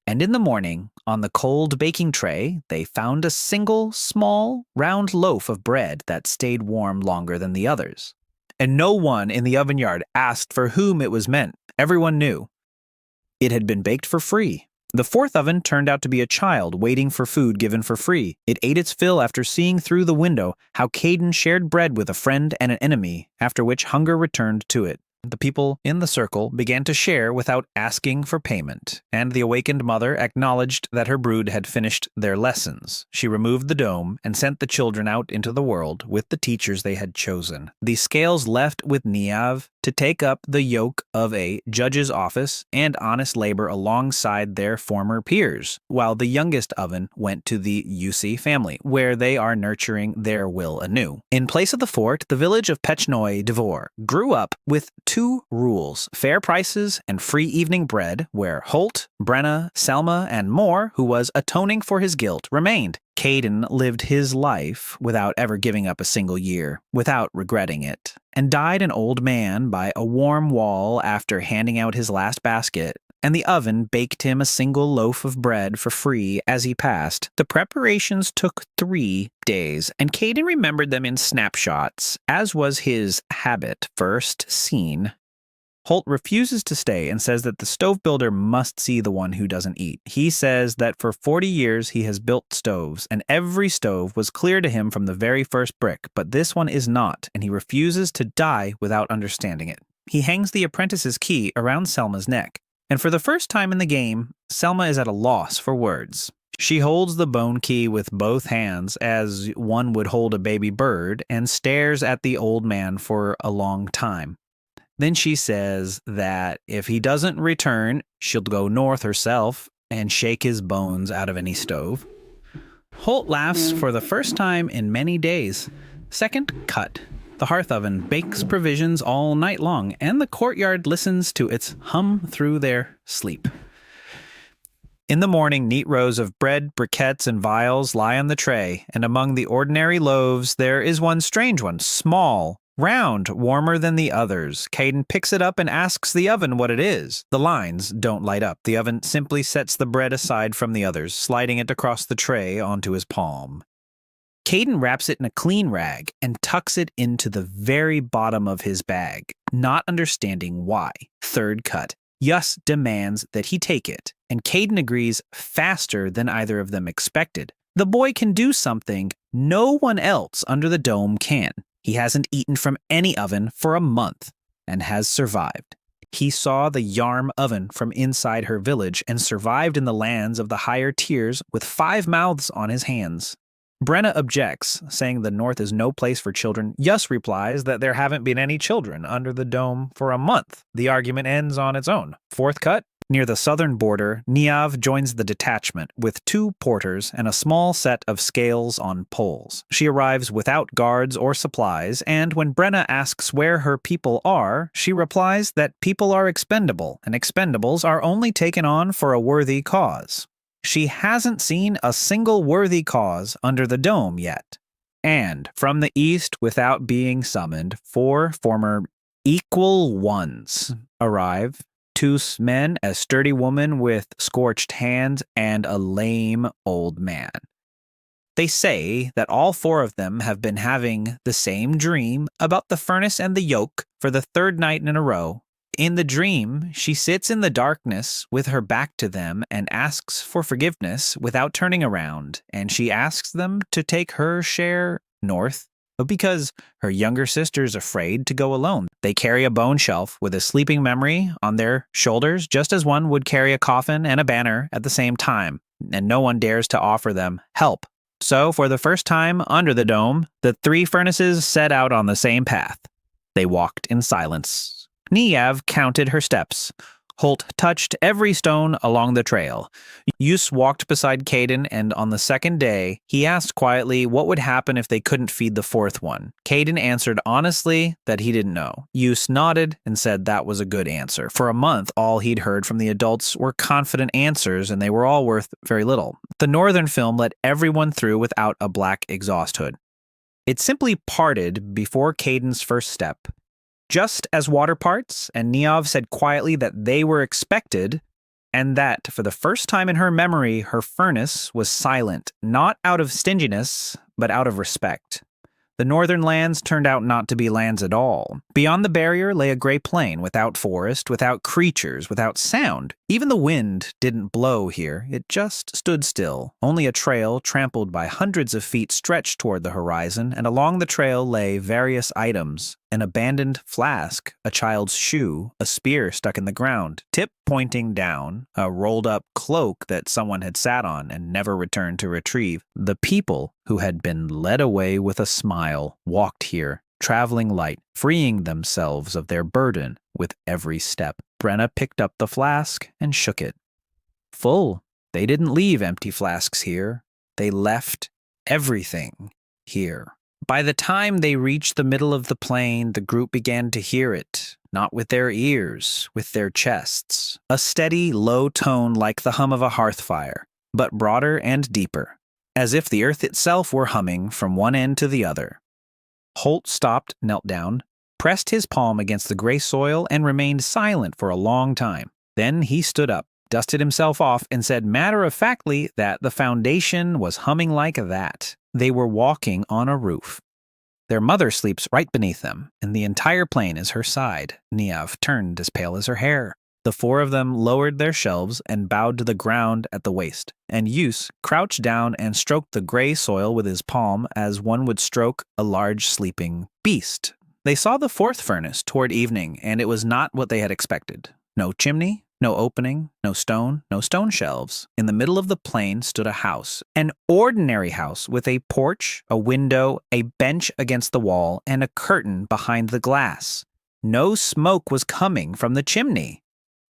And in the morning, on the cold baking tray, they found a single, small, round loaf of bread that stayed warm longer than the others. And no one in the oven yard asked for whom it was meant. Everyone knew. It had been baked for free. The 4th oven turned out to be a child waiting for food given for free. It ate its fill after seeing through the window how Caden shared bread with a friend and an enemy, after which hunger returned to it. The people in the circle began to share without asking for payment, and the awakened mother acknowledged that her brood had finished their lessons. She removed the dome and sent the children out into the world with the teachers they had chosen. The scales left with Niav to take up the yoke of a judge's office and honest labor alongside their former peers, while the youngest oven went to the Yusi family, where they are nurturing their will anew. In place of the fort, the village of Pechnoi Devor grew up with 2 rules: fair prices and free evening bread, where Holt, Brenna, Selma, and Moore, who was atoning for his guilt, remained. Caden lived his life without ever giving up a single year, without regretting it, and died an old man by a warm wall after handing out his last basket, and the oven baked him a single loaf of bread for free as he passed. The preparations took 3 days, and Caden remembered them in snapshots, as was his habit first seen. Holt refuses to stay and says that the stove builder must see the one who doesn't eat. He says that for 40 years he has built stoves, and every stove was clear to him from the very first brick, but this one is not, and he refuses to die without understanding it. He hangs the apprentice's key around Selma's neck, and for the first time in the game, Selma is at a loss for words. She holds the bone key with both hands as one would hold a baby bird and stares at the old man for a long time. Then she says that if he doesn't return, she'll go north herself and shake his bones out of any stove. Holt laughs for the first time in many days. Second cut. The hearth oven bakes provisions all night long, and the courtyard listens to its hum through their sleep. In the morning, neat rows of bread, briquettes, and vials lie on the tray, and among the ordinary loaves there is one strange one, small, Round, warmer than the others. Caden picks it up and asks the oven what it is. The lines don't light up. The oven simply sets the bread aside from the others, sliding it across the tray onto his palm. Caden wraps it in a clean rag and tucks it into the very bottom of his bag, not understanding why. Third cut. Yus demands that he take it, and Caden agrees faster than either of them expected. The boy can do something no one else under the dome can. He hasn't eaten from any oven for a month and has survived. He saw the Yarm oven from inside her village and survived in the lands of the higher tiers with 5 mouths on his hands. Brenna objects, saying the North is no place for children. Yus replies that there haven't been any children under the dome for a month. The argument ends on its own. Fourth cut. Near the southern border, Niav joins the detachment with 2 porters and a small set of scales on poles. She arrives without guards or supplies, and when Brenna asks where her people are, she replies that people are expendable, and expendables are only taken on for a worthy cause. She hasn't seen a single worthy cause under the dome yet. And from the east, without being summoned, 4 former equal ones arrive. 2 men, a sturdy woman with scorched hands, and a lame old man. They say that all 4 of them have been having the same dream about the furnace and the yoke for the 3rd night in a row. In the dream, she sits in the darkness with her back to them and asks for forgiveness without turning around, and she asks them to take her share north, but because her younger sister's afraid to go alone. They carry a bone shelf with a sleeping memory on their shoulders, just as one would carry a coffin and a banner at the same time, and no one dares to offer them help. So, for the first time under the dome, the 3 furnaces set out on the same path. They walked in silence. Niav counted her steps. Holt touched every stone along the trail. Yus walked beside Caden, and on the 2nd day, he asked quietly what would happen if they couldn't feed the 4th one. Caden answered honestly that he didn't know. Yus nodded and said that was a good answer. For a month, all he'd heard from the adults were confident answers, and they were all worth very little. The northern film let everyone through without a black exhaust hood. It simply parted before Caden's first step. Just as water parts, and Niav said quietly that they were expected, and that, for the first time in her memory, her furnace was silent, not out of stinginess, but out of respect. The northern lands turned out not to be lands at all. Beyond the barrier lay a gray plain, without forest, without creatures, without sound. Even the wind didn't blow here, it just stood still. Only a trail trampled by hundreds of feet stretched toward the horizon, and along the trail lay various items. An abandoned flask, a child's shoe, a spear stuck in the ground, tip pointing down, a rolled-up cloak that someone had sat on and never returned to retrieve. The people who had been led away with a smile walked here, traveling light, freeing themselves of their burden with every step. Brenna picked up the flask and shook it. Full. They didn't leave empty flasks here. They left everything here. By the time they reached the middle of the plain, the group began to hear it, not with their ears, with their chests. A steady, low tone like the hum of a hearth fire, but broader and deeper, as if the earth itself were humming from one end to the other. Holt stopped, knelt down, pressed his palm against the gray soil, and remained silent for a long time. Then he stood up, dusted himself off, and said matter-of-factly that the foundation was humming like that. They were walking on a roof. Their mother sleeps right beneath them, and the entire plain is her side. Niav turned as pale as her hair. The 4 of them lowered their shelves and bowed to the ground at the waist, and Yus crouched down and stroked the gray soil with his palm as one would stroke a large sleeping beast. They saw the 4th furnace toward evening, and it was not what they had expected. No chimney, no opening, no stone shelves. In the middle of the plain stood a house, an ordinary house with a porch, a window, a bench against the wall, and a curtain behind the glass. No smoke was coming from the chimney.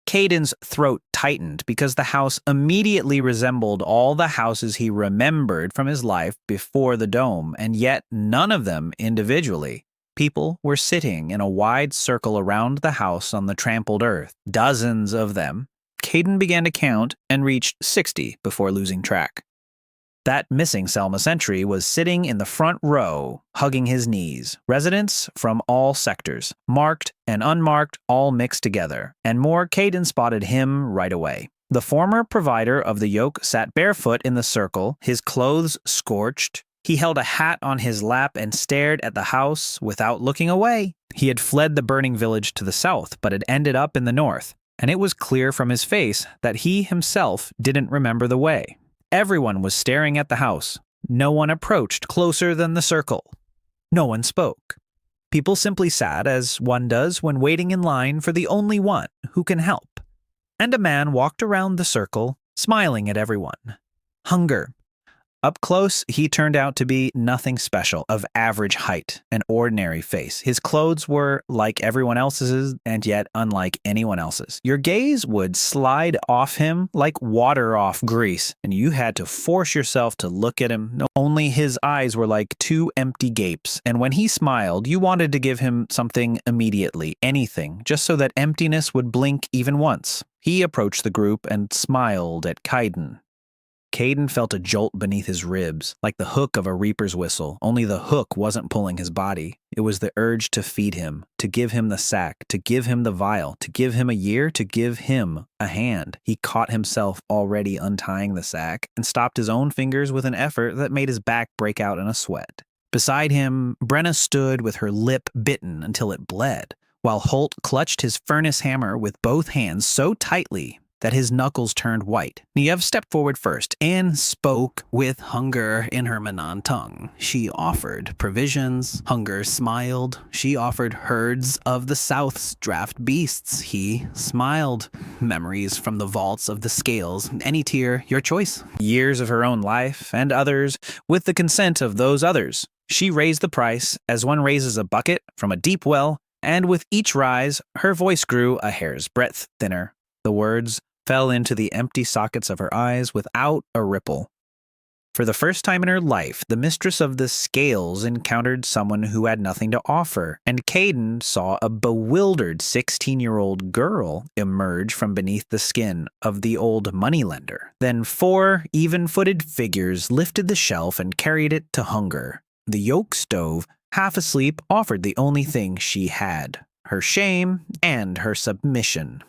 Caden's throat tightened because the house immediately resembled all the houses he remembered from his life before the dome, and yet none of them individually. People were sitting in a wide circle around the house on the trampled earth, dozens of them. Caden began to count and reached 60 before losing track. That missing Selma sentry was sitting in the front row, hugging his knees. Residents from all sectors, marked and unmarked, all mixed together. And more, Caden spotted him right away. The former provider of the yoke sat barefoot in the circle, his clothes scorched. He held a hat on his lap and stared at the house without looking away. He had fled the burning village to the south, but had ended up in the north, and it was clear from his face that he himself didn't remember the way. Everyone was staring at the house. No one approached closer than the circle. No one spoke. People simply sat as one does when waiting in line for the only one who can help. And a man walked around the circle, smiling at everyone. Hunger. Up close, he turned out to be nothing special, of average height, an ordinary face. His clothes were like everyone else's, and yet unlike anyone else's. Your gaze would slide off him like water off grease, and you had to force yourself to look at him. Only his eyes were like two empty gapes, and when he smiled, you wanted to give him something immediately, anything, just so that emptiness would blink even once. He approached the group and smiled at Kaiden. Caden felt a jolt beneath his ribs, like the hook of a reaper's whistle, only the hook wasn't pulling his body. It was the urge to feed him, to give him the sack, to give him the vial, to give him a year, to give him a hand. He caught himself already untying the sack and stopped his own fingers with an effort that made his back break out in a sweat. Beside him, Brenna stood with her lip bitten until it bled, while Holt clutched his furnace hammer with both hands so tightly that his knuckles turned white. Niev stepped forward first and spoke with Hunger in her Manan tongue. She offered provisions. Hunger smiled. She offered herds of the South's draft beasts. He smiled. Memories from the vaults of the scales. Any tier, your choice. Years of her own life and others with the consent of those others. She raised the price as one raises a bucket from a deep well, and with each rise, her voice grew a hair's breadth thinner. The words fell into the empty sockets of her eyes without a ripple. For the first time in her life, the mistress of the scales encountered someone who had nothing to offer, and Caden saw a bewildered 16-year-old girl emerge from beneath the skin of the old moneylender. Then 4 even-footed figures lifted the shelf and carried it to Hunger. The yoke stove, half asleep, offered the only thing she had, her shame and her submission.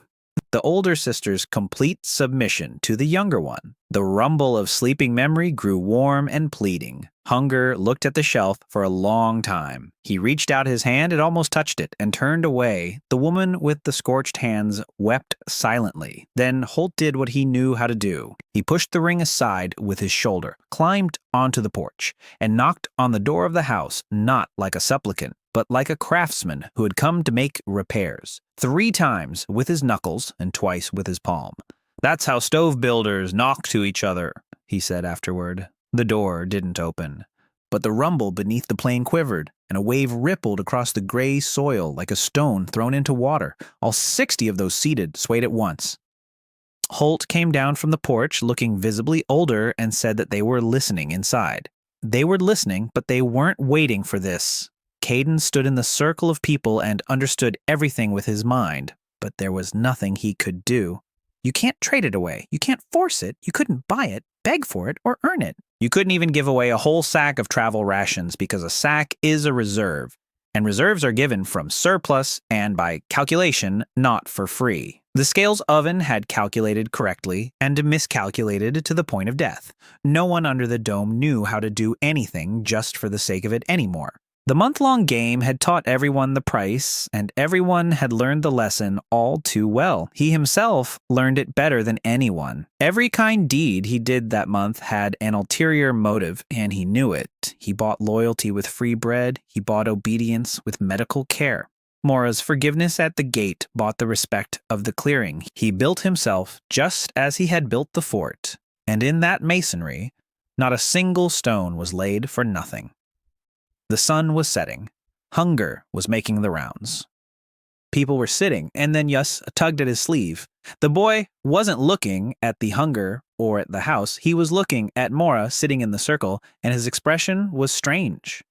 The older sister's complete submission to the younger one. The rumble of sleeping memory grew warm and pleading. Hunger looked at the shelf for a long time. He reached out his hand and almost touched it and turned away. The woman with the scorched hands wept silently. Then Holt did what he knew how to do. He pushed the ring aside with his shoulder, climbed onto the porch, and knocked on the door of the house, not like a supplicant, but like a craftsman who had come to make repairs. 3 times with his knuckles and twice with his palm. "That's how stove builders knock to each other," he said afterward. The door didn't open, but the rumble beneath the plane quivered, and a wave rippled across the gray soil like a stone thrown into water. All 60 of those seated swayed at once. Holt came down from the porch, looking visibly older, and said that they were listening inside. They were listening, but they weren't waiting for this. Caden stood in the circle of people and understood everything with his mind, but there was nothing he could do. You can't trade it away. You can't force it. You couldn't buy it, beg for it, or earn it. You couldn't even give away a whole sack of travel rations because a sack is a reserve, and reserves are given from surplus and by calculation, not for free. The scales oven had calculated correctly and miscalculated to the point of death. No one under the dome knew how to do anything just for the sake of it anymore. The month-long game had taught everyone the price, and everyone had learned the lesson all too well. He himself learned it better than anyone. Every kind deed he did that month had an ulterior motive, and he knew it. He bought loyalty with free bread. He bought obedience with medical care. Mora's forgiveness at the gate bought the respect of the clearing. He built himself just as he had built the fort, and in that masonry, not a single stone was laid for nothing. The sun was setting. Hunger was making the rounds. People were sitting, and then Yus tugged at his sleeve. The boy wasn't looking at the Hunger or at the house. He was looking at Mora sitting in the circle, and his expression was strange.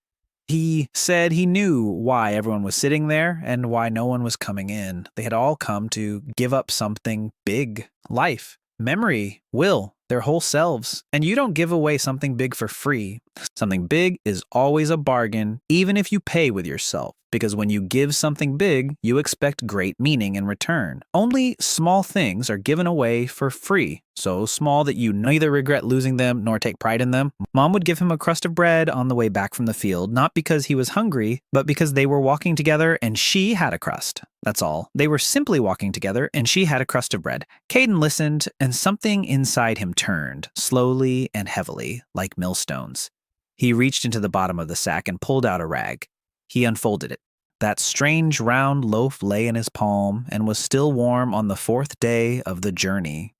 He said he knew why everyone was sitting there and why no one was coming in. They had all come to give up something big. Life, memory, will, their whole selves. And you don't give away something big for free. Something big is always a bargain, even if you pay with yourself. Because when you give something big, you expect great meaning in return. Only small things are given away for free, so small that you neither regret losing them nor take pride in them. Mom would give him a crust of bread on the way back from the field, not because he was hungry, but because they were walking together and she had a crust. That's all. They were simply walking together and she had a crust of bread. Caden listened, and something inside him turned, slowly and heavily, like millstones. He reached into the bottom of the sack and pulled out a rag. He unfolded it. That strange round loaf lay in his palm and was still warm on the 4th day of the journey.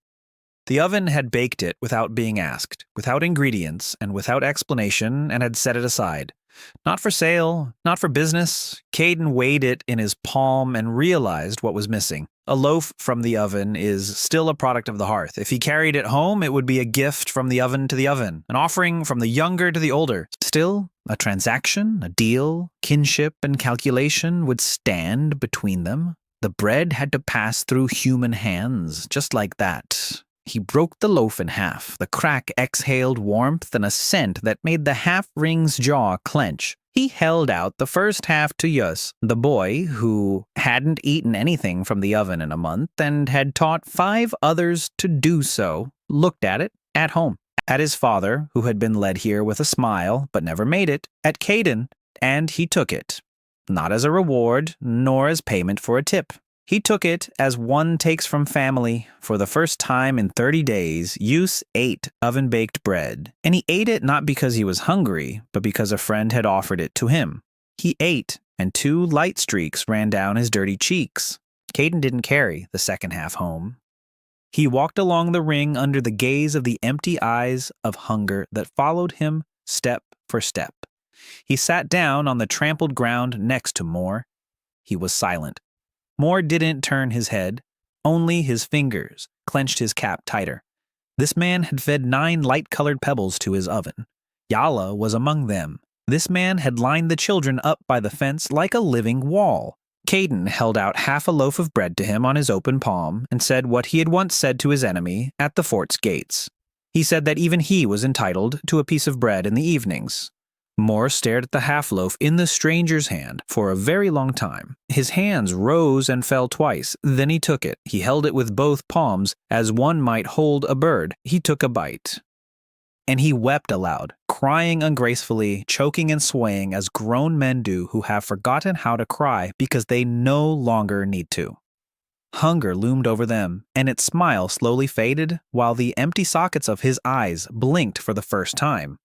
The oven had baked it without being asked, without ingredients, and without explanation, and had set it aside. Not for sale, not for business. Caden weighed it in his palm and realized what was missing. A loaf from the oven is still a product of the hearth. If he carried it home, it would be a gift from the oven to the oven, an offering from the younger to the older. Still, a transaction, a deal, kinship, and calculation would stand between them. The bread had to pass through human hands, just like that. He broke the loaf in half. The crack exhaled warmth and a scent that made the half-ring's jaw clench. He held out the first half to Yus, the boy who hadn't eaten anything from the oven in a month and had taught 5 others to do so, looked at it at home. At his father, who had been led here with a smile but never made it, at Caden, and he took it. Not as a reward, nor as payment for a tip. He took it as one takes from family. For the first time in 30 days, Yus ate oven-baked bread. And he ate it not because he was hungry, but because a friend had offered it to him. He ate, and 2 light streaks ran down his dirty cheeks. Caden didn't carry the second half home. He walked along the ring under the gaze of the empty eyes of hunger that followed him step for step. He sat down on the trampled ground next to Moore. He was silent. Moore didn't turn his head. Only his fingers clenched his cap tighter. This man had fed 9 light-colored pebbles to his oven. Yala was among them. This man had lined the children up by the fence like a living wall. Caden held out half a loaf of bread to him on his open palm and said what he had once said to his enemy at the fort's gates. He said that even he was entitled to a piece of bread in the evenings. Moore stared at the half-loaf in the stranger's hand for a very long time. His hands rose and fell twice. Then he took it. He held it with both palms, as one might hold a bird. He took a bite. And he wept aloud, crying ungracefully, choking and swaying as grown men do who have forgotten how to cry because they no longer need to. Hunger loomed over them, and its smile slowly faded while the empty sockets of his eyes blinked for the first time.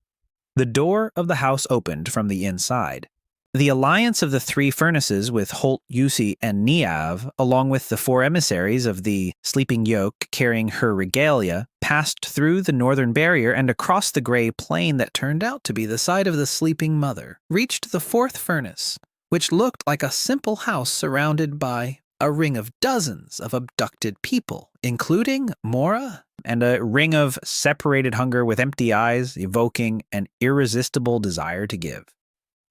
The door of the house opened from the inside. The alliance of the 3 furnaces with Holt, Yusi, and Niav, along with the 4 emissaries of the sleeping yoke carrying her regalia, passed through the northern barrier and across the gray plain that turned out to be the side of the sleeping mother, reached the 4th furnace, which looked like a simple house surrounded by a ring of dozens of abducted people, including Mora, and a ring of separated hunger with empty eyes, evoking an irresistible desire to give.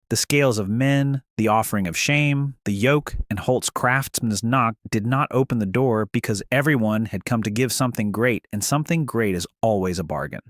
The scales of men, the offering of shame, the yoke, and Holt's craftsman's knock did not open the door because everyone had come to give something great, and something great is always a bargain.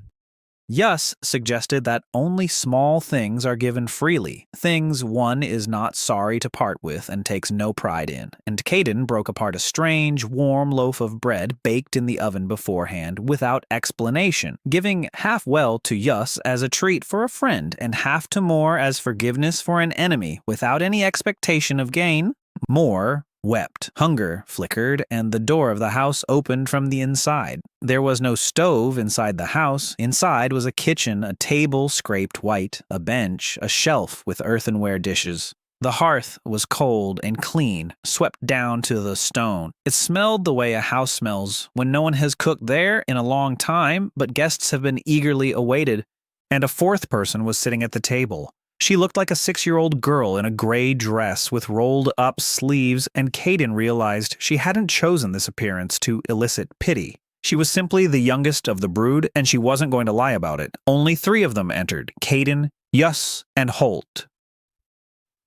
Yus suggested that only small things are given freely, things one is not sorry to part with and takes no pride in, and Caden broke apart a strange, warm loaf of bread baked in the oven beforehand without explanation, giving half well to Yus as a treat for a friend and half to Moore as forgiveness for an enemy without any expectation of gain. Moore wept. Hunger flickered, and the door of the house opened from the inside. There was no stove inside the house. Inside was a kitchen, a table scraped white, a bench, a shelf with earthenware dishes. The hearth was cold and clean, swept down to the stone. It smelled the way a house smells when no one has cooked there in a long time, but guests have been eagerly awaited, and a 4th person was sitting at the table. She looked like a 6-year-old girl in a gray dress with rolled-up sleeves, and Caden realized she hadn't chosen this appearance to elicit pity. She was simply the youngest of the brood, and she wasn't going to lie about it. Only 3 of them entered: Caden, Yus, and Holt.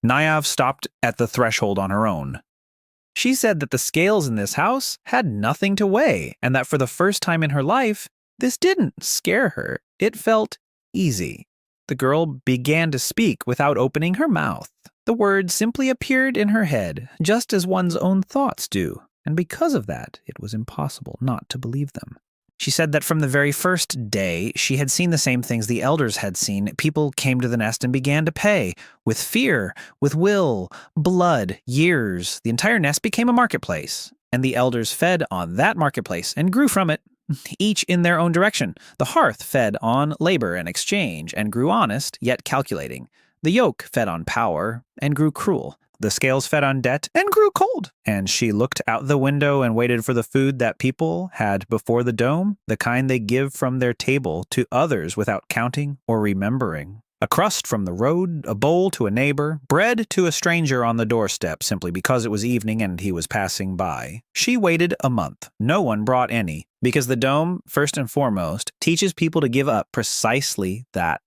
Niav stopped at the threshold on her own. She said that the scales in this house had nothing to weigh, and that for the first time in her life, This didn't scare her. It felt easy. The girl began to speak without opening her mouth. The words simply appeared in her head, just as one's own thoughts do, and because of that, it was impossible not to believe them. She said that from the very first day, she had seen the same things the elders had seen. People came to the nest and began to pay. With fear, with will, blood, years, the entire nest became a marketplace, and the elders fed on that marketplace and grew from it, each in their own direction. The hearth fed on labor and exchange and grew honest, yet calculating. The yoke fed on power and grew cruel. The scales fed on debt and grew cold. And she looked out the window and waited for the food that people had before the dome, the kind they give from their table to others without counting or remembering. A crust from the road, a bowl to a neighbor, bread to a stranger on the doorstep simply because it was evening and he was passing by. She waited a month. No one brought any, because the dome, first and foremost, teaches people to give up precisely that.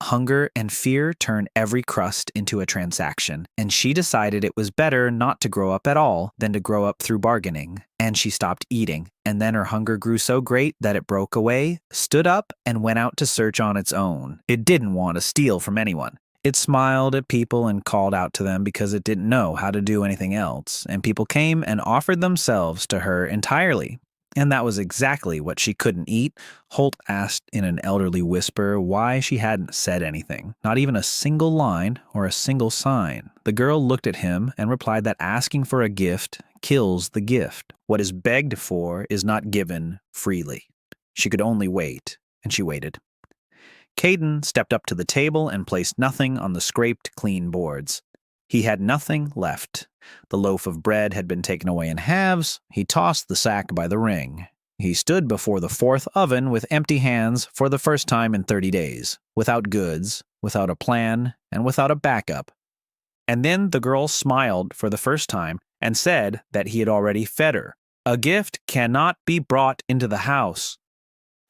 Hunger and fear turn every crust into a transaction, and she decided it was better not to grow up at all than to grow up through bargaining. And she stopped eating, and then her hunger grew so great that it broke away, stood up, and went out to search on its own. It didn't want to steal from anyone. It smiled at people and called out to them because it didn't know how to do anything else, and people came and offered themselves to her entirely. And that was exactly what she couldn't eat. Holt asked in an elderly whisper why she hadn't said anything, not even a single line or a single sign. The girl looked at him and replied that asking for a gift kills the gift. What is begged for is not given freely. She could only wait, and she waited. Caden stepped up to the table and placed nothing on the scraped, clean boards. He had nothing left. The loaf of bread had been taken away in halves. He tossed the sack by the ring. He stood before the fourth oven with empty hands for the first time in 30 days, without goods, without a plan, and without a backup. And then the girl smiled for the first time and said that he had already fed her. A gift cannot be brought into the house.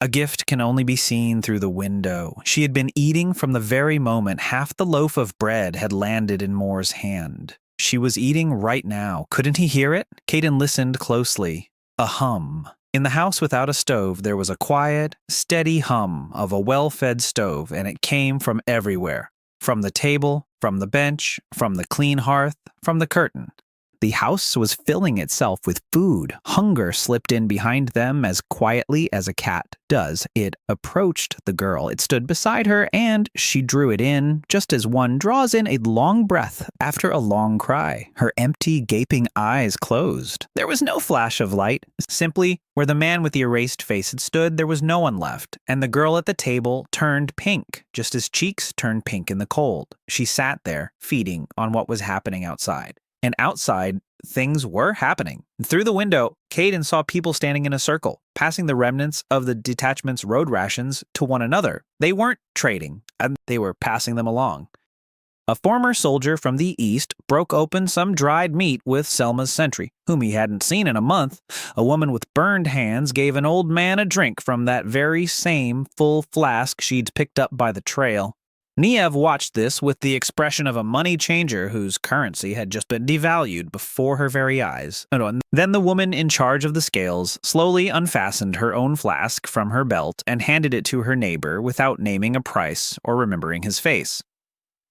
A gift can only be seen through the window. She had been eating from the very moment half the loaf of bread had landed in Moore's hand. She was eating right now. Couldn't he hear it? Caden listened closely. A hum. In the house without a stove, there was a quiet, steady hum of a well-fed stove, and it came from everywhere. From the table, from the bench, from the clean hearth, from the curtain. The house was filling itself with food. Hunger slipped in behind them as quietly as a cat does. It approached the girl. It stood beside her, and she drew it in, just as one draws in a long breath after a long cry. Her empty, gaping eyes closed. There was no flash of light. Simply, where the man with the erased face had stood, there was no one left, and the girl at the table turned pink, just as cheeks turned pink in the cold. She sat there, feeding on what was happening outside. And outside, things were happening. Through the window, Caden saw people standing in a circle, passing the remnants of the detachment's road rations to one another. They weren't trading, and they were passing them along. A former soldier from the east broke open some dried meat with Selma's sentry, whom he hadn't seen in a month. A woman with burned hands gave an old man a drink from that very same full flask she'd picked up by the trail. Niev watched this with the expression of a money changer whose currency had just been devalued before her very eyes. And then the woman in charge of the scales slowly unfastened her own flask from her belt and handed it to her neighbor without naming a price or remembering his face.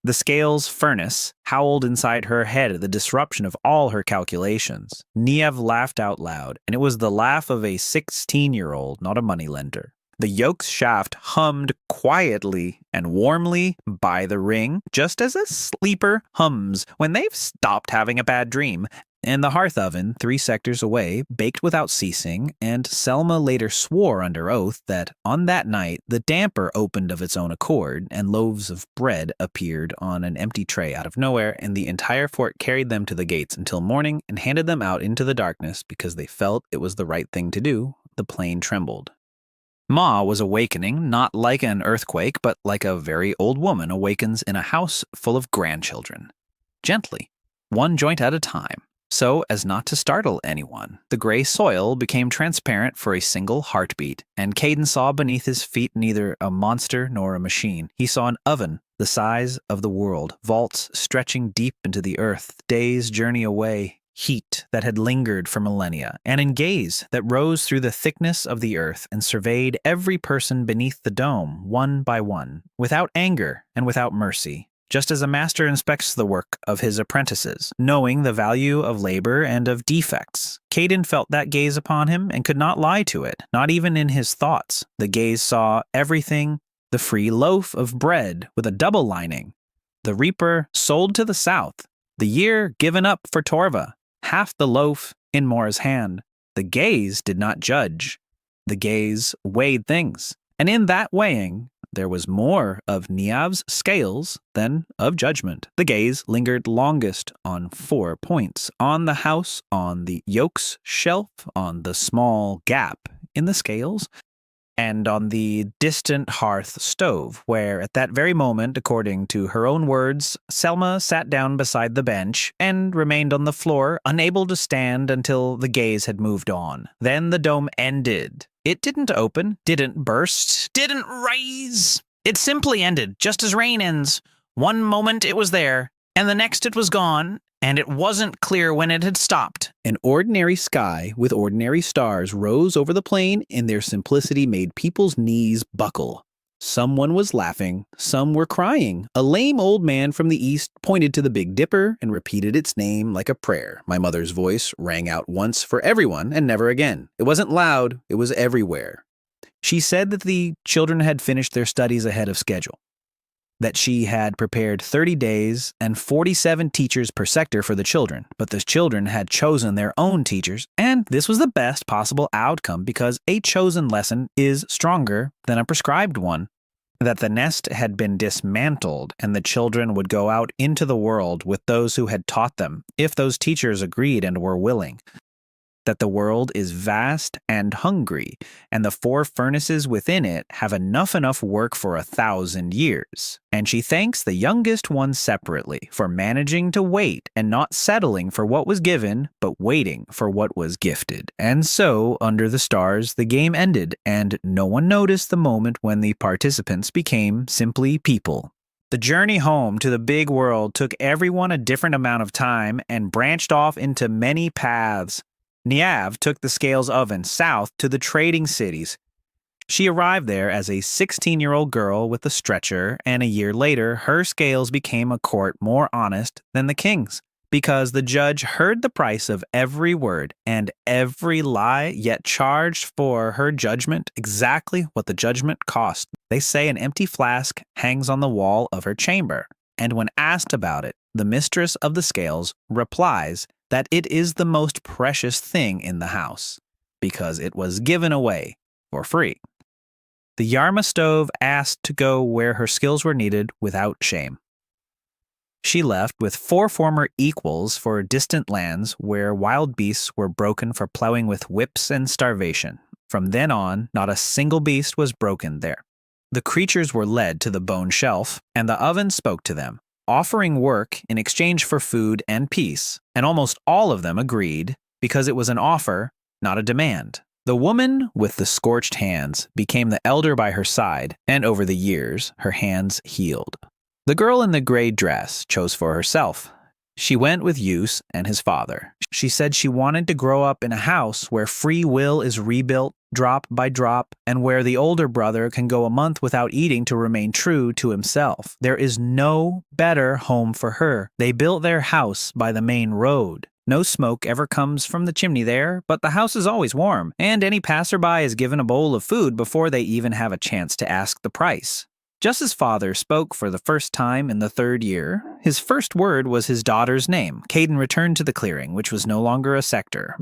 The scales furnace howled inside her head at the disruption of all her calculations. Niev laughed out loud, and it was the laugh of a 16-year-old, not a moneylender. The yoke's shaft hummed quietly and warmly by the ring, just as a sleeper hums when they've stopped having a bad dream. And the hearth oven, 3 sectors away, baked without ceasing, and Selma later swore under oath that on that night the damper opened of its own accord, and loaves of bread appeared on an empty tray out of nowhere, and the entire fort carried them to the gates until morning and handed them out into the darkness because they felt it was the right thing to do. The plain trembled. Ma was awakening, not like an earthquake, but like a very old woman awakens in a house full of grandchildren. Gently, one joint at a time, so as not to startle anyone. The gray soil became transparent for a single heartbeat, and Caden saw beneath his feet neither a monster nor a machine. He saw an oven the size of the world, vaults stretching deep into the earth, days' journey away. heat that had lingered for millennia, and in gaze that rose through the thickness of the earth and surveyed every person beneath the dome, one by one, without anger and without mercy, just as a master inspects the work of his apprentices, knowing the value of labor and of defects. Caden felt that gaze upon him and could not lie to it, not even in his thoughts. The gaze saw everything: the free loaf of bread with a double lining, the reaper sold to the south, the year given up for Torva, half the loaf in Mora's hand. The gaze did not judge. The gaze weighed things, and in that weighing, there was more of Niav's scales than of judgment. The gaze lingered longest on 4 points: on the house, on the yoke's shelf, on the small gap in the scales, and on the distant hearth stove, where at that very moment, according to her own words, Selma sat down beside the bench and remained on the floor, unable to stand until the gaze had moved on. Then the dome ended. It didn't open, didn't burst, didn't rise. It simply ended, just as rain ends. One moment it was there, and the next it was gone, and it wasn't clear when it had stopped. An ordinary sky with ordinary stars rose over the plain, and their simplicity made people's knees buckle. Someone was laughing, some were crying. A lame old man from the east pointed to the Big Dipper and repeated its name like a prayer. My mother's voice rang out once for everyone and never again. It wasn't loud, it was everywhere. She said that the children had finished their studies ahead of schedule, that she had prepared 30 days and 47 teachers per sector for the children, but the children had chosen their own teachers, and this was the best possible outcome because a chosen lesson is stronger than a prescribed one, that the nest had been dismantled and the children would go out into the world with those who had taught them, if those teachers agreed and were willing, that the world is vast and hungry, and the 4 furnaces within it have enough work for 1,000 years. And she thanks the youngest one separately for managing to wait and not settling for what was given, but waiting for what was gifted. And so, under the stars, the game ended, and no one noticed the moment when the participants became simply people. The journey home to the big world took everyone a different amount of time and branched off into many paths. Niav took the scales oven south to the trading cities. She arrived there as a 16-year-old girl with a stretcher, and a year later, her scales became a court more honest than the king's, because the judge heard the price of every word and every lie, yet charged for her judgment exactly what the judgment cost. They say an empty flask hangs on the wall of her chamber, and when asked about it, the mistress of the scales replies that it is the most precious thing in the house, because it was given away for free. The Yarma stove asked to go where her skills were needed without shame. She left with 4 former equals for distant lands where wild beasts were broken for plowing with whips and starvation. From then on, not a single beast was broken there. The creatures were led to the bone shelf, and the oven spoke to them, offering work in exchange for food and peace, and almost all of them agreed because it was an offer, not a demand. The woman with the scorched hands became the elder by her side, and over the years, her hands healed. The girl in the gray dress chose for herself. She went with Yus and his father. She said she wanted to grow up in a house where free will is rebuilt drop by drop, and where the older brother can go a month without eating to remain true to himself. There is no better home for her. They built their house by the main road. No smoke ever comes from the chimney there, but the house is always warm, and any passerby is given a bowl of food before they even have a chance to ask the price. Just as father spoke for the first time in the 3rd year, his first word was his daughter's name. Caden returned to the clearing, which was no longer a sector.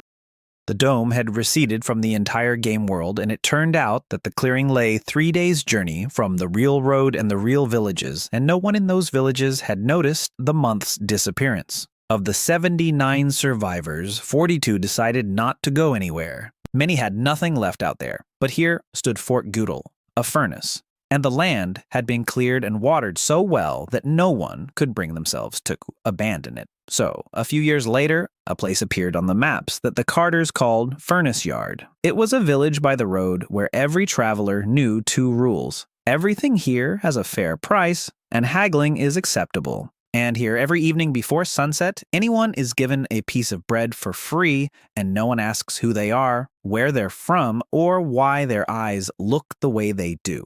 The dome had receded from the entire game world, and it turned out that the clearing lay 3 days' journey from the real road and the real villages, and no one in those villages had noticed the month's disappearance. Of the 79 survivors, 42 decided not to go anywhere. Many had nothing left out there, but here stood Fort Goodle, a furnace, and the land had been cleared and watered so well that no one could bring themselves to abandon it. So, a few years later, a place appeared on the maps that the carters called Furnace Yard. It was a village by the road where every traveler knew 2 rules. Everything here has a fair price, and haggling is acceptable. And here, every evening before sunset, anyone is given a piece of bread for free, and no one asks who they are, where they're from, or why their eyes look the way they do.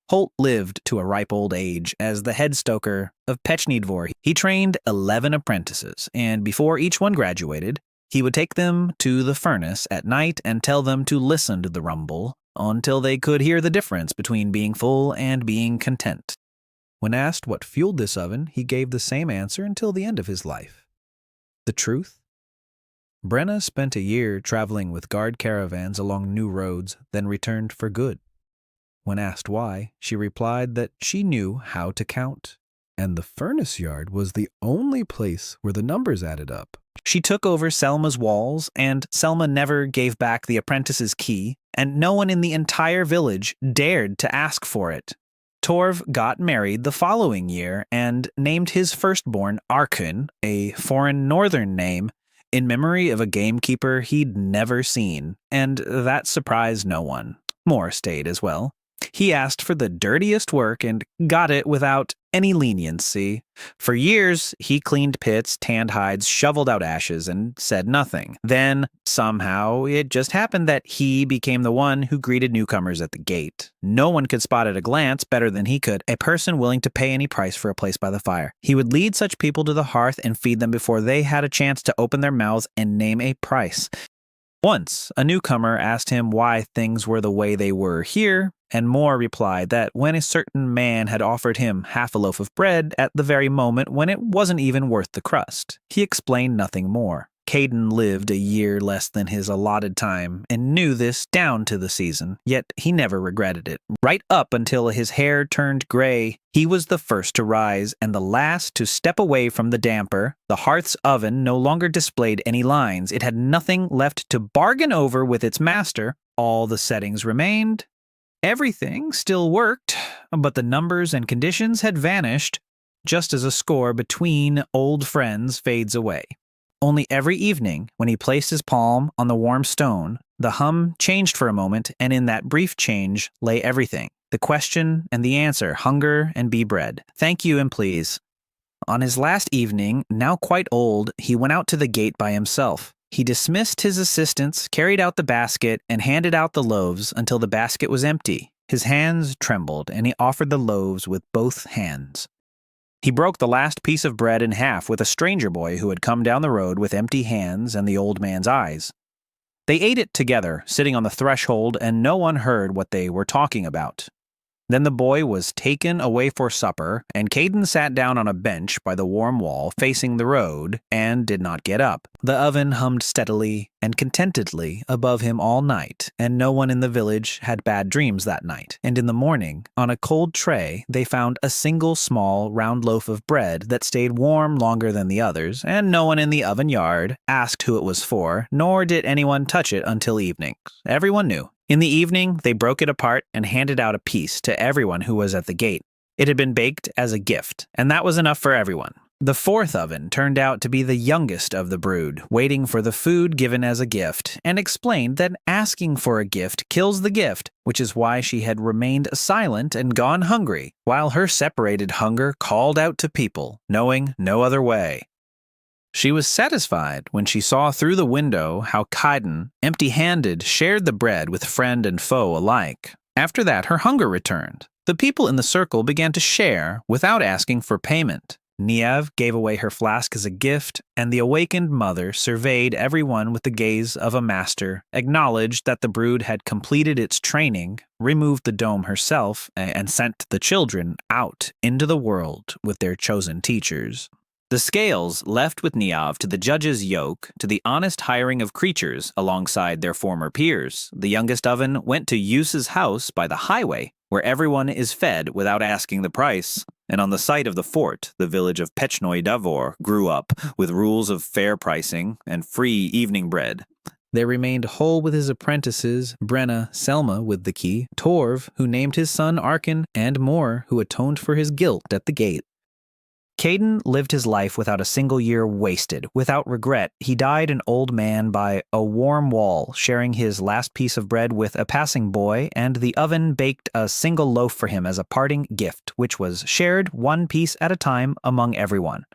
Holt lived to a ripe old age as the head stoker of Pechnidvor. He trained 11 apprentices, and before each one graduated, he would take them to the furnace at night and tell them to listen to the rumble until they could hear the difference between being full and being content. When asked what fueled this oven, he gave the same answer until the end of his life. The truth? Brenna spent a year traveling with guard caravans along new roads, then returned for good. When asked why, she replied that she knew how to count, and the furnace yard was the only place where the numbers added up. She took over Selma's walls, and Selma never gave back the apprentice's key, and no one in the entire village dared to ask for it. Torv got married the following year and named his firstborn Arkun, a foreign northern name, in memory of a gamekeeper he'd never seen, and that surprised no one. More stayed as well. He asked for the dirtiest work and got it without any leniency. For years, he cleaned pits, tanned hides, shoveled out ashes, and said nothing. Then, somehow, it just happened that he became the one who greeted newcomers at the gate. No one could spot at a glance better than he could, a person willing to pay any price for a place by the fire. He would lead such people to the hearth and feed them before they had a chance to open their mouths and name a price. Once, a newcomer asked him why things were the way they were here, and Moore replied that when a certain man had offered him half a loaf of bread at the very moment when it wasn't even worth the crust, he explained nothing more. Caden lived a year less than his allotted time and knew this down to the season, yet he never regretted it. Right up until his hair turned gray, he was the first to rise and the last to step away from the damper. The hearth's oven no longer displayed any lines. It had nothing left to bargain over with its master. All the settings remained. Everything still worked, but the numbers and conditions had vanished, just as a score between old friends fades away. Only every evening, when he placed his palm on the warm stone, the hum changed for a moment, and in that brief change lay everything. The question and the answer, hunger and be bread. Thank you and please. On his last evening, now quite old, he went out to the gate by himself. He dismissed his assistants, carried out the basket, and handed out the loaves until the basket was empty. His hands trembled, and he offered the loaves with both hands. He broke the last piece of bread in half with a stranger boy who had come down the road with empty hands and the old man's eyes. They ate it together, sitting on the threshold, and no one heard what they were talking about. Then the boy was taken away for supper, and Caden sat down on a bench by the warm wall facing the road and did not get up. The oven hummed steadily and contentedly above him all night, and no one in the village had bad dreams that night. And in the morning, on a cold tray, they found a single small round loaf of bread that stayed warm longer than the others, and no one in the oven yard asked who it was for, nor did anyone touch it until evening. Everyone knew. In the evening, they broke it apart and handed out a piece to everyone who was at the gate. It had been baked as a gift, and that was enough for everyone. The fourth oven turned out to be the youngest of the brood, waiting for the food given as a gift, and explained that asking for a gift kills the gift, which is why she had remained silent and gone hungry, while her separated hunger called out to people, knowing no other way. She was satisfied when she saw through the window how Kaiden, empty-handed, shared the bread with friend and foe alike. After that, her hunger returned. The people in the circle began to share without asking for payment. Niev gave away her flask as a gift, and the awakened mother surveyed everyone with the gaze of a master, acknowledged that the brood had completed its training, removed the dome herself, and sent the children out into the world with their chosen teachers. The scales left with Niav to the judge's yoke to the honest hiring of creatures alongside their former peers. The youngest oven went to Yusa's house by the highway, where everyone is fed without asking the price. And on the site of the fort, the village of Pechnoi Davor grew up with rules of fair pricing and free evening bread. There remained whole with his apprentices, Brenna, Selma with the key, Torv, who named his son Arkin, and Moore, who atoned for his guilt at the gate. Caden lived his life without a single year wasted. Without regret, he died an old man by a warm wall, sharing his last piece of bread with a passing boy, and the oven baked a single loaf for him as a parting gift, which was shared one piece at a time among everyone.